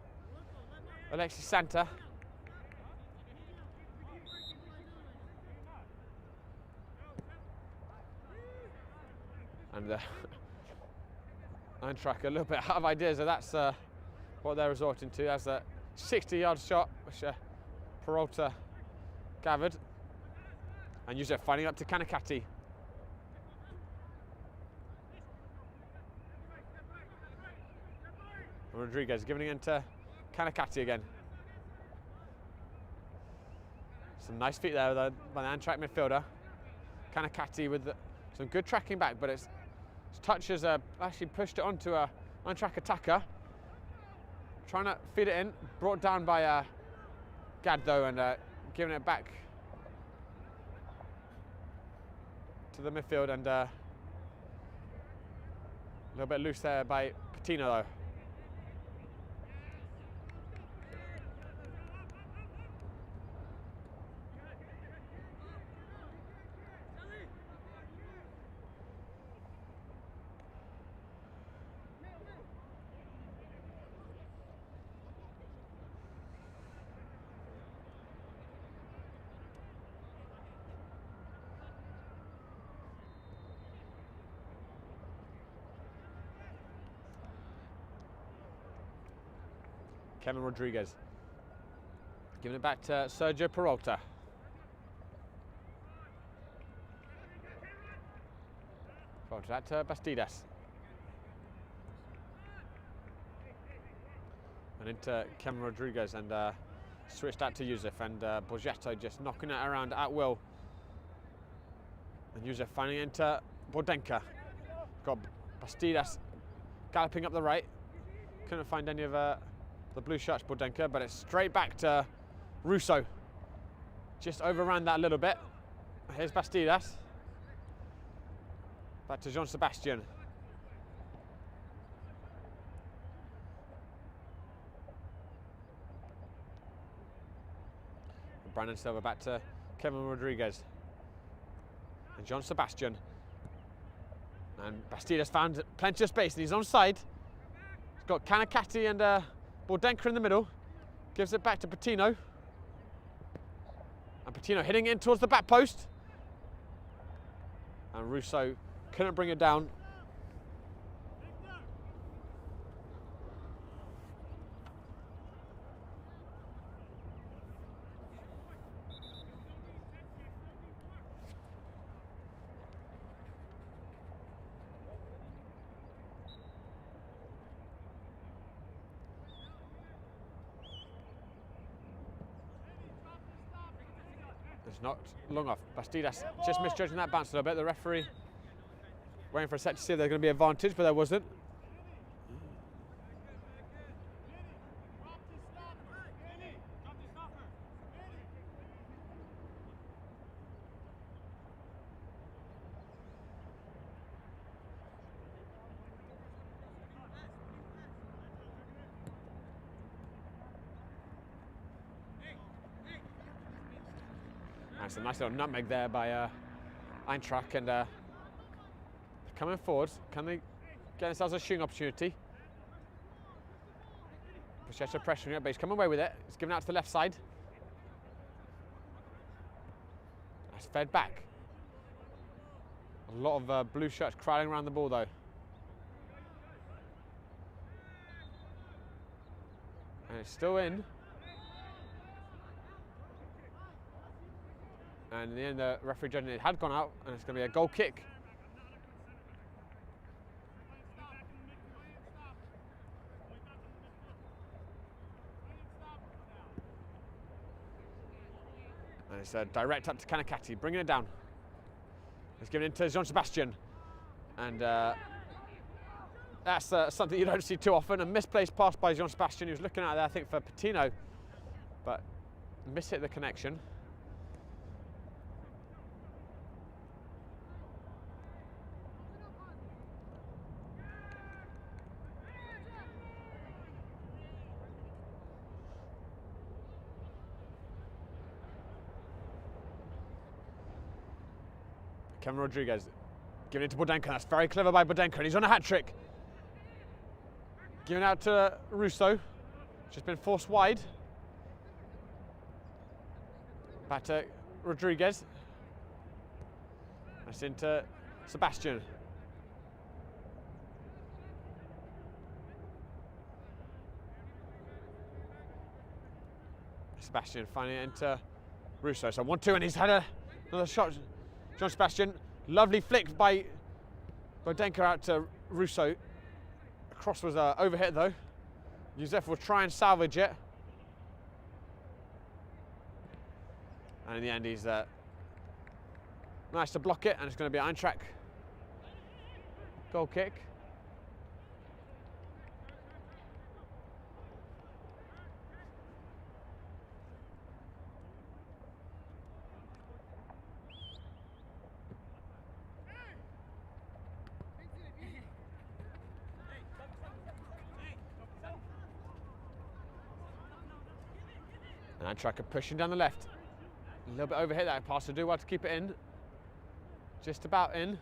Alexis Santa. And Eintracht a little bit out of ideas, so that's what they're resorting to. As a 60-yard shot, which Peralta gathered. And Yusuf finding up to Kanakati. Rodriguez giving it into Kanakati again. Some nice feet there by the Eintracht midfielder. Kanakati with some good tracking back, but his touch has actually pushed it onto a Eintracht attacker. Trying to feed it in, brought down by Gad though, and giving it back to the midfield, and a little bit loose there by Patino though. Kevin Rodriguez giving it back to Sergio Peralta. Peralta that to Bastidas. And into Kevin Rodriguez, and switched that to Yusuf, and Borgetto just knocking it around at will. And Yusuf finding it into Bordenka. Got Bastidas galloping up the right. Couldn't find any of the blue shirts Bordenka, but it's straight back to Russo. Just overran that a little bit. Here's Bastidas. Back to Jean Sebastian. Brandon Silva back to Kevin Rodriguez. And Jean Sebastian. And Bastidas found plenty of space, and he's onside. He's got Kanakati and Bordenka in the middle. Gives it back to Patino. And Patino hitting in towards the back post. And Russo couldn't bring it down. It's not long off. Bastidas just misjudging that bounce a little bit. The referee waiting for a set to see if there's going to be advantage, but there wasn't. That's a nice little nutmeg there by Eintracht, and coming forward. Can they get themselves a shooting opportunity? Borgetto pressuring it, but he's come away with it. It's given out to the left side. That's fed back. A lot of blue shirts crowding around the ball though. And it's still in. And in the end, the referee judging it had gone out, and it's going to be a goal kick. And it's direct up to Kanakati, bringing it down. It's given in to Jean Sebastian. And that's something you don't see too often. A misplaced pass by Jean Sebastian. He was looking out there, I think, for Patino, but mishit the connection. Kevin Rodriguez Giving it to Borgetto. That's very clever by Borgetto. And he's on a hat-trick. Giving out to Russo. Just been forced wide. Back to Rodriguez. That's into Sebastian. Sebastian finding it into Russo. So 1-2, and he's had another shot. John Sebastian, lovely flick by Borgetto out to Russo. The cross was overhit though. Youssef will try and salvage it. And in the end, he's nice to block it, and it's going to be an Eintracht goal kick. And Eintracht are pushing down the left. A little bit overhit that pass to do well to keep it in. Just about in.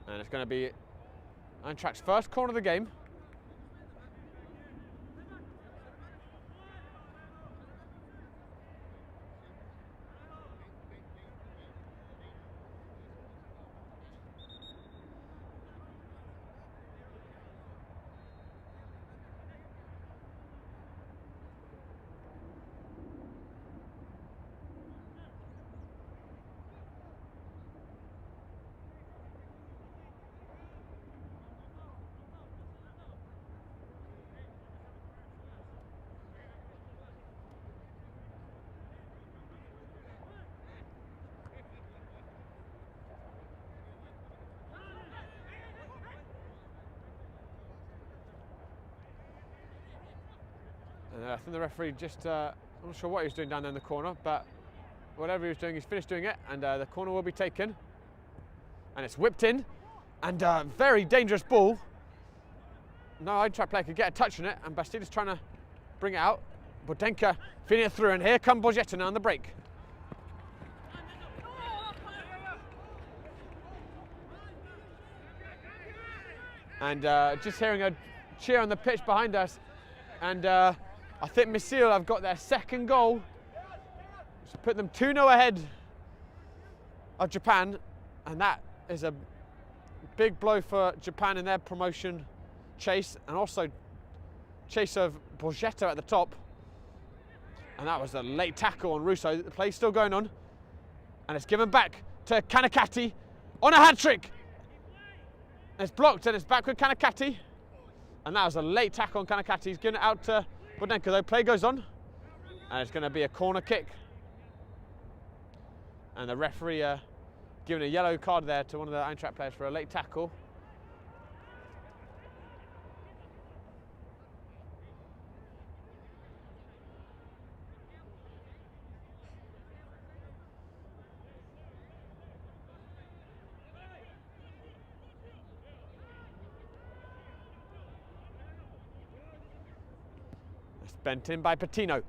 And it's going to be Eintracht's first corner of the game. And I think the referee just, I'm not sure what he was doing down there in the corner, but whatever he was doing, he's finished doing it, and the corner will be taken. And it's whipped in, and very dangerous ball. No Eintracht player could get a touch on it, and Bastida's trying to bring it out. Borgetto feeding it through, and here comes Borgetto now on the break. And just hearing a cheer on the pitch behind us, and I think Misil have got their second goal. Just put them 2-0 ahead of Japan, and that is a big blow for Japan in their promotion chase, and also chase of Borgetto at the top. And that was a late tackle on Russo. The play's still going on, and it's given back to Kanakati on a hat-trick. It's blocked, and it's back with Kanakati. And that was a late tackle on Kanakati. He's given it out to Borgetto, though. Play goes on, and it's going to be a corner kick. And the referee giving a yellow card there to one of the Eintracht players for a late tackle. Bent in by Patino.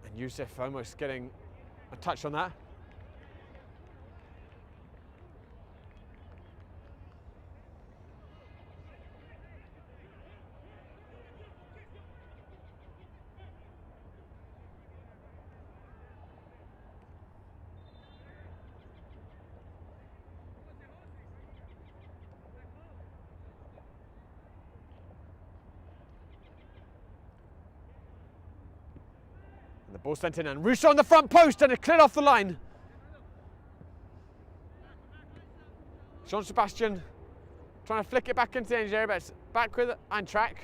And Youssef almost getting a touch on that. The ball sent in, and Russo on the front post, and it cleared off the line. Jean Sebastian trying to flick it back into the danger area, but it's back with Eintracht.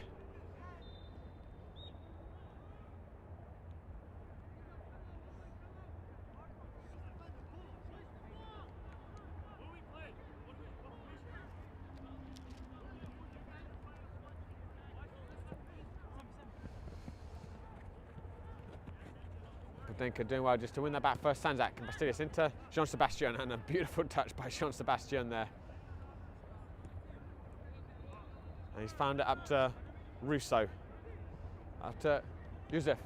Borgetto doing well just to win that back first. Sanzak and Bastidas into Jean Sebastian, and a beautiful touch by Jean Sebastian there. And he's found it up to Russo. Up to Youssef.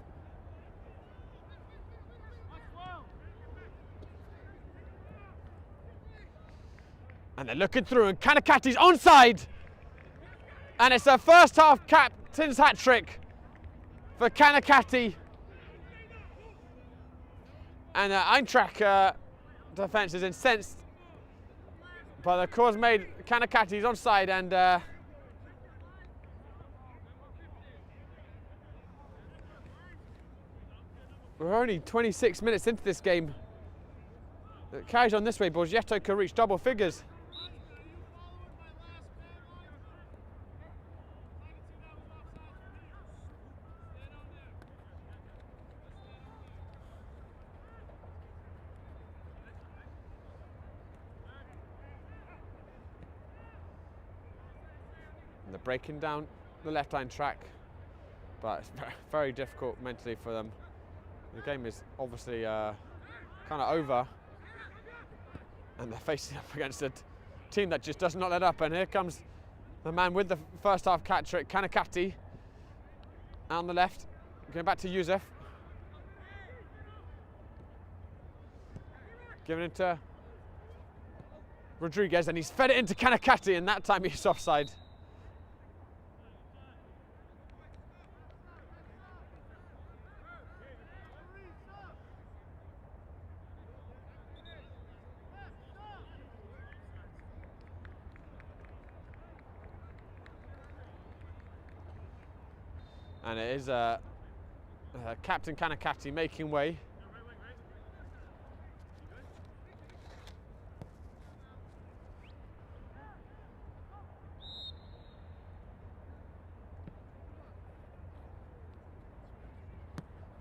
And they're looking through, and Kanakati's onside. And it's a first half captain's hat trick for Kanakati. And Eintracht defence is incensed. But the cause made Kanakati's onside, and we're only 26 minutes into this game. It carries on this way. Borgetto could reach double figures. And they're breaking down the left-hand track, but it's very difficult mentally for them. The game is obviously kind of over, and they're facing up against a team that just does not let up. And here comes the man with the first half cat trick, Kanakati, on the left, going back to Youssef, giving it to Rodriguez, and he's fed it into Kanakati, and that time he's offside. And it is Captain Kanakati making way.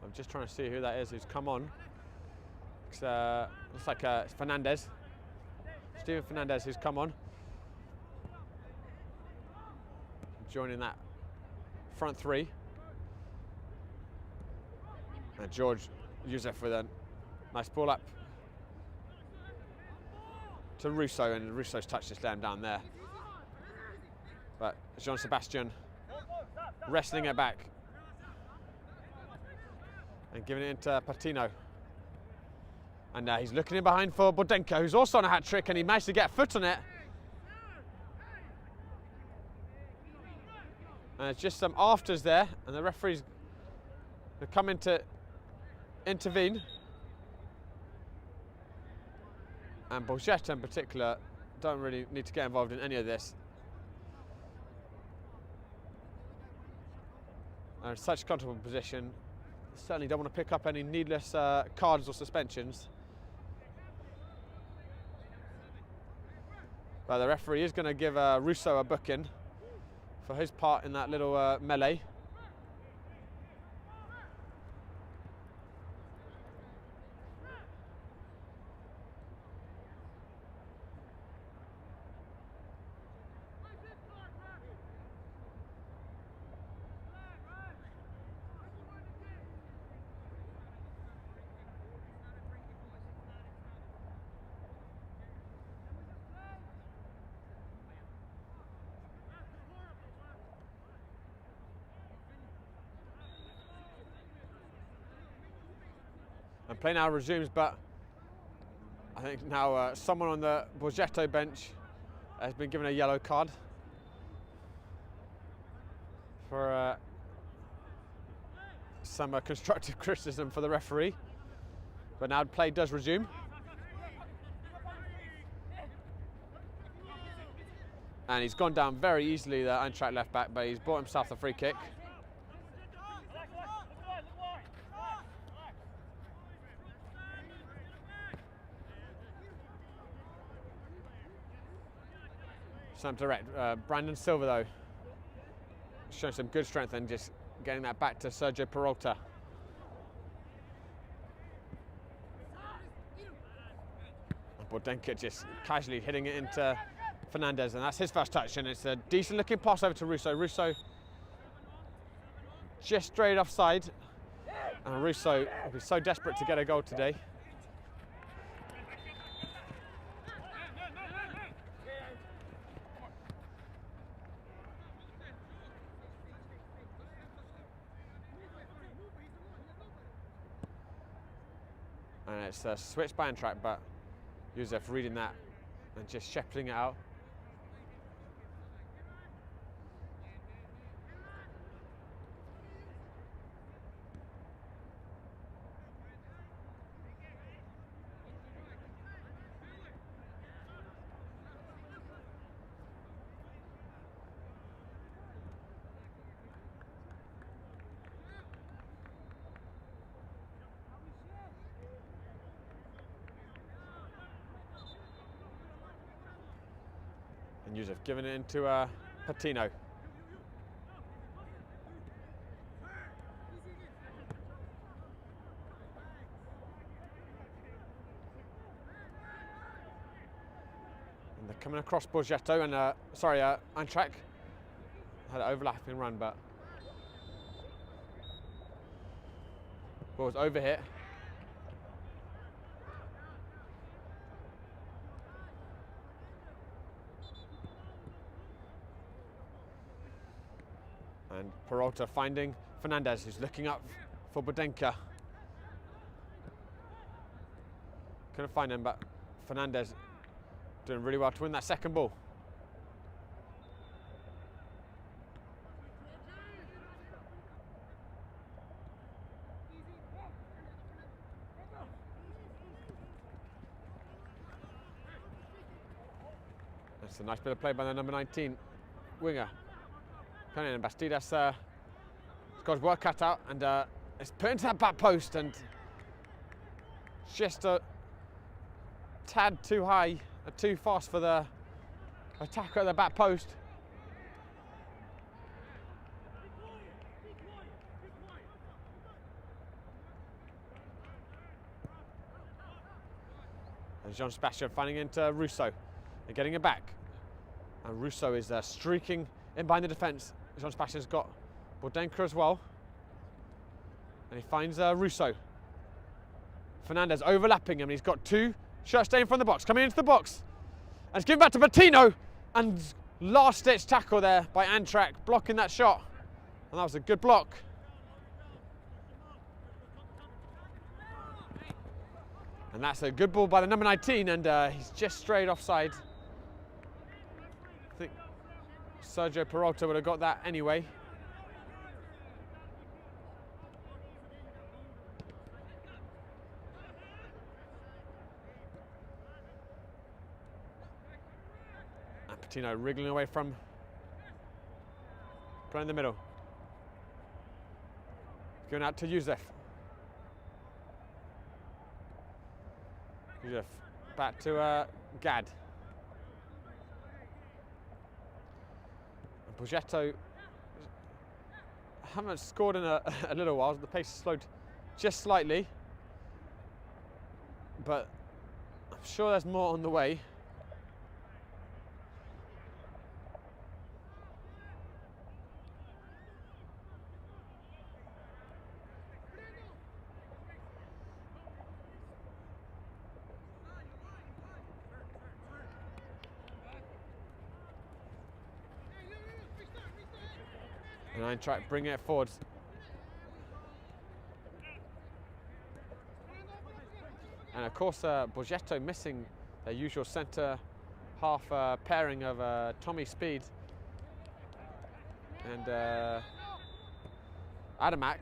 I'm just trying to see who that is who's come on. It's, looks like it's Fernandez. Steven Fernandez who's come on. Joining that front three. And George Youssef with a nice ball up to Russo, and Russo's touch just let him down there. But Jean-Sebastian wrestling it back and giving it into Patino. And he's looking in behind for Borgetto, who's also on a hat trick, and he managed to get a foot on it. And it's just some afters there, and the referees have come in to intervene. And Borgetto in particular don't really need to get involved in any of this. They're in such a comfortable position. Certainly don't want to pick up any needless cards or suspensions. But the referee is going to give Russo a booking for his part in that little melee. And play now resumes, but I think now someone on the Borgetto bench has been given a yellow card for some constructive criticism for the referee. But now play does resume. And he's gone down very easily, the Eintracht left back, but he's bought himself the free kick. Some direct. Brandon Silva, though, showing some good strength and just getting that back to Sergio Peralta. Borgetto just casually hitting it into Fernandez, and that's his first touch, and it's a decent looking pass over to Russo. Russo just straight offside, and Russo will be so desperate to get a goal today. And it's a switch by Eintracht, but Youssef reading that and just shepherding it out. And Yusuf giving it into Patino. And they're coming across Borgetto and Eintracht. Had an overlapping run, but ball's over hit. And Peralta finding Fernandez, who's looking up for Budenka. Couldn't find him, but Fernandez doing really well to win that second ball. That's a nice bit of play by the number 19 winger. And Bastidas has got his work cut out, and it's put into that back post, and just a tad too high, too fast for the attacker at the back post. And Jean-Sebastian finding into Russo and getting it back. And Russo is streaking in behind the defence. Jean-Sebastian's got Budenka as well. And he finds Russo. Fernandez overlapping him. He's got two shirts staying from the box, coming into the box. And it's given back to Patino. And last-ditch tackle there by Eintracht, blocking that shot. And that was a good block. And that's a good ball by the number 19, and he's just strayed offside. I think Sergio Peralta would have got that anyway. And Patino wriggling away from playing in the middle. Going out to Yusuf. Yusuf back to Gad. And Borgetto haven't scored in a little while. The pace has slowed just slightly, but I'm sure there's more on the way. And Eintracht bringing it forwards. And of course, Borgetto missing their usual centre half pairing of Tommy Speed and Adamak.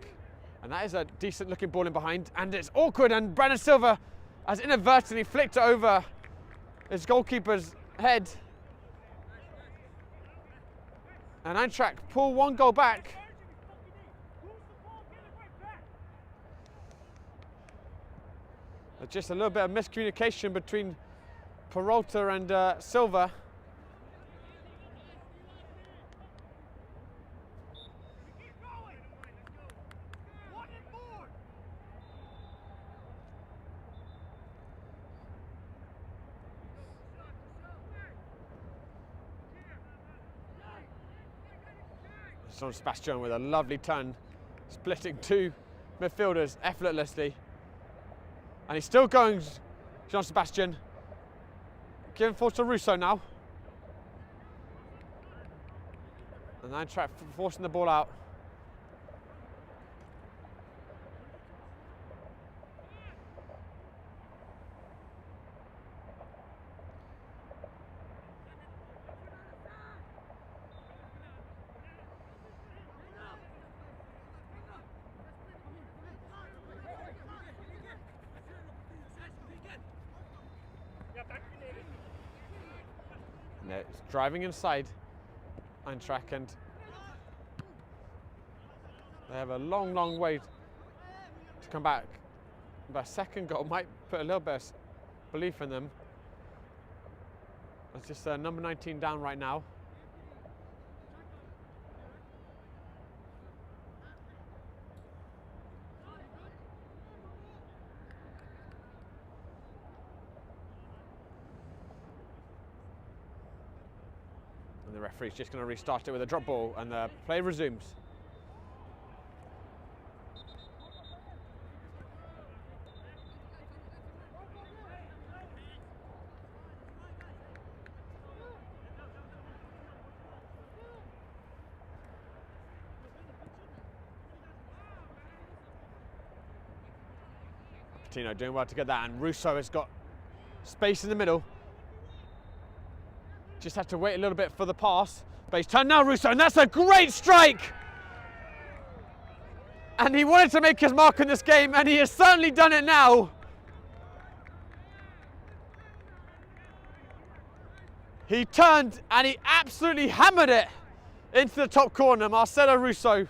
And that is a decent looking ball in behind. And it's awkward, and Brandon Silva has inadvertently flicked it over his goalkeeper's head. And Eintracht pull one goal back. Just a little bit of miscommunication between Peralta and Silva. Jean-Sebastian with a lovely turn, splitting two midfielders effortlessly. And he's still going, Jean-Sebastian. Giving force to Russo now. And Eintracht forcing the ball out. And they're driving inside Eintracht, and they have a long, long way to come back. But a second goal might put a little bit of belief in them. It's just number 19 down right now. And the referee's just going to restart it with a drop ball, and the play resumes. Tino doing well to get that, and Russo has got space in the middle. Just had to wait a little bit for the pass, but he's turned now, Russo, and that's a great strike! And he wanted to make his mark in this game, and he has certainly done it now. He turned and he absolutely hammered it into the top corner, Marcelo Russo.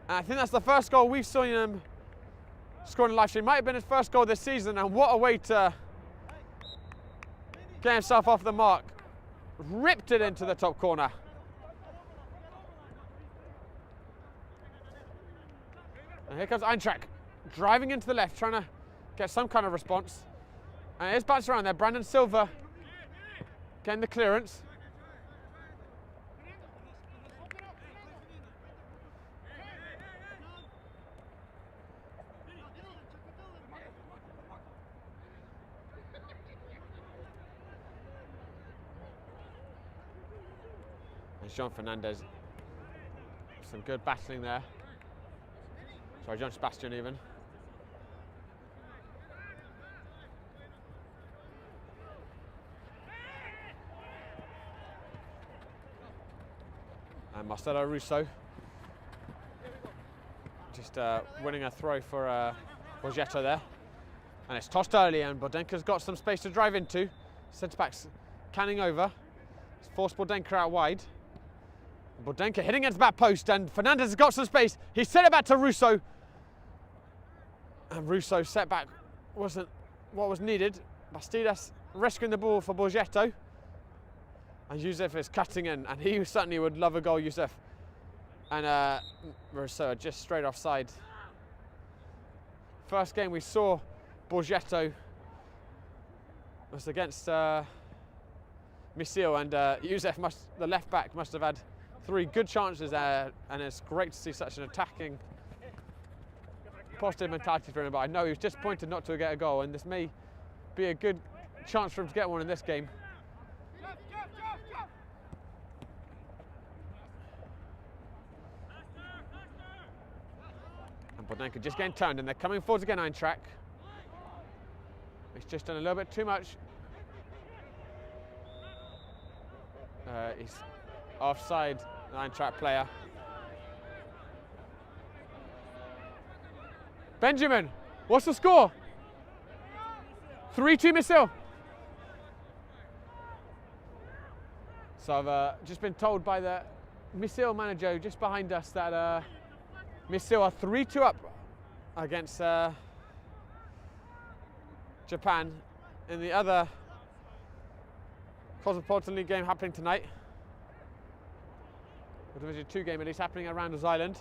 And I think that's the first goal we've seen him score in the live stream. Might have been his first goal this season, and what a way to get himself off the mark. Ripped it into the top corner. And here comes Eintracht, driving into the left, trying to get some kind of response. And it's bounced around there. Brandon Silva getting the clearance. John Fernandez, some good battling there. Sorry, John Sebastian even. And Marcelo Russo just winning a throw for Borgetto there. And it's tossed early, and Bordenka's got some space to drive into. Centre-back's canning over. It's forced Bordenka out wide. Bordenka hitting into the back post, and Fernandez has got some space. He sent it back to Russo. And Russo's setback wasn't what was needed. Bastidas rescuing the ball for Borgetto. And Youssef is cutting in, and he certainly would love a goal, Youssef. And Russo just straight offside. First game we saw Borgetto was against Misil, and Youssef, the left back, must have had 3 good chances there, and it's great to see such an attacking, positive mentality for him. But I know he was disappointed not to get a goal, and this may be a good chance for him to get one in this game. And Bordenka just getting turned, and they're coming forwards again, Eintracht. He's just done a little bit too much. He's offside, the Eintracht player. Benjamin, what's the score? 3-2 Misil. So I've just been told by the Misil manager just behind us that Misil are 3-2 up against Japan in the other Cosmopolitan League game happening tonight. The Division 2 game at least happening at Randall's Island.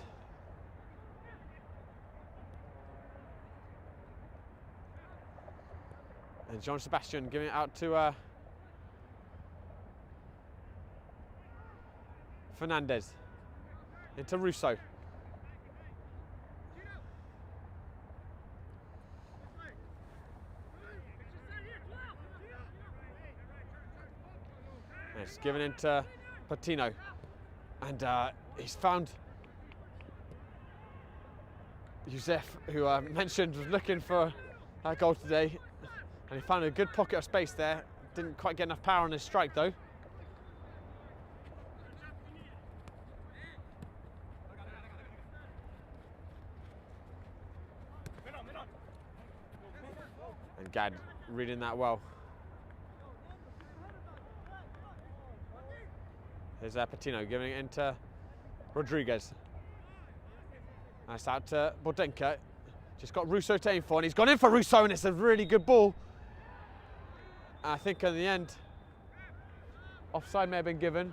And John Sebastian giving it out to Fernandez. Into Russo. And it's given into Patino. And he's found Youssef, who I mentioned was looking for a goal today. And he found a good pocket of space there. Didn't quite get enough power on his strike though. Gad reading that well. Here's Patino giving it into Rodriguez. Nice out to Borgetto. Just got Russo to aim for, and he's gone in for Russo, and it's a really good ball. I think in the end, offside may have been given.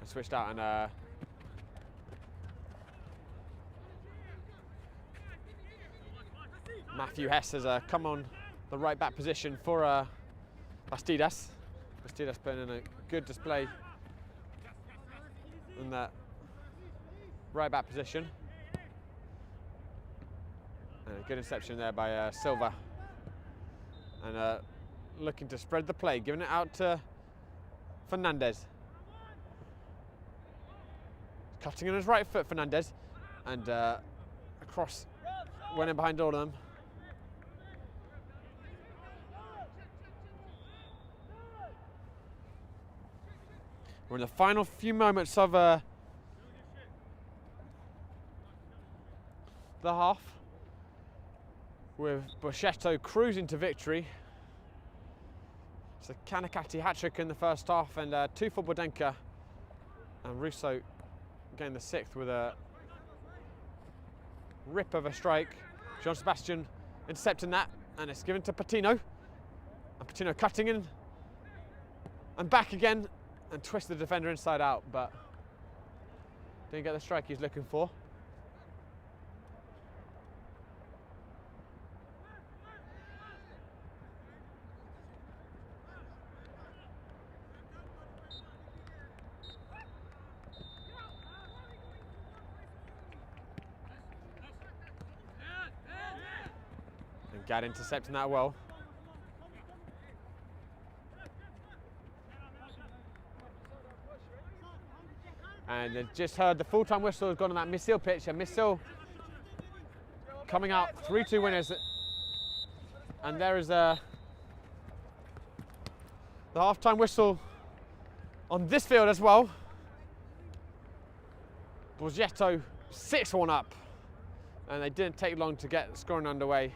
Switched out, and Matthew Hess has come on the right back position for Bastidas. Bastidas putting in a good display in that right back position. And a good interception there by Silva. And looking to spread the play, giving it out to Fernandez. Cutting in his right foot, Fernandez, and across, went in behind all of them. We're in the final few moments of the half, with Borgetto cruising to victory. It's a Kanakati hat-trick in the first half, and 2 for Borgetto, and Russo getting the 6th with a rip of a strike. Jean Sebastian intercepting that, and it's given to Patino. And Patino cutting in and back again, and twist the defender inside out, but didn't get the strike he's looking for. And Gad intercepting that well. And they've just heard the full-time whistle has gone on that Missil pitch, and Missil coming out 3-2 winners. And there is the half-time whistle on this field as well. Borgetto 6-1 up, and they didn't take long to get scoring underway.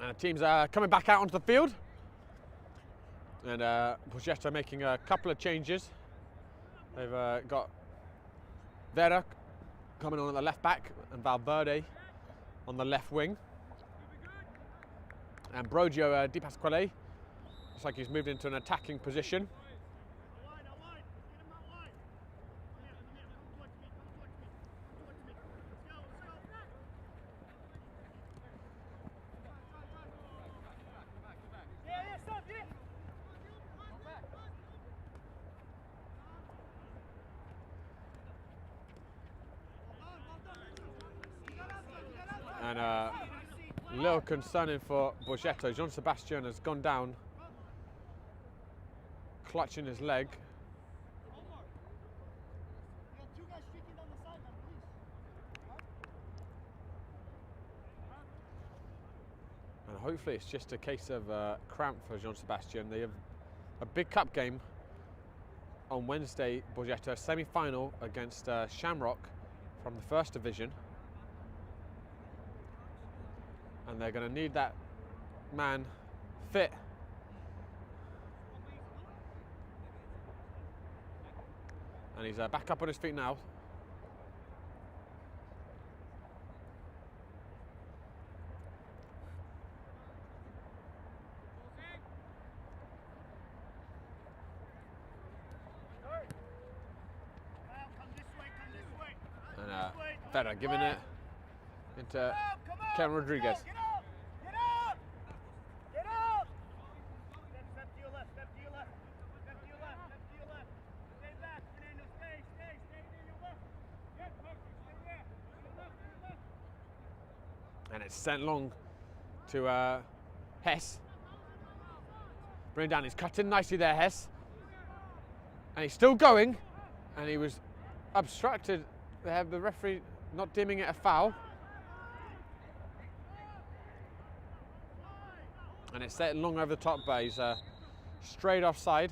And the teams are coming back out onto the field. And Borgetto making a couple of changes. They've got Vera coming on at the left back and Valverde on the left wing. And Borgetto Di Pasquale looks like he's moved into an attacking position. And a little concerning for Borgetto. Jean Sebastian has gone down, clutching his leg. And hopefully it's just a case of cramp for Jean Sebastian. They have a big cup game on Wednesday, Borgetto, semi-final against Shamrock from the first division. And they're going to need that man fit. And he's back up on his feet now. And Vera giving it into Ken Rodriguez. And it's sent long to Hess. Bring it down, he's cutting nicely there, Hess. And he's still going, and he was obstructed. They have the referee not deeming it a foul. And it's set long over the top, but he's straight offside.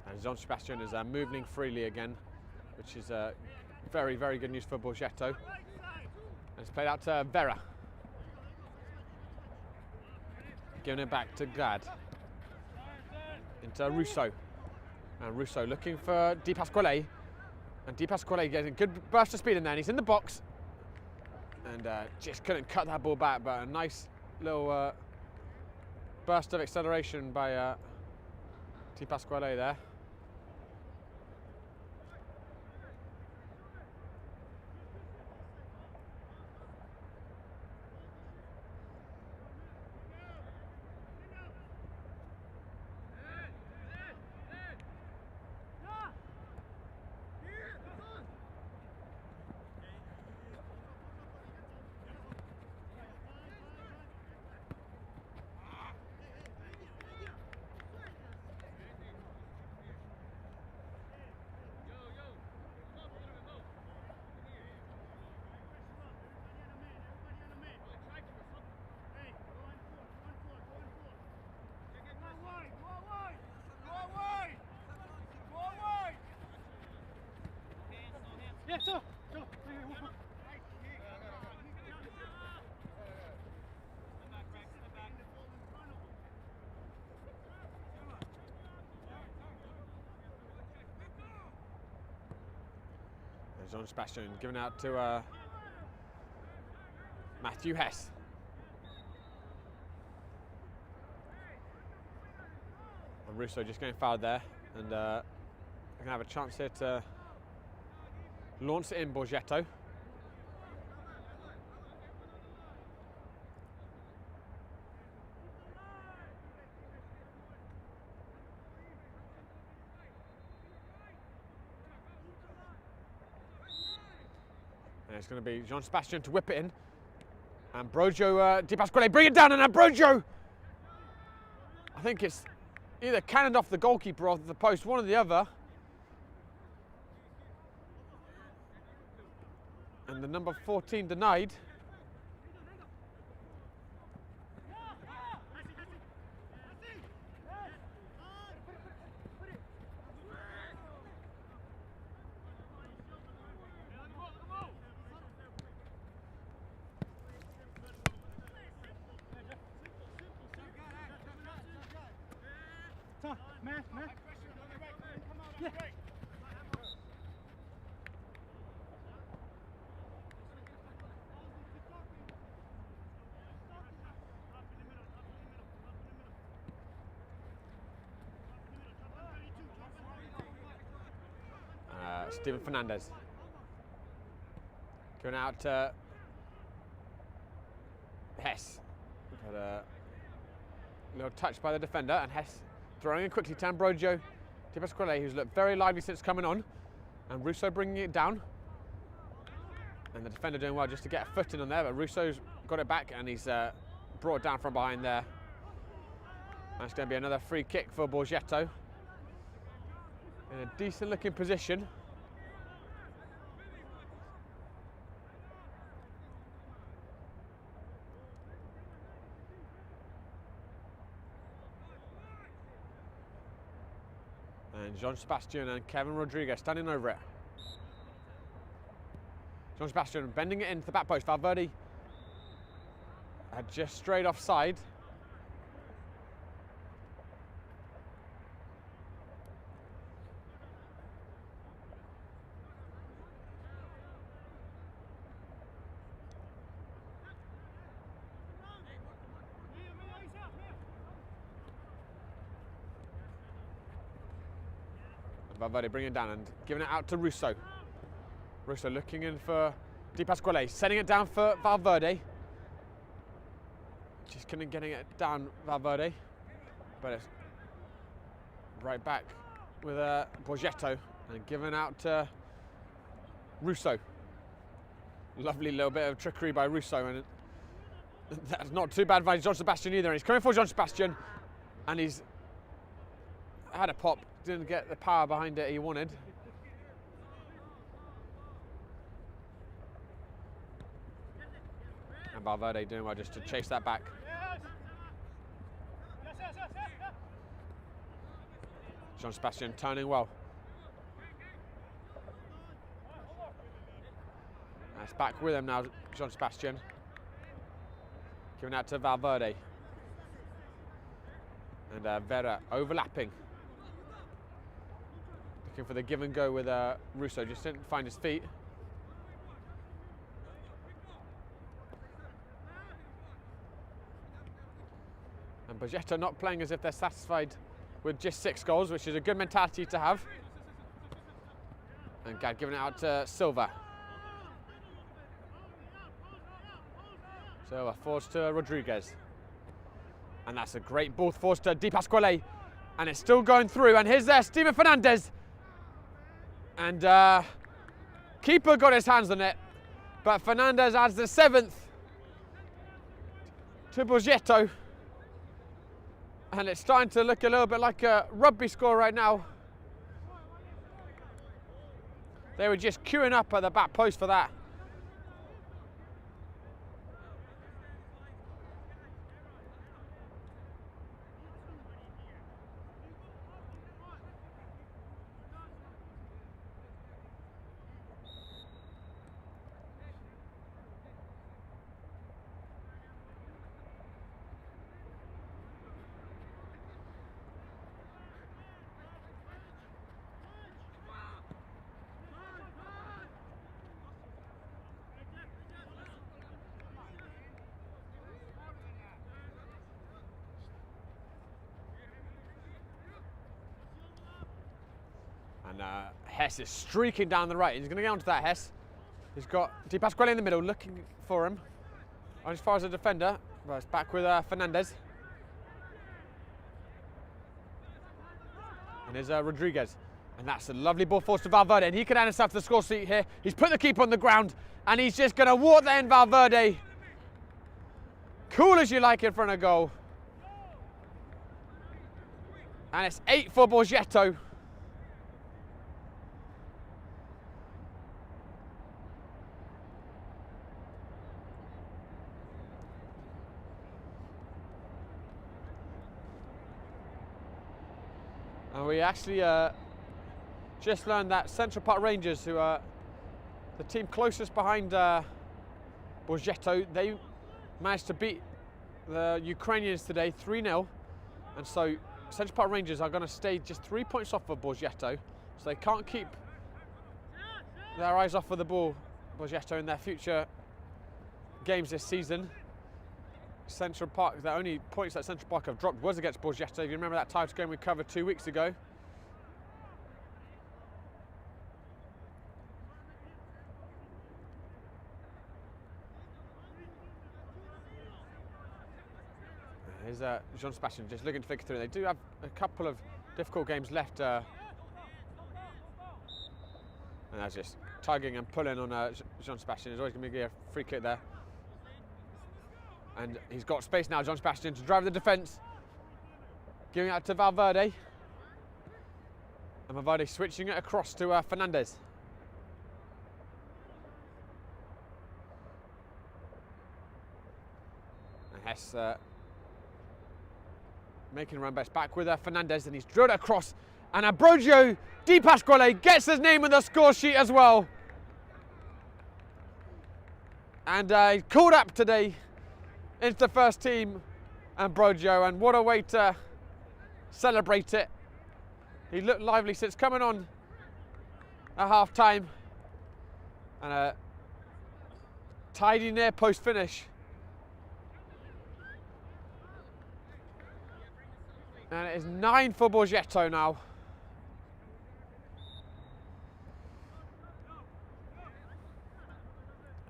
And Jean Sebastian is moving freely again, which is very, very good news for Borgetto. And it's played out to Vera. Giving it back to Glad. Into Russo. And Russo looking for Di Pasquale. And Di Pasquale getting a good burst of speed in there, and he's in the box. And just couldn't cut that ball back, but a nice little burst of acceleration by Di Pasquale there. Jean Sebastian giving out to Matthew Hess. And Russo just getting fouled there, and they're going to have a chance here to launch it in Borgetto. And it's going to be Jean Sebastian to whip it in. Ambrogio, Di Pasquale, bring it down, and Ambrogio! I think it's either cannoned off the goalkeeper or the post, one or the other. And the number 14 denied. Steven Fernandez. Going out to Hess. But a little touch by the defender, and Hess throwing it quickly to Ambrogio Di Pasquale, who's looked very lively since coming on. And Russo bringing it down. And the defender doing well just to get a foot in on there, but Russo's got it back and he's brought it down from behind there. That's going to be another free kick for Borgetto. In a decent looking position. And Jean Sebastian and Kevin Rodriguez standing over it. Jean Sebastian bending it into the back post. Valverde had just strayed offside. Valverde bringing it down and giving it out to Russo. Russo looking in for Di Pasquale, sending it down for Valverde. Just kind of getting it down, Valverde. But it's right back with Borgetto and giving out to Russo. Lovely little bit of trickery by Russo, and that's not too bad by Jean Sebastian either. And he's coming for Jean Sebastian, and he's had a pop. Didn't get the power behind it he wanted. And Valverde doing well just to chase that back. Jean Sebastian turning well. That's back with him now, Jean Sebastian. Giving out to Valverde. And Vera overlapping. Looking for the give and go with Russo, just didn't find his feet. And Borgetto not playing as if they're satisfied with just 6 goals, which is a good mentality to have. And Gad giving it out to Silva. Silva forwards to Rodriguez. And that's a great ball forced to Di Pasquale. And it's still going through, and here's there, Steven Fernandez. And keeper got his hands on it, but Fernandez adds the 7th to Borgetto. And it's starting to look a little bit like a rugby score right now. They were just queuing up at the back post for that. And Hess is streaking down the right. He's going to get onto that, Hess. He's got Di Pasquale in the middle, looking for him. On as far as the defender, but it's back with Fernandez. And there's Rodriguez. And that's a lovely ball forced to Valverde. And he can add himself to the score sheet here. He's put the keeper on the ground. And he's just going to walk there in Valverde. cool as you like in front of goal. And it's 8 for Borgetto. And we actually just learned that Central Park Rangers, who are the team closest behind Borgetto, they managed to beat the Ukrainians today 3-0. And so Central Park Rangers are going to stay just 3 points off of Borgetto. So they can't keep their eyes off of the ball, Borgetto, in their future games this season. Central Park, the only points that Central Park have dropped was against Borgetto. If you remember that title game we covered 2 weeks ago. Here's Jean Sebastian just looking to flick through. They do have a couple of difficult games left. And that's just tugging and pulling on Jean Sebastian. There's always going to be a free kick there. And he's got space now, Jean Sebastian, to drive the defence. Giving out to Valverde. And Valverde switching it across to Fernandez. And Hess making a run back with Fernandez, and he's drilled it across. And Ambrogio Di Pasquale gets his name on the score sheet as well. And he's called up today into the first team, Ambrogio, and what a way to celebrate it. He looked lively since coming on at half time. And a tidy near post finish. And it is 9 for Borgetto now.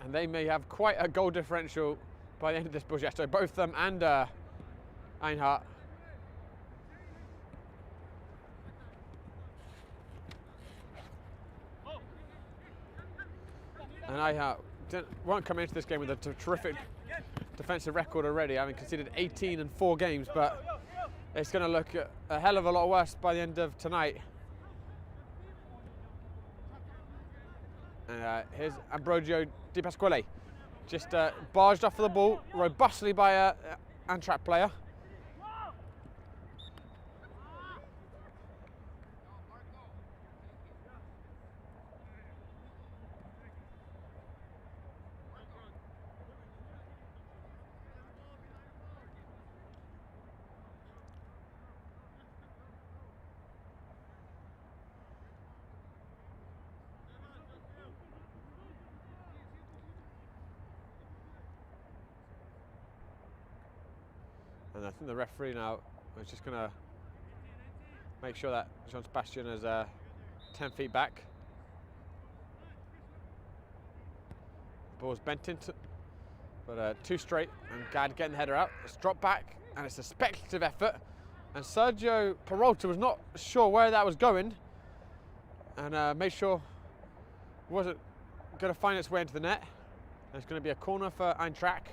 And they may have quite a goal differential by the end of this Borgetto, both them and Eintracht. And Eintracht won't come into this game with a terrific defensive record already, having conceded 18 in 4 games, but it's going to look a hell of a lot worse by the end of tonight. And here's Ambrogio Di Pasquale, just barged off of the ball robustly by an Eintracht player. And I think the referee now is just going to make sure that Jean Sebastian is 10 feet back. Ball's bent into, but 2 straight, and Gad getting the header out. It's dropped back, and it's a speculative effort. And Sergio Peralta was not sure where that was going, and made sure it wasn't going to find its way into the net. And it's going to be a corner for Eintracht.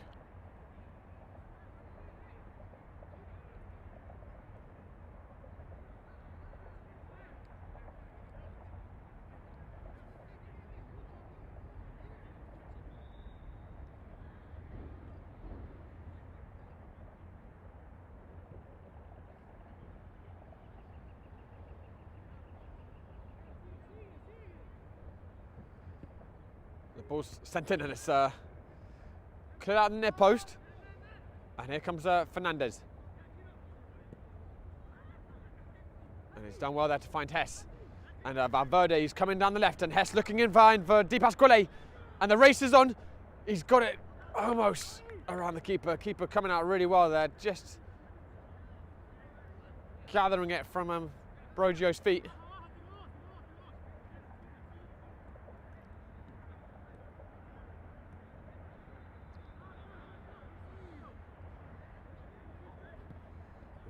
The ball's sent in and it's cleared out in their post. And here comes Fernandez. And he's done well there to find Hess. And Valverde is coming down the left, and Hess looking in behind for Di Pasquale. And the race is on. He's got it almost around the keeper. Keeper coming out really well there, just gathering it from Brogio's feet.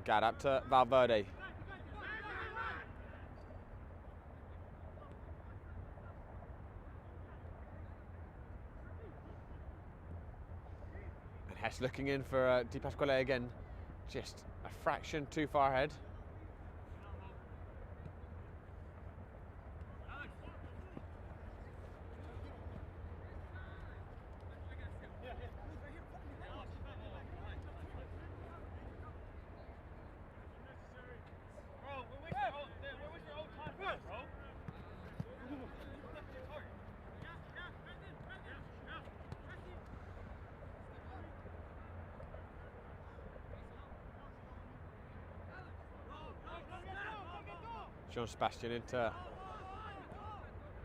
Got up to Valverde. And Hess looking in for Di Pasquale again, just a fraction too far ahead. Jean Sebastian into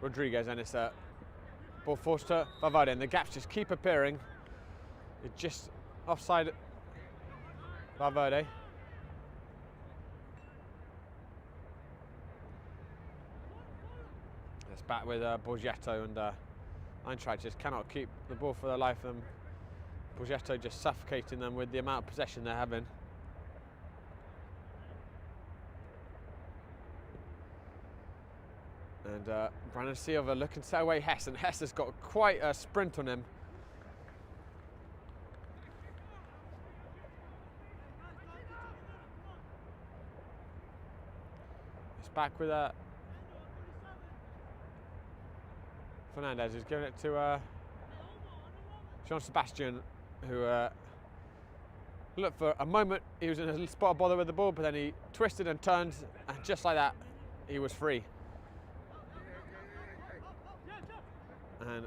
Rodriguez, and it's a ball forced to Valverde, and the gaps just keep appearing. It's just offside Valverde. It's back with Borgetto, and Eintracht just cannot keep the ball for their life. Borgetto just suffocating them with the amount of possession they're having. And Brandon Silva looking to set away Hess, and Hess has got quite a sprint on him. It's back with Fernandez, who's giving it to Jean Sebastian, who looked for a moment, he was in a spot of bother with the ball, but then he twisted and turned, and just like that, he was free. And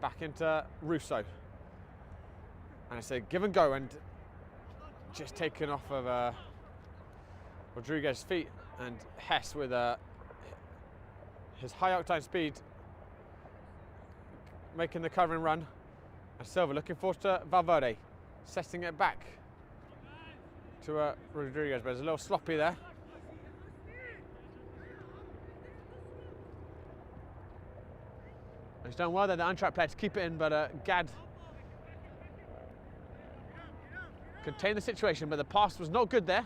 back into Russo. And it's a give and go, and just taken off of Rodriguez's feet, and Hess with his high octane speed making the covering run. And Silva looking forward to Valverde, setting it back to Rodriguez, but it's a little sloppy there. He's done well there, the Eintracht player, to keep it in, but Gad contained the situation, but the pass was not good there.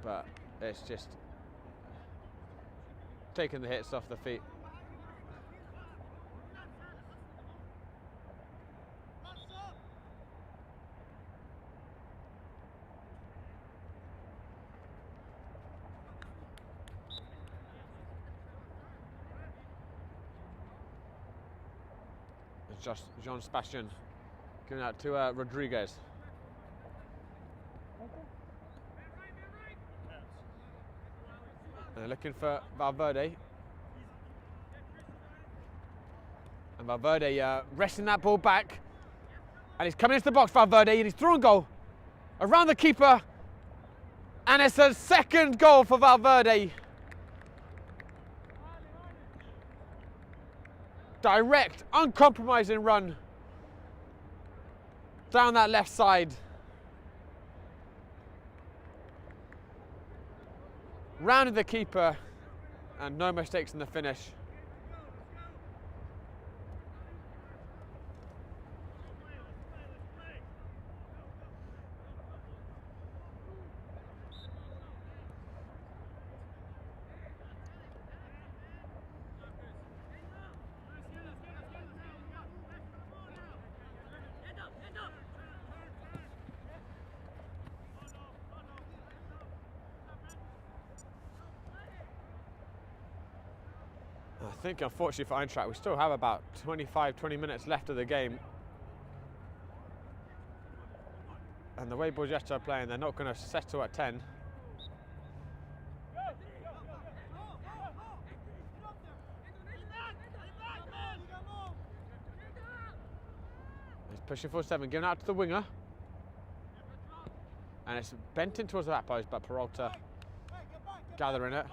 But it's just taking the hits off the feet. Just Jean Sebastian giving out to Rodriguez. And they're looking for Valverde. And Valverde wresting that ball back. And he's coming into the box, Valverde, and he's throwing goal around the keeper. And it's a second goal for Valverde. Direct, uncompromising run down that left side. Rounded the keeper, and no mistakes in the finish. I think, unfortunately for Eintracht, we still have about 20 minutes left of the game. And the way Borgetto are playing, they're not going to settle at 10. He's pushing for 7, giving out to the winger. And it's bent in towards the back post, but Peralta gathering it.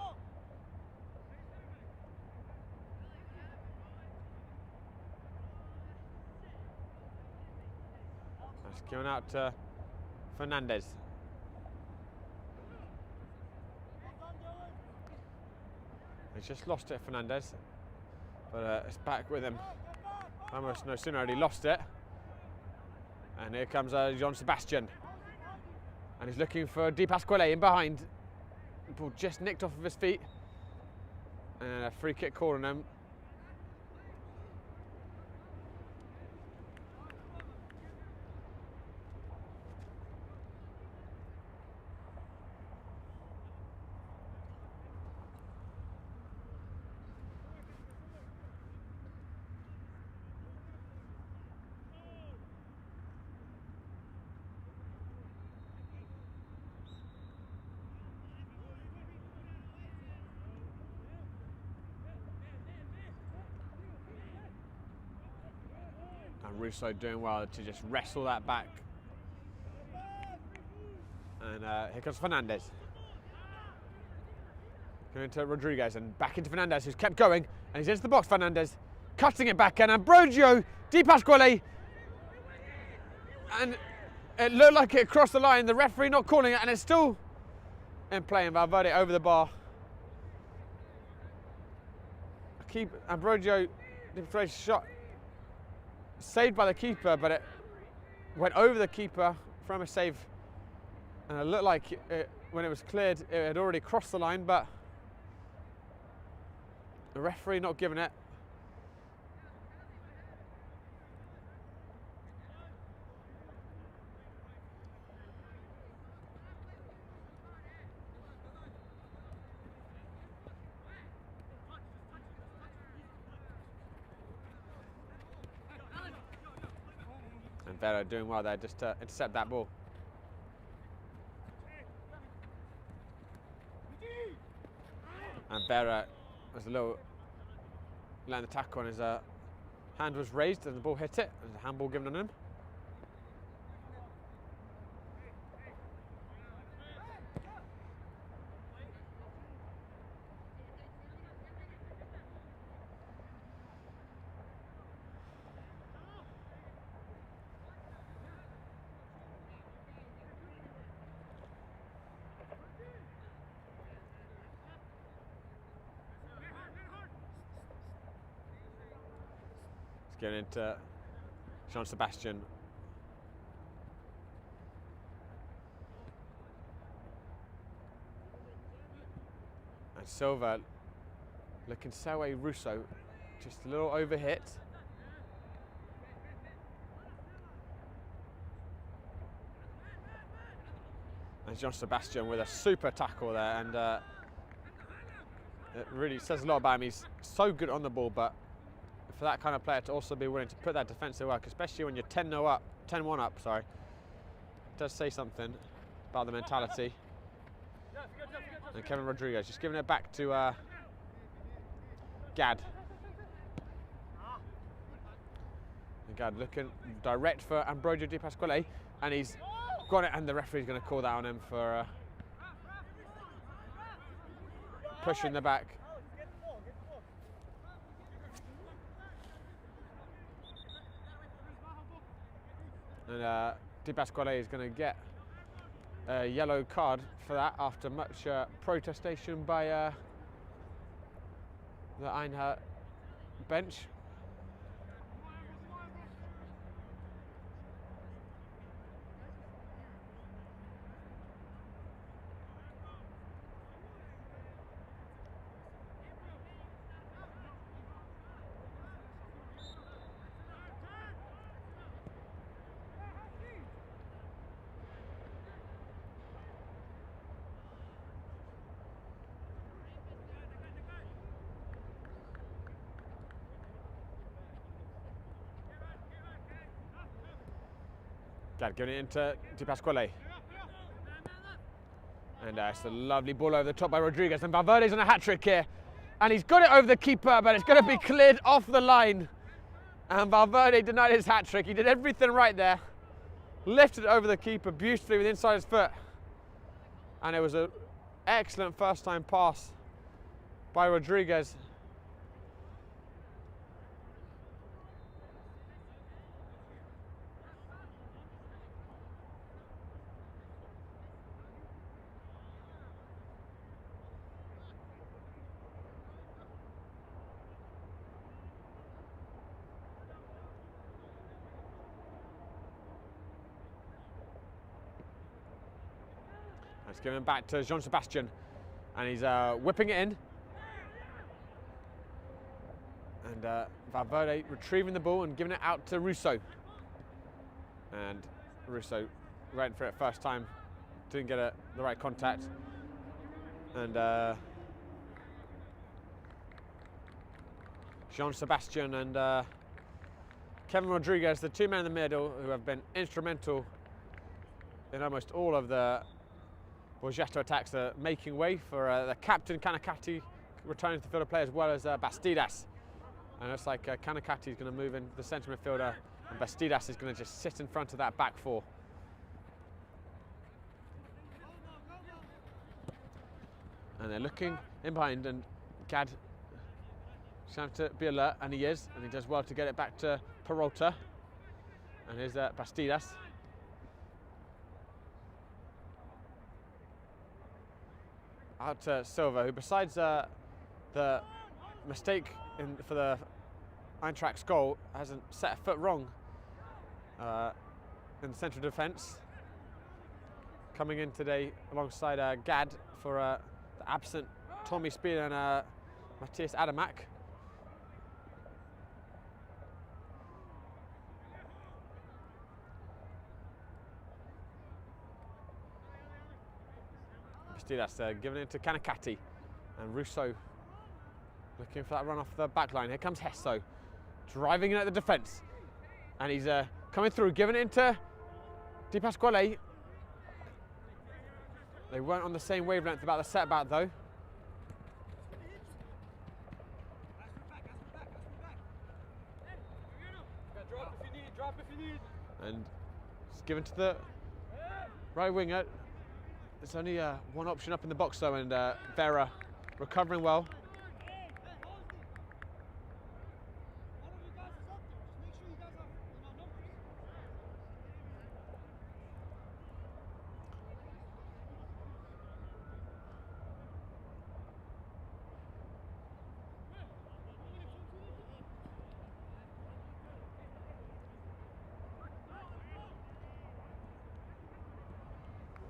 Going out to Fernandez. He's just lost it, Fernandez, but it's back with him. Almost no sooner had he lost it, and here comes Jean Sebastian, and he's looking for Di Pasquale in behind. The ball just nicked off of his feet, and a free kick call on him. Russo doing well to just wrestle that back. And here comes Fernandez. Going to Rodriguez and back into Fernandez, who's kept going. And he's into the box, Fernandez. Cutting it back, and Ambrogio Di Pasquale. And it looked like it crossed the line. The referee not calling it, and it's still in play. And Valverde over the bar. Ambrogio Di Pasquale shot saved by the keeper, but it went over the keeper from a save. And it looked like when it was cleared, it had already crossed the line, but the referee not giving it. And Vera doing well there just to intercept that ball. And Vera was a little letting the tackle on his hand was raised and the ball hit it. There's a handball given on him. Getting into Jean Sebastian. And Silva looking to sell away Russo. Just a little overhit. And Jean Sebastian with a super tackle there, and it really says a lot about him. He's so good on the ball, but for that kind of player to also be willing to put that defensive work, especially when you're 10-0 up, 10-1 up, sorry, it does say something about the mentality. And Kevin Rodriguez just giving it back to Gad. And Gad looking direct for Ambrogio Di Pasquale, and he's got it, and the referee's going to call that on him for pushing the back. And Di Pasquale is going to get a yellow card for that after much protestation by the Eintracht bench. Giving it into Di Pasquale. And it's a lovely ball over the top by Rodriguez. And Valverde's on a hat-trick here. And he's got it over the keeper, but it's going to be cleared off the line. And Valverde denied his hat-trick. He did everything right there. Lifted it over the keeper beautifully with the inside his foot. And it was an excellent first-time pass by Rodriguez. It's given back to Jean Sebastian, and he's whipping it in. And Valverde retrieving the ball and giving it out to Russo. And Russo went for it first time, didn't get the right contact. And Jean Sebastian and Kevin Rodriguez, the two men in the middle who have been instrumental in almost all of the Borgetto attacks, are making way for the captain Kanakati returning to the field of play, as well as Bastidas. And it looks like Kanakati is going to move in the centre midfielder, And Bastidas is going to just sit in front of that back four. And they're looking in behind, and Gad trying to be alert, and he is, and he does well to get it back to Peralta. And here's Bastidas. Out to Silva, who besides the mistake for the Eintracht's goal, hasn't set a foot wrong in the central defence. Coming in today alongside Gad for the absent Tommy Speed and Matthias Adamak. Bastidas giving it to Kanakati, and Russo looking for that run off the back line. Here comes Hesso, driving in at the defence, and he's coming through, giving it into Di Pasquale. They weren't on the same wavelength about the setback though. Drop if you need. And it's given to the right winger. There's only one option up in the box though, and Vera recovering well.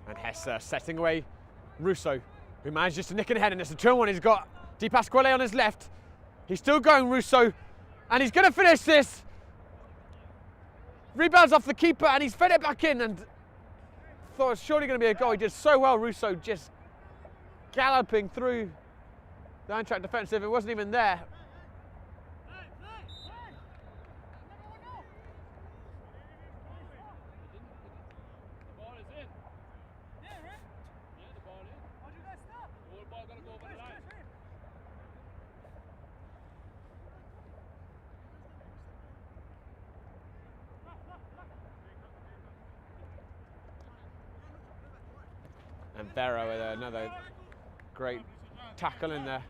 And Hess setting away Russo, who manages to nick it ahead, and it's a 2-on-1. He's got Di Pasquale on his left. He's still going, Russo, and he's going to finish this. Rebounds off the keeper, and he's fed it back in, and thought it was surely going to be a goal. He did so well, Russo, just galloping through the Eintracht defensive. It wasn't even there. And Vera with another great tackle in there.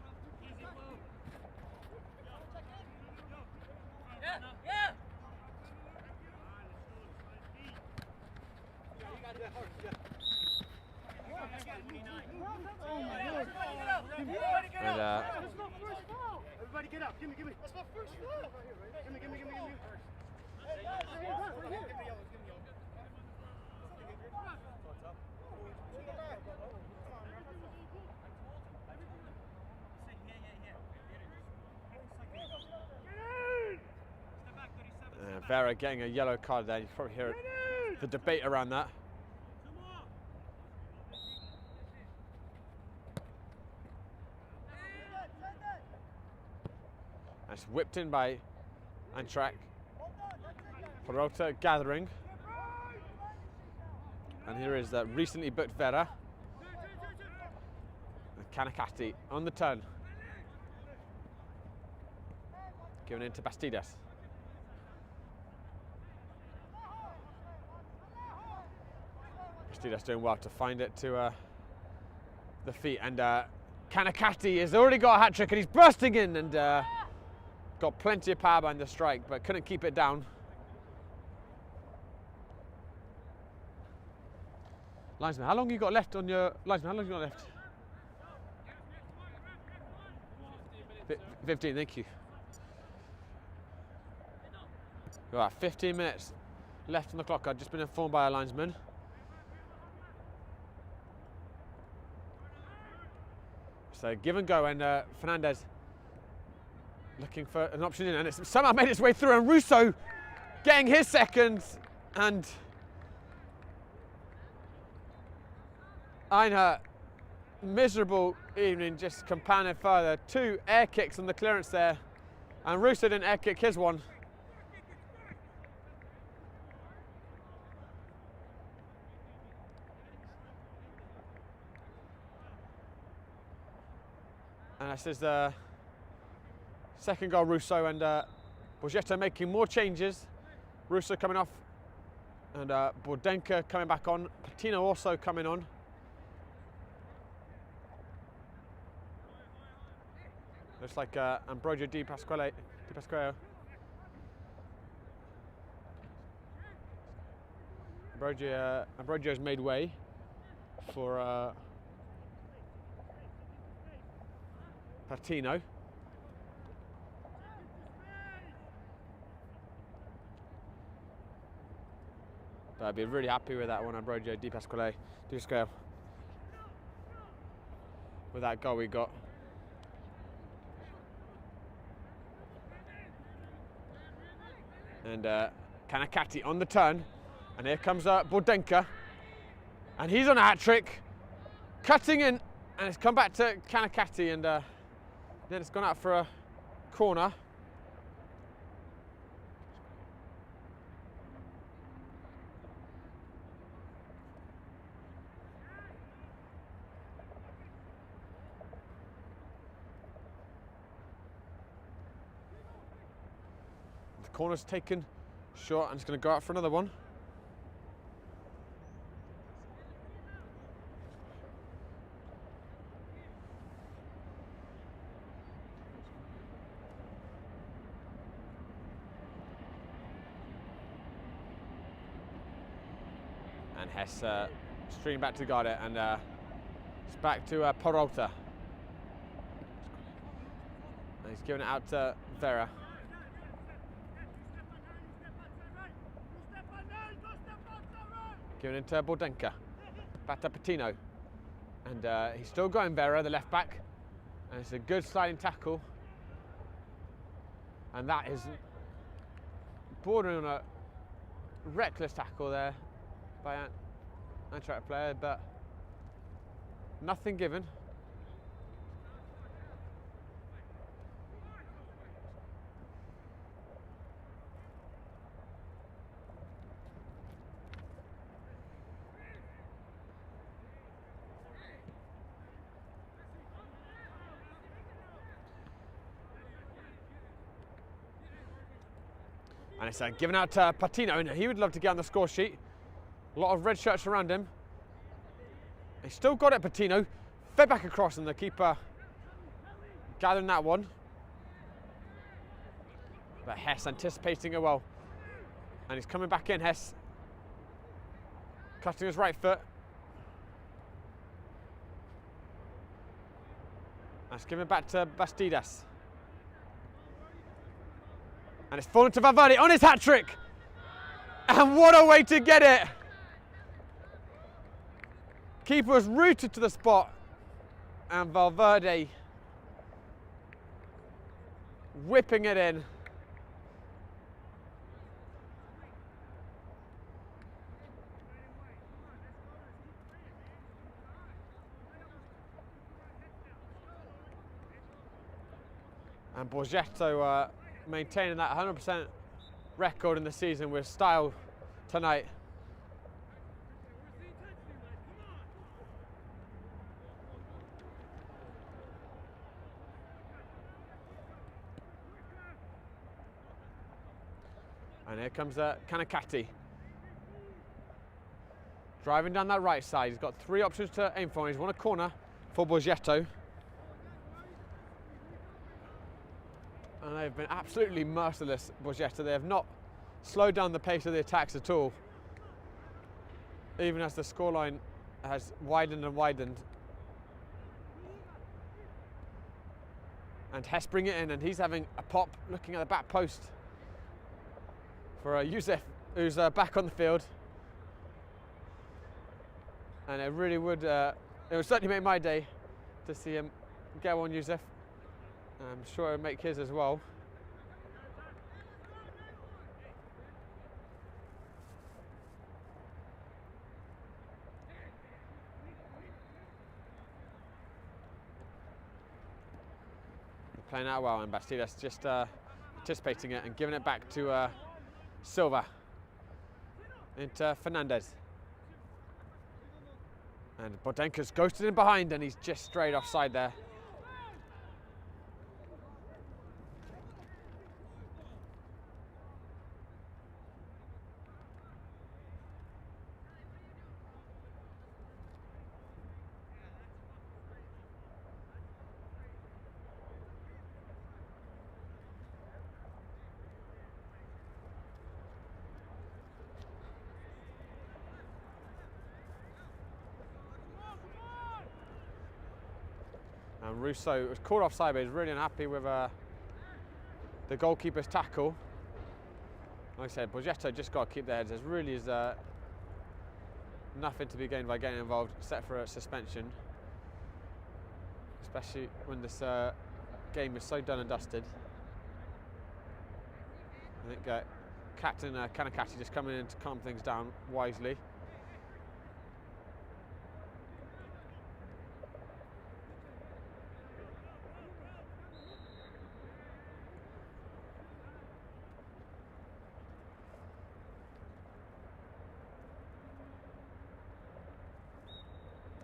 And everybody get up. Give me. That's my first foul. Give me. Vera getting a yellow card there. You can probably hear the debate around that. That's whipped in by Eintracht. Peralta gathering. And here is the recently booked Vera. And Kanakati on the turn. Given in to Bastidas. Bastidas doing well to find it to the feet. And Kanakati has already got a hat-trick, and he's bursting in, and got plenty of power behind the strike, but couldn't keep it down. Linesman, how long you got left on your linesman? How long you got left? 15, thank you. Right, 15 minutes left on the clock. I've just been informed by our linesman. So give and go, and Fernandez looking for an option in, and it's somehow made its way through, and Russo getting his second, and Eintracht, miserable evening, just compounded further. 2 air kicks on the clearance there, and Russo didn't air kick his one. And this is the second goal, Russo, and Borgetto making more changes Russo coming off, and Borgetto coming back on. Patino also coming on. Looks like Ambrogio Di Pasquale. Ambrogio's made way for Patino. But I'd be really happy with that one, Ambrogio Di Pasquale. With that goal we got. And Kanakati on the turn. And here comes Borgetto. And he's on a hat-trick. Cutting in. And it's come back to Kanakati. And then it's gone out for a corner. The corner's taken short and it's going to go out for another one. And Hess streaming back to guard it, and it's back to Peralta. And he's giving it out to Vera. Giving it to Borgetto. Back to Patino. And he's still going Vera, the left back. And it's a good sliding tackle. And that is bordering on a reckless tackle there by an Eintracht player, but nothing given. And it's given out to Patino, and he would love to get on the score sheet. A lot of red shirts around him. He's still got it, Patino. Fed back across, and the keeper gathering that one. But Hess anticipating it well. And he's coming back in, Hess. Cutting his right foot. That's given back to Bastidas. And it's fallen to Valverde on his hat-trick. And what a way to get it. Keeper was rooted to the spot. And Valverde whipping it in. And Borgetto maintaining that 100% record in the season with style tonight. And here comes Kanakati. Driving down that right side. He's got three options to aim for. He's won a corner for Borgetto. And they've been absolutely merciless, Borgetto. They have not slowed down the pace of the attacks at all, even as the scoreline has widened and widened. And Hess bring it in, and he's having a pop, looking at the back post for Youssef, who's back on the field. And it really would, it would certainly make my day to see him get one, Youssef. I'm sure it'll make his as well. They're playing out well, and Bastidas just anticipating it and giving it back to Silva into Fernandez. And Borgetto's ghosted in behind, and he's just straight offside there. Russo was called offside, but he's really unhappy with the goalkeeper's tackle. Like I said, Borgetto just got to keep their heads. There really is nothing to be gained by getting involved, except for a suspension. Especially when this game is so done and dusted. I think Captain Kanakati just coming in to calm things down wisely.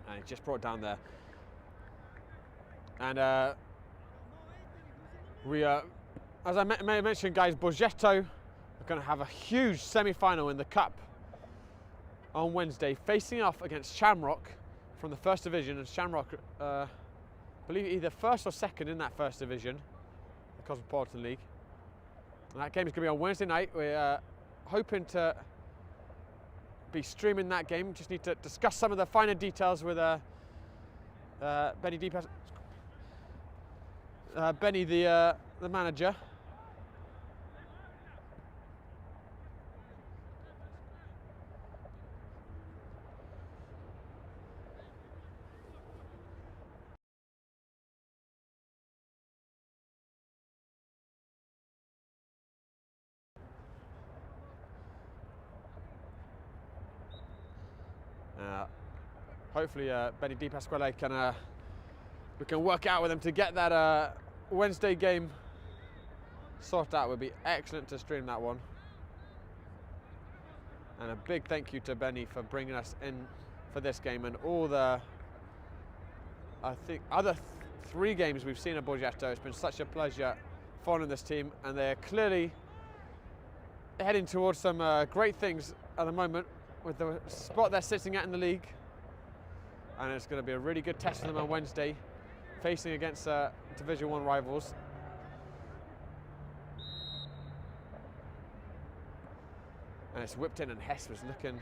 And he's just brought down there. And as I mentioned, guys, Borgetto are going to have a huge semi-final in the Cup on Wednesday, facing off against Shamrock from the First Division. And Shamrock, I believe, either first or second in that First Division, the Cosmopolitan League. And that game is going to be on Wednesday night. We're hoping to be streaming that game. Just need to discuss some of the finer details with Benny Deepas. Benny, the manager. Hopefully, Benny Di Pasquale we can work out with him to get that Wednesday game sorted out. Would be excellent to stream that one. And a big thank you to Benny for bringing us in for this game and all the, I think, other 3 games we've seen at Borgetto. It's been such a pleasure following this team, and they're clearly heading towards some great things at the moment with the spot they're sitting at in the league. And it's going to be a really good test for them on Wednesday, facing against Division 1 rivals. And it's whipped in, and Hess was looking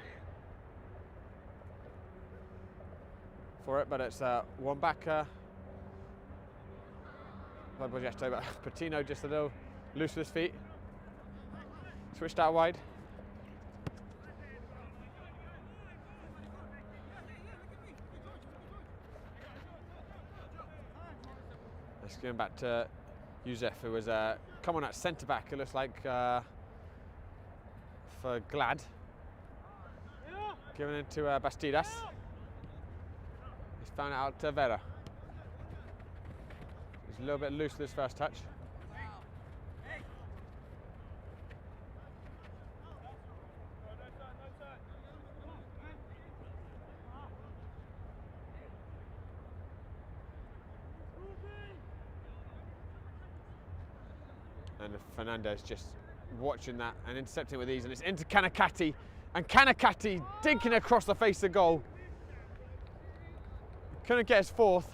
for it, but it's one back by Borgetto, but Patino just a little loose with his feet. Switched out wide. It's going back to Youssef, who was come on at centre back, it looks like, for Glad. Giving it to Bastidas. He's found out to Vera. He's a little bit loose with his first touch. And Fernandez just watching that and intercepting with ease, and it's into Kanakati, and Kanakati dinking across the face of goal. Couldn't get his 4th.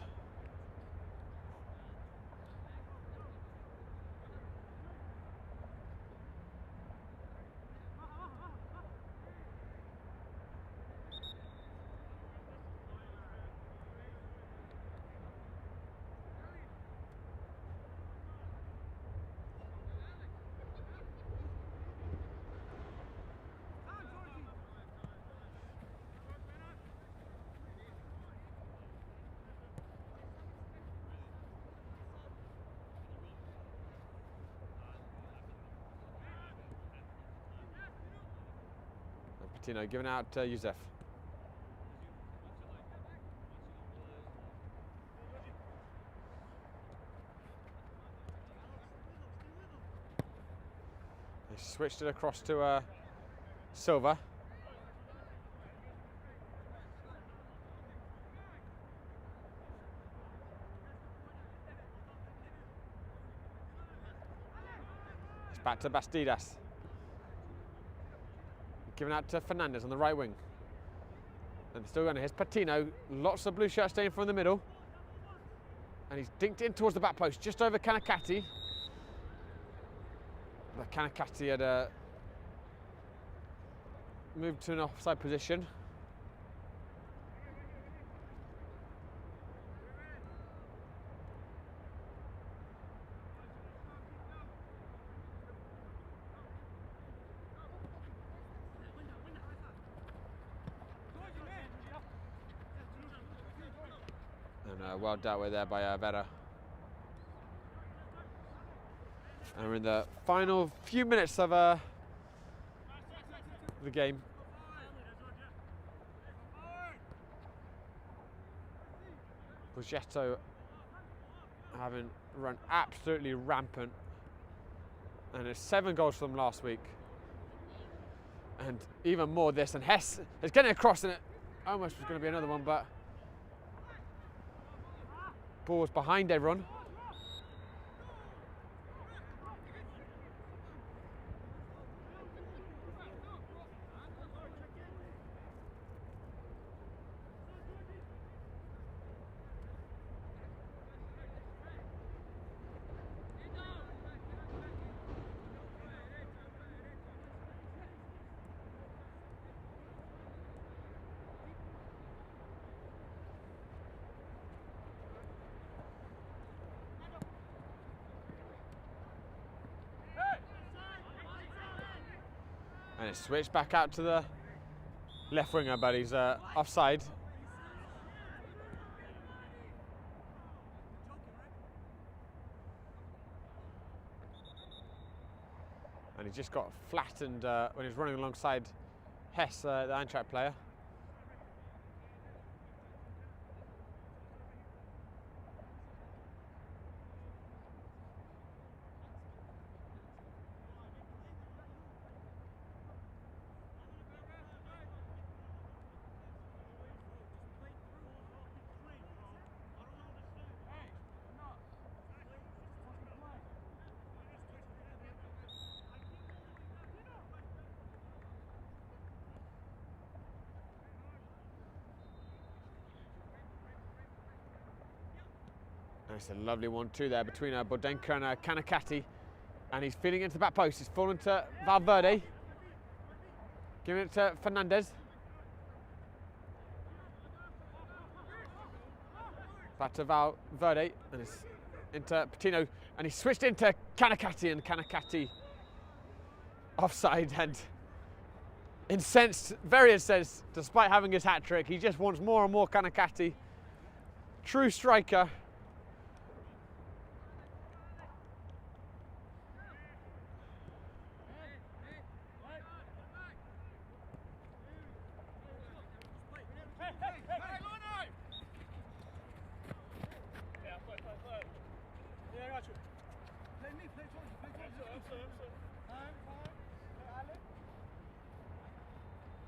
Patino giving out to Youssef. He switched it across to Silva. It's back to Bastidas. Given out to Fernandez on the right wing. And still going to his Patino. Lots of blue shirts staying from the middle. And he's dinked in towards the back post, just over Kanakati. But Kanakati had moved to an offside position. Well dealt with there by Vera. And we're in the final few minutes of the game. Borgetto having run absolutely rampant, and it's 7 goals for them last week, and even more this. And Hess is getting across, and it almost was going to be another one, but ball's behind everyone. And it's switched back out to the left winger, but he's offside. And he just got flattened when he was running alongside Hess, the Eintracht player. It's a lovely 1-2 there between Borgetto and Kanakati, and he's feeding into the back post. He's fallen to Valverde, giving it to Fernandez. Back to Valverde, and it's into Patino, and he switched into Kanakati, and Kanakati offside, and incensed, very incensed, despite having his hat-trick. He just wants more and more Kanakati. True striker.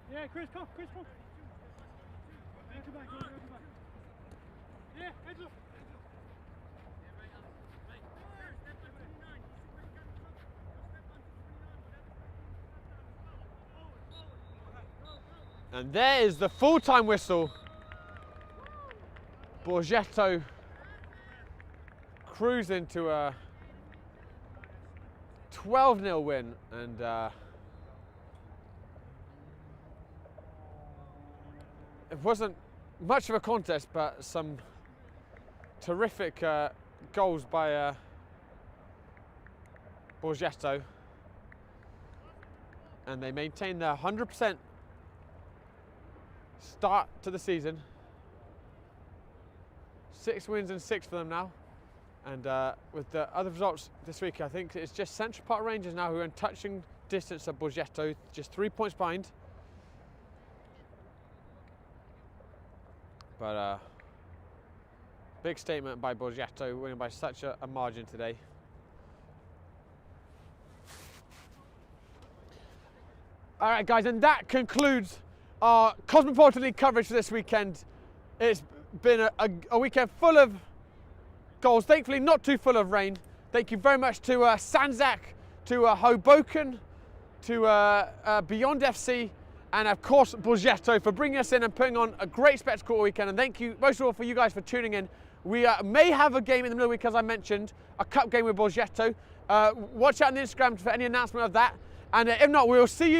Yeah, Chris, come. Yeah, come back, go back. Yeah, heads up. And there is the full-time whistle. Borgetto cruised into a 12-0 win, and it wasn't much of a contest, but some terrific goals by Borgetto, and they maintained their 100% start to the season. 6 wins and 6 for them now, and with the other results this week, I think it's just Central Park Rangers now who are in touching distance of Borgetto, just 3 points behind. But big statement by Borgetto, winning by such a margin today. All right, guys, and that concludes our Cosmopolitan League coverage for this weekend. It's been a weekend full of goals, thankfully not too full of rain. Thank you very much to Sanzak, to Hoboken, to Beyond FC, and of course Borgetto for bringing us in and putting on a great spectacle all weekend. And thank you most of all for you guys for tuning in. We may have a game in the middle of the week, as I mentioned, a cup game with Borgetto. Watch out on the Instagram for any announcement of that. And if not, we'll see you